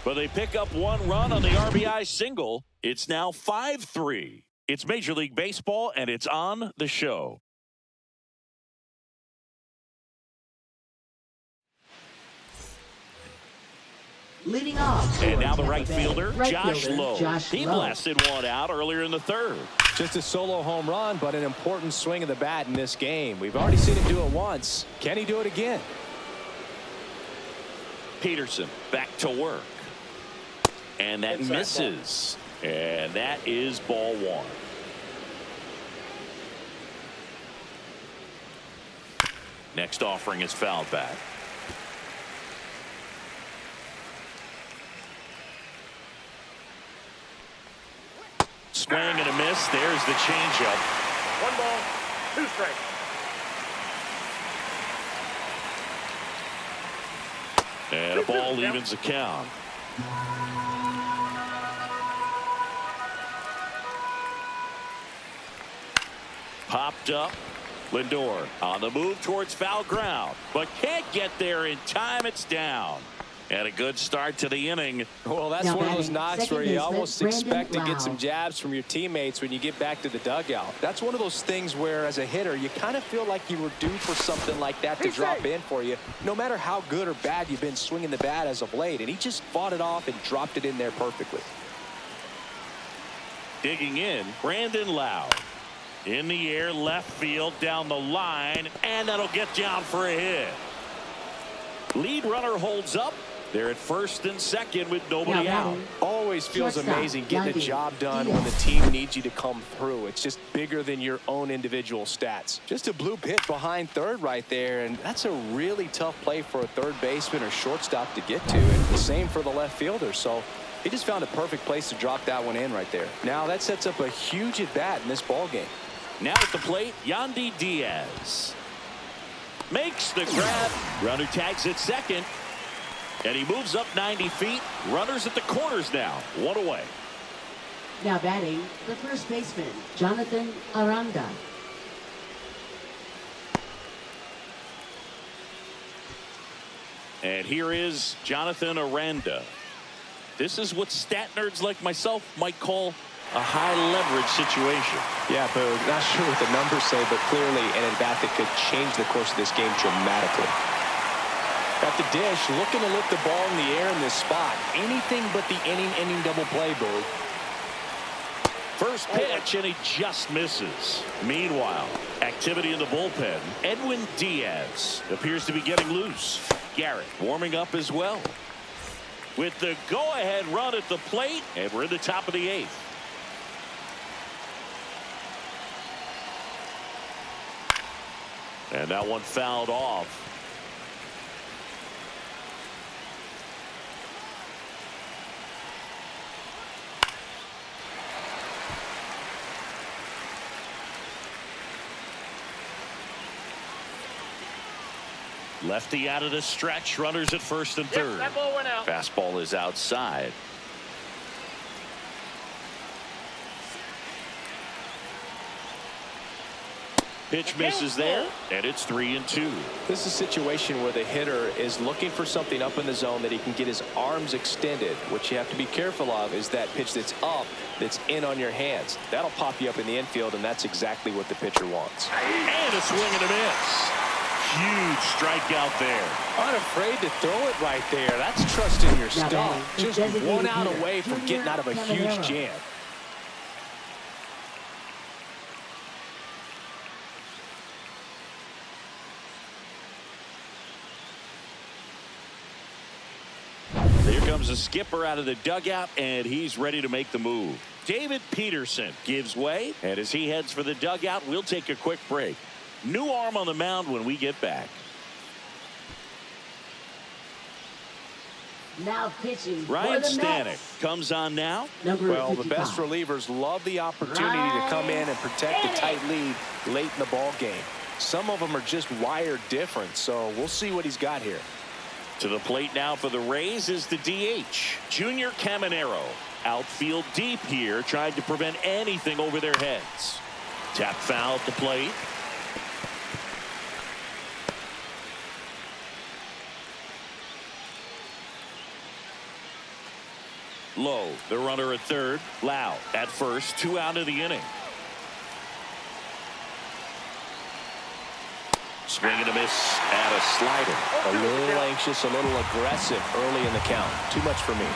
But they pick up 1 run on the RBI single. It's now 5-3. It's Major League Baseball, and it's on the show. Leading off. And now the Tampa right Bay. fielder, Right Josh fielder, Lowe. Josh He Lowe. blasted one out earlier in the 3rd. Just a solo home run, but an important swing of the bat in this game. We've already seen him do it once. Can he do it again? Peterson back to work. And that Inside misses. And that is ball 1. Next offering is fouled back. Swing and a miss. There's the changeup. 1 ball, 2 strikes. And a ball evens the count. Popped up. Lindor on the move towards foul ground, but can't get there in time. It's down. And a good start to the inning. Well, that's Now one of those batting, knocks second where you baseman, almost Brandon expect to get some Lau. jabs from your teammates when you get back to the dugout. That's one of those things where, as a hitter, you kind of feel like you were due for something like that to drop in for you, no matter how good or bad you've been swinging the bat as of late. And he just fought it off and dropped it in there perfectly. Digging in, Brandon Lau. In the air, left field, down the line, and that'll get down for a hit. Lead runner holds up. They're at first and second with nobody Now out. batting, Always feels shortstop, amazing getting the Yandy job done Diaz. when the team needs you to come through. It's just bigger than your own individual stats. Just a bloop hit behind third right there, and that's a really tough play for a third baseman or shortstop to get to, and the same for the left fielder. So he just found a perfect place to drop that one in right there. Now that sets up a huge at bat in this ball game. Now at the plate, Yandy Diaz makes the grab. Runner tags at second. And he moves up 90 feet. Runners at the corners now. 1 away. Now batting, the first baseman, Jonathan Aranda. And here is Jonathan Aranda. This is what stat nerds like myself might call a high leverage situation. Yeah, Boo, not sure what the numbers say, but clearly an at-bat that could change the course of this game dramatically. At the dish, looking to lift the ball in the air in this spot. Anything but the inning double play, Boo. First pitch, and he just misses. Meanwhile, activity in the bullpen. Edwin Diaz appears to be getting loose. Garrett warming up as well. With the go-ahead run at the plate, and we're in the top of the 8th. And that one fouled off. Lefty out of the stretch. Runners at first and third. That ball went out. Fastball is outside. Pitch misses there, and it's 3-2. This is a situation where the hitter is looking for something up in the zone that he can get his arms extended. What you have to be careful of is that pitch that's up, that's in on your hands. That'll pop you up in the infield, and that's exactly what the pitcher wants. And a swing and a miss. Huge strikeout there. Unafraid to throw it right there. That's trusting your stuff. Just one out away from getting out of a huge jam. Here comes the skipper out of the dugout, and he's ready to make the move. David Peterson gives way, and as he heads for the dugout, we'll take a quick break. New arm on the mound when we get back. Now pitching. Ryan Stanek comes on now. Well, the best relievers love the opportunity to come in and protect a tight lead late in the ball game. Some of them are just wired different, so we'll see what he's got here. To the plate now for the Rays is the DH, Junior Caminero. Outfield deep here, trying to prevent anything over their heads. Tap foul at the plate. Low, the runner at third. Lau at first, 2 out of the inning. Swing and a miss and a slider. A little anxious, a little aggressive early in the count. Too much for me.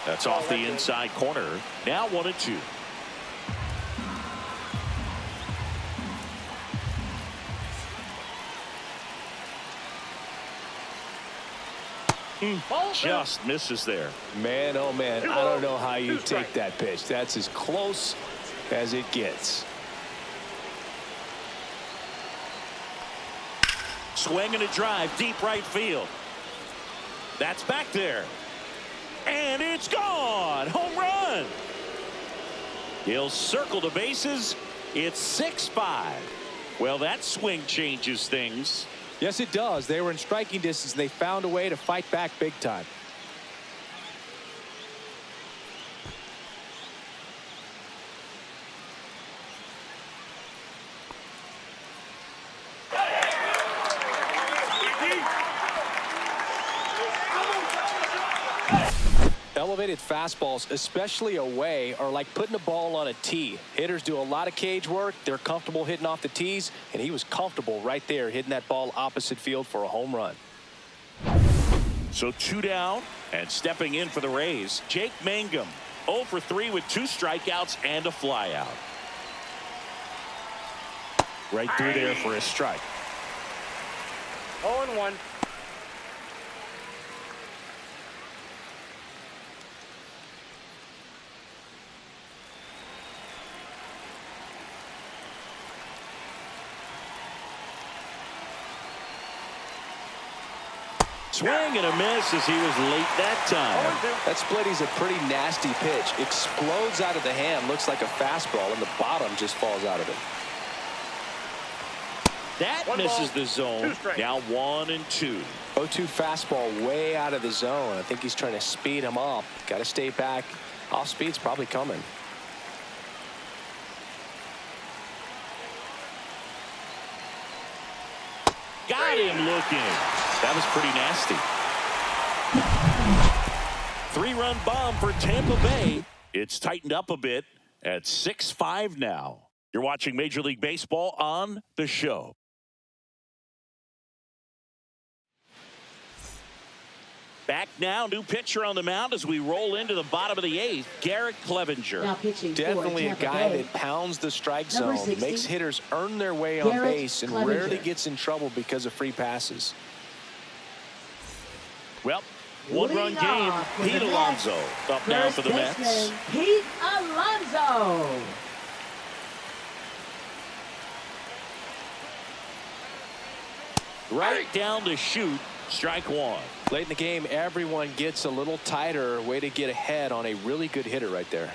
That's off the inside corner. Now 1-2. Just misses there. Man, oh man, I don't know how you take that pitch. That's as close as it gets. Swing and a drive, deep right field. That's back there. And it's gone. Home run. He'll circle the bases. It's 6-5. Well, that swing changes things. Yes, it does. They were in striking distance, and they found a way to fight back big time. Elevated fastballs, especially away, are like putting a ball on a tee. Hitters do a lot of cage work. They're comfortable hitting off the tees, and he was comfortable right there hitting that ball opposite field for a home run. So 2 down, and stepping in for the Rays, Jake Mangum, 0 for 3 with 2 strikeouts and a flyout. Right through there for a strike. 0-1. Swing and a miss as he was late that time. That splitty's a pretty nasty pitch. Explodes out of the hand, looks like a fastball, and the bottom just falls out of it. That misses the zone. Now 1-2. 0-2 fastball way out of the zone. I think he's trying to speed him up. Got to stay back. Off speed's probably coming. Got him looking. That was pretty nasty. 3-run bomb for Tampa Bay. It's tightened up a bit at 6-5 now. You're watching Major League Baseball on The Show. Back now, new pitcher on the mound as we roll into the bottom of the 8th, Garrett Clevenger. Now pitching Definitely a guy that pounds the strike zone, makes hitters earn their way on base, and rarely gets in trouble because of free passes. Well, 1-run game. Pete Alonso up now for the Mets. Pete Alonso. Right down to shoot. Strike 1. Late in the game, everyone gets a little tighter. Way to get ahead on a really good hitter right there.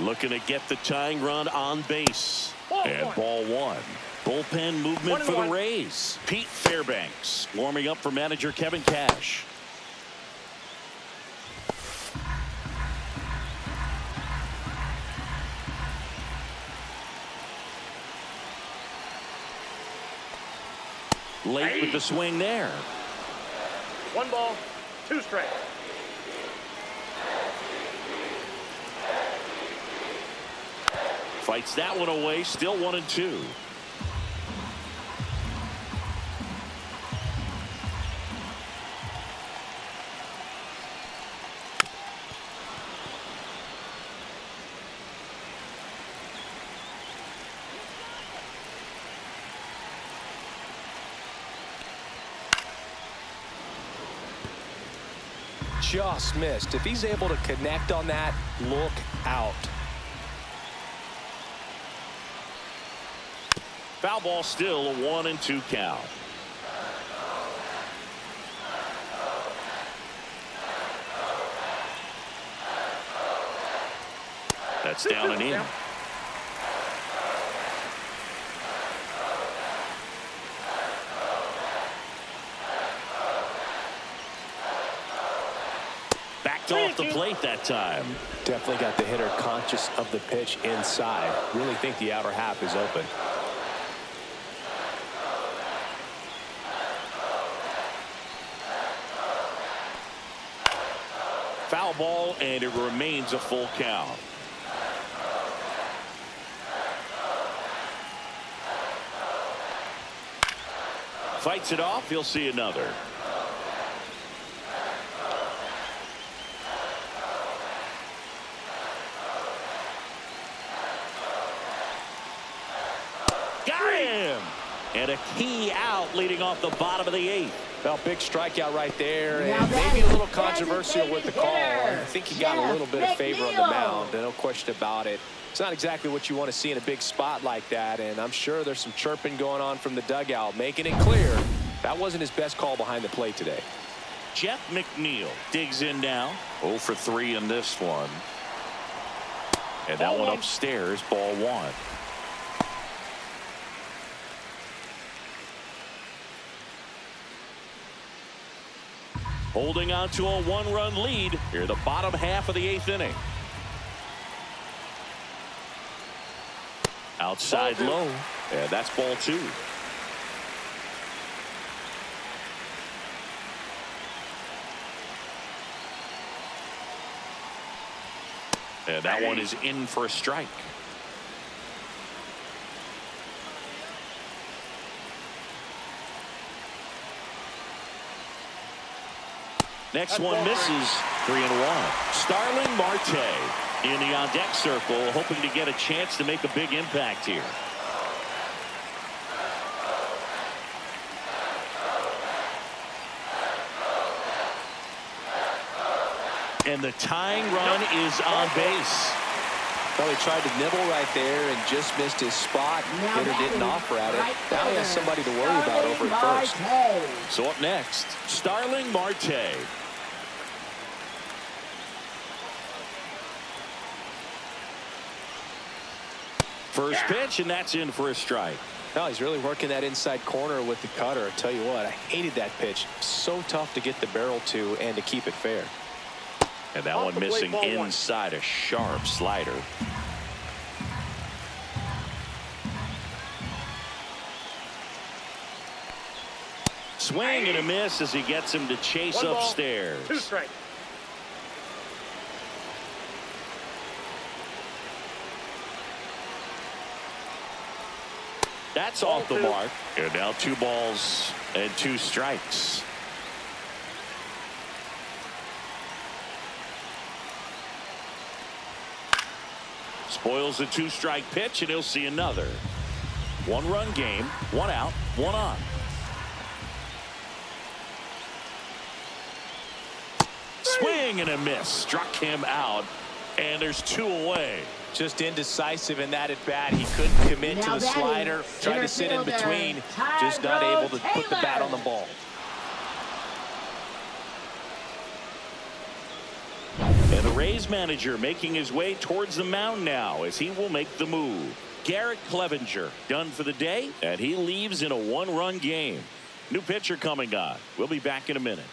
Looking to get the tying run on base. And ball 1. Bullpen movement for the Rays. Pete Fairbanks warming up for manager Kevin Cash. late with the swing there. 1 ball, 2 strikes. Fights that one away, still 1-2. Just missed. If he's able to connect on that, look out. Foul ball, still a 1-2 count. That's down and in. Backed off the plate that time. Definitely got the hitter conscious of the pitch inside. Really think the outer half is open. Foul ball, and it remains a full count. Fights it off. He'll see another. Got him! And a key out leading off the bottom of the 8th. Well, big strikeout right there, Now and that maybe a is little controversial with the call. hitter, I think he got a little bit of favor on the McNeil. mound, no question about it. It's not exactly what you want to see in a big spot like that, and I'm sure there's some chirping going on from the dugout, making it clear that wasn't his best call behind the plate today. Jeff McNeil digs in now. 0 for 3 in this one. And that one upstairs, ball 1. Holding on to a 1-run lead here, the bottom half of the 8th inning. Outside low, and that's ball 2. And that one is in for a strike. Next one misses. 3-1. Starling Marte in the on-deck circle, hoping to get a chance to make a big impact here. And the tying run is on base. Well, he tried to nibble right there and just missed his spot. Now Hitter that didn't is offer at it. right Now he has fielder, somebody to worry about over at first. Marte. So up next, Starling Marte. First pitch, and that's in for a strike. No, he's really working that inside corner with the cutter. I tell you what, I hated that pitch. So tough to get the barrel to and to keep it fair. And that one missing inside, a sharp slider. Swing and a miss as he gets him to chase 1 ball, upstairs. 2 strikes. That's off the mark. And now 2 balls and 2 strikes. Spoils the 2-strike pitch, and he'll see another. 1-run game, 1 out, 1 on. Swing and a miss. Struck him out, and there's 2 away. Just indecisive in that at bat. He couldn't commit to Now the that slider. is Tried to sit in center between. fielder, Just not able to Tyrone put the bat Taylor. on the ball. And the Rays manager making his way towards the mound now as he will make the move. Garrett Clevenger done for the day, and he leaves in a 1-run game. New pitcher coming on. We'll be back in a minute.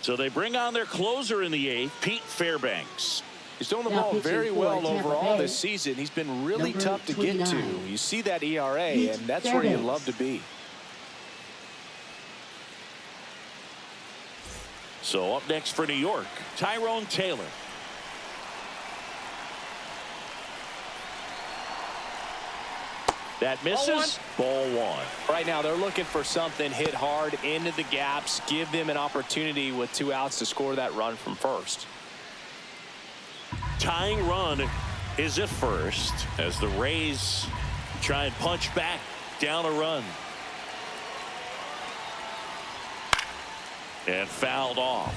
So they bring on their closer in the 8th, Pete Fairbanks. He's throwing the Now ball pitching very for well Tampa overall Bay, this season. He's been really number tough to get to. 29. You see that ERA, Pete and that's where you Fairbanks. love to be. So up next for New York, Tyrone Taylor. That misses. Ball one. Right now, they're looking for something hit hard into the gaps, give them an opportunity with 2 outs to score that run from first. Tying run is at first as the Rays try and punch back down a run. And fouled off.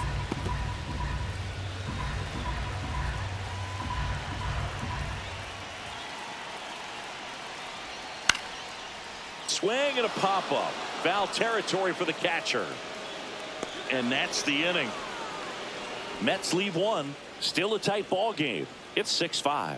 Swing and a pop-up. Foul territory for the catcher. And that's the inning. Mets leave one. Still a tight ball game. It's 6-5.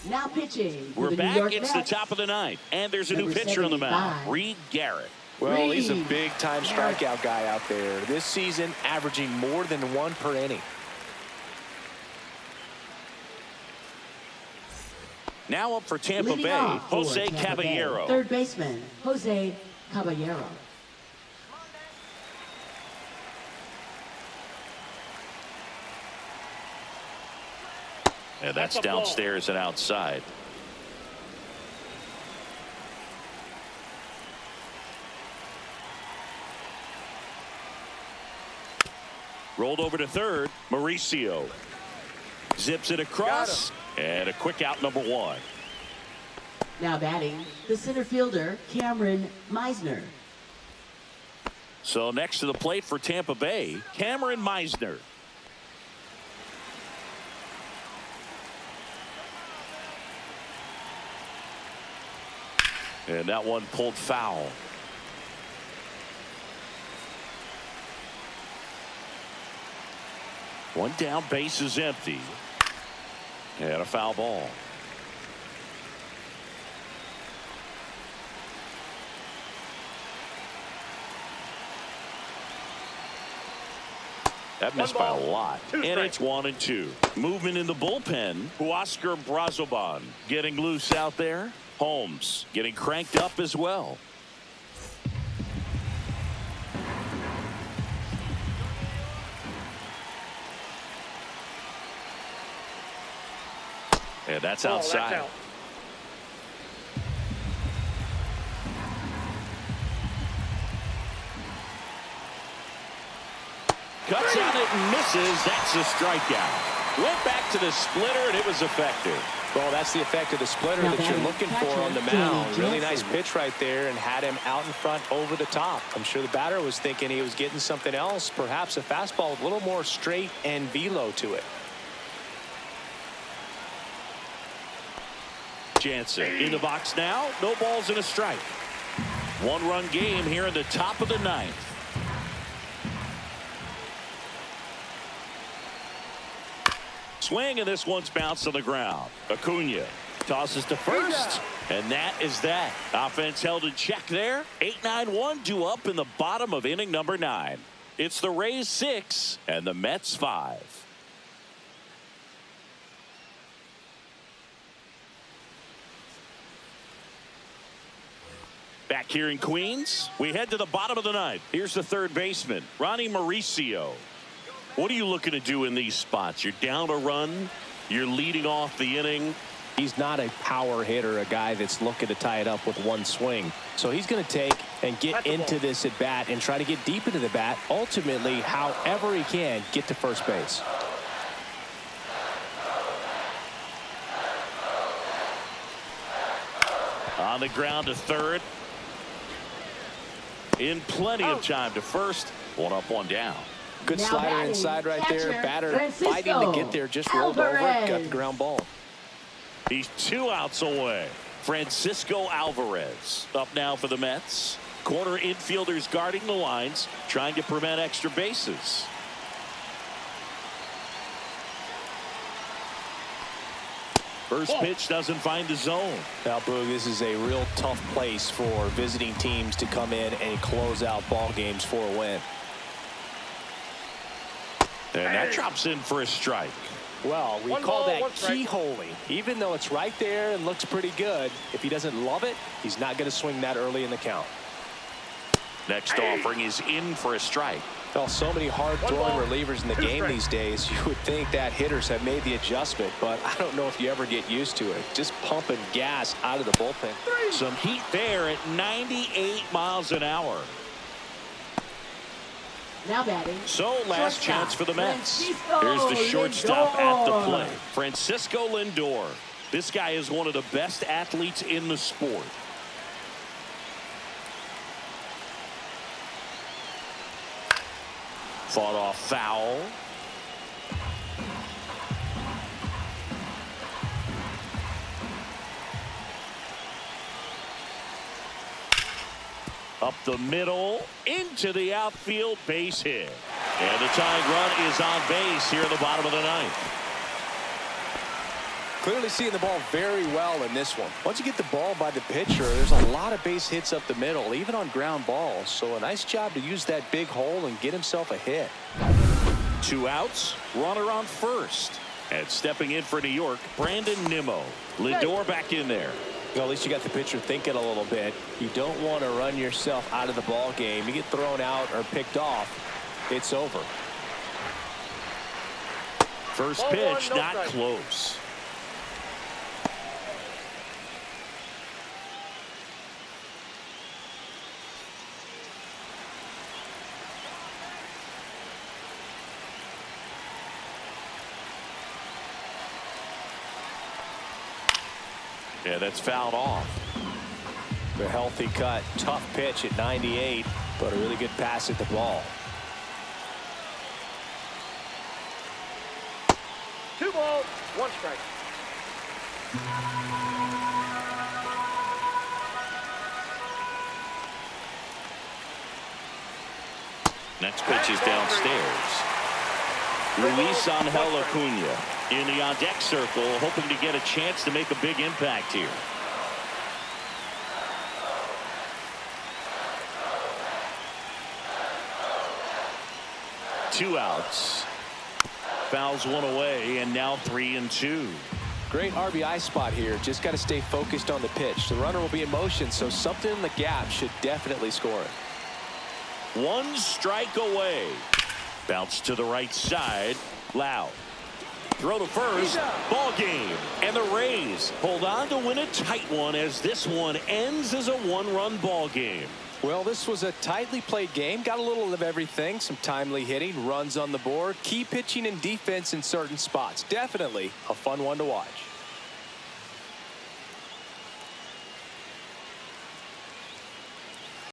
Now pitching for We're the New back. York It's Mets. the top of the ninth. And there's a new Number pitcher on the mound. 75. Reed Garrett. Well, he's a Reed big-time Garrett. strikeout guy out there. This season, averaging more than 1 per inning. Now up for Tampa Leading Bay, off for Jose Tampa Bay, Caballero. third baseman, Jose Caballero. And that's That's a ball. downstairs and outside. Rolled over to third. Mauricio zips it across. And a quick out, number one. Now batting, the center fielder, Cameron Meisner. So next to the plate for Tampa Bay, Cameron Meisner. And that one pulled foul. One down, base is empty. And a foul ball. That missed by a lot. And it's 1-2. Movement in the bullpen. Huascar Brazoban getting loose out there. Holmes getting cranked up as well. And that's outside. That's out. Cuts on it and misses. That's a strikeout. Went back to the splitter and it was effective. Well, that's the effect of the splitter Now that you're batting, looking for catcher, on the Danny mound. Really nice Jansen. pitch right there and had him out in front over the top. I'm sure the batter was thinking he was getting something else, perhaps a fastball with a little more straight and velo to it. Jansen in the box now. No balls and a strike. 1-run game here in the top of the ninth. Swing, and this one's bounced on the ground. Acuna tosses to first, and that is that. Offense held in check there. 8-9-1 due up in the bottom of inning number 9. It's the Rays 6 and the Mets 5. Back here in Queens, we head to the bottom of the ninth. Here's the third baseman, Ronnie Mauricio. What are you looking to do in these spots? You're down a run. You're leading off the inning. He's not a power hitter, a guy that's looking to tie it up with one swing. So he's going to take and get into this at bat and try to get deep into the bat. Ultimately, however he can, get to first base. On the ground to third. In plenty of time to first. 1 up, 1 down. Good Now slider batting, inside right there. catcher, Batter Francisco fighting to get there. Just rolled over. Got the ground ball. He's 2 outs away. Francisco Alvarez up now for the Mets. Corner infielders guarding the lines, trying to prevent extra bases. First pitch doesn't find the zone. Now, Boog, this is a real tough place for visiting teams to come in and close out ball games for a win. And that drops in for a strike. Well, we call that keyholing. Even though it's right there and looks pretty good, if he doesn't love it, he's not going to swing that early in the count. Next offering is in for a strike. Well, so many hard-throwing relievers in the game these days, you would think that hitters have made the adjustment, but I don't know if you ever get used to it. Just pumping gas out of the bullpen. Some heat there at 98 miles an hour. Now batting. So last chance for the Mets. Francisco Here's the shortstop at the Lindor. plate. Francisco Lindor. This guy is one of the best athletes in the sport. Fought off foul. Up the middle, into the outfield, base hit. And the tying run is on base here in the bottom of the ninth. Clearly seeing the ball very well in this one. Once you get the ball by the pitcher, there's a lot of base hits up the middle, even on ground balls. So a nice job to use that big hole and get himself a hit. 2 outs, runner on first. And stepping in for New York, Brandon Nimmo. Lindor back in there. Well, at least you got the pitcher thinking a little bit. You don't want to run yourself out of the ball game. You get thrown out or picked off, it's over. First pitch, not close. Yeah, that's fouled off. A healthy cut. Tough pitch at 98, but a really good pass at the ball. 2 balls, 1 strike. Next pitch is downstairs. Luis Angel Acuna in the on-deck circle, hoping to get a chance to make a big impact here. Two outs. Fouls one away, and now 3-2. Great RBI spot here. Just got to stay focused on the pitch. The runner will be in motion, so something in the gap should definitely score it. 1 strike away. Bounce to the right side. Loud. Throw to first. Ball game. And the Rays hold on to win a tight one as this one ends as a 1-run ball game. Well, this was a tightly played game. Got a little of everything. Some timely hitting, runs on the board, key pitching and defense in certain spots. Definitely a fun one to watch.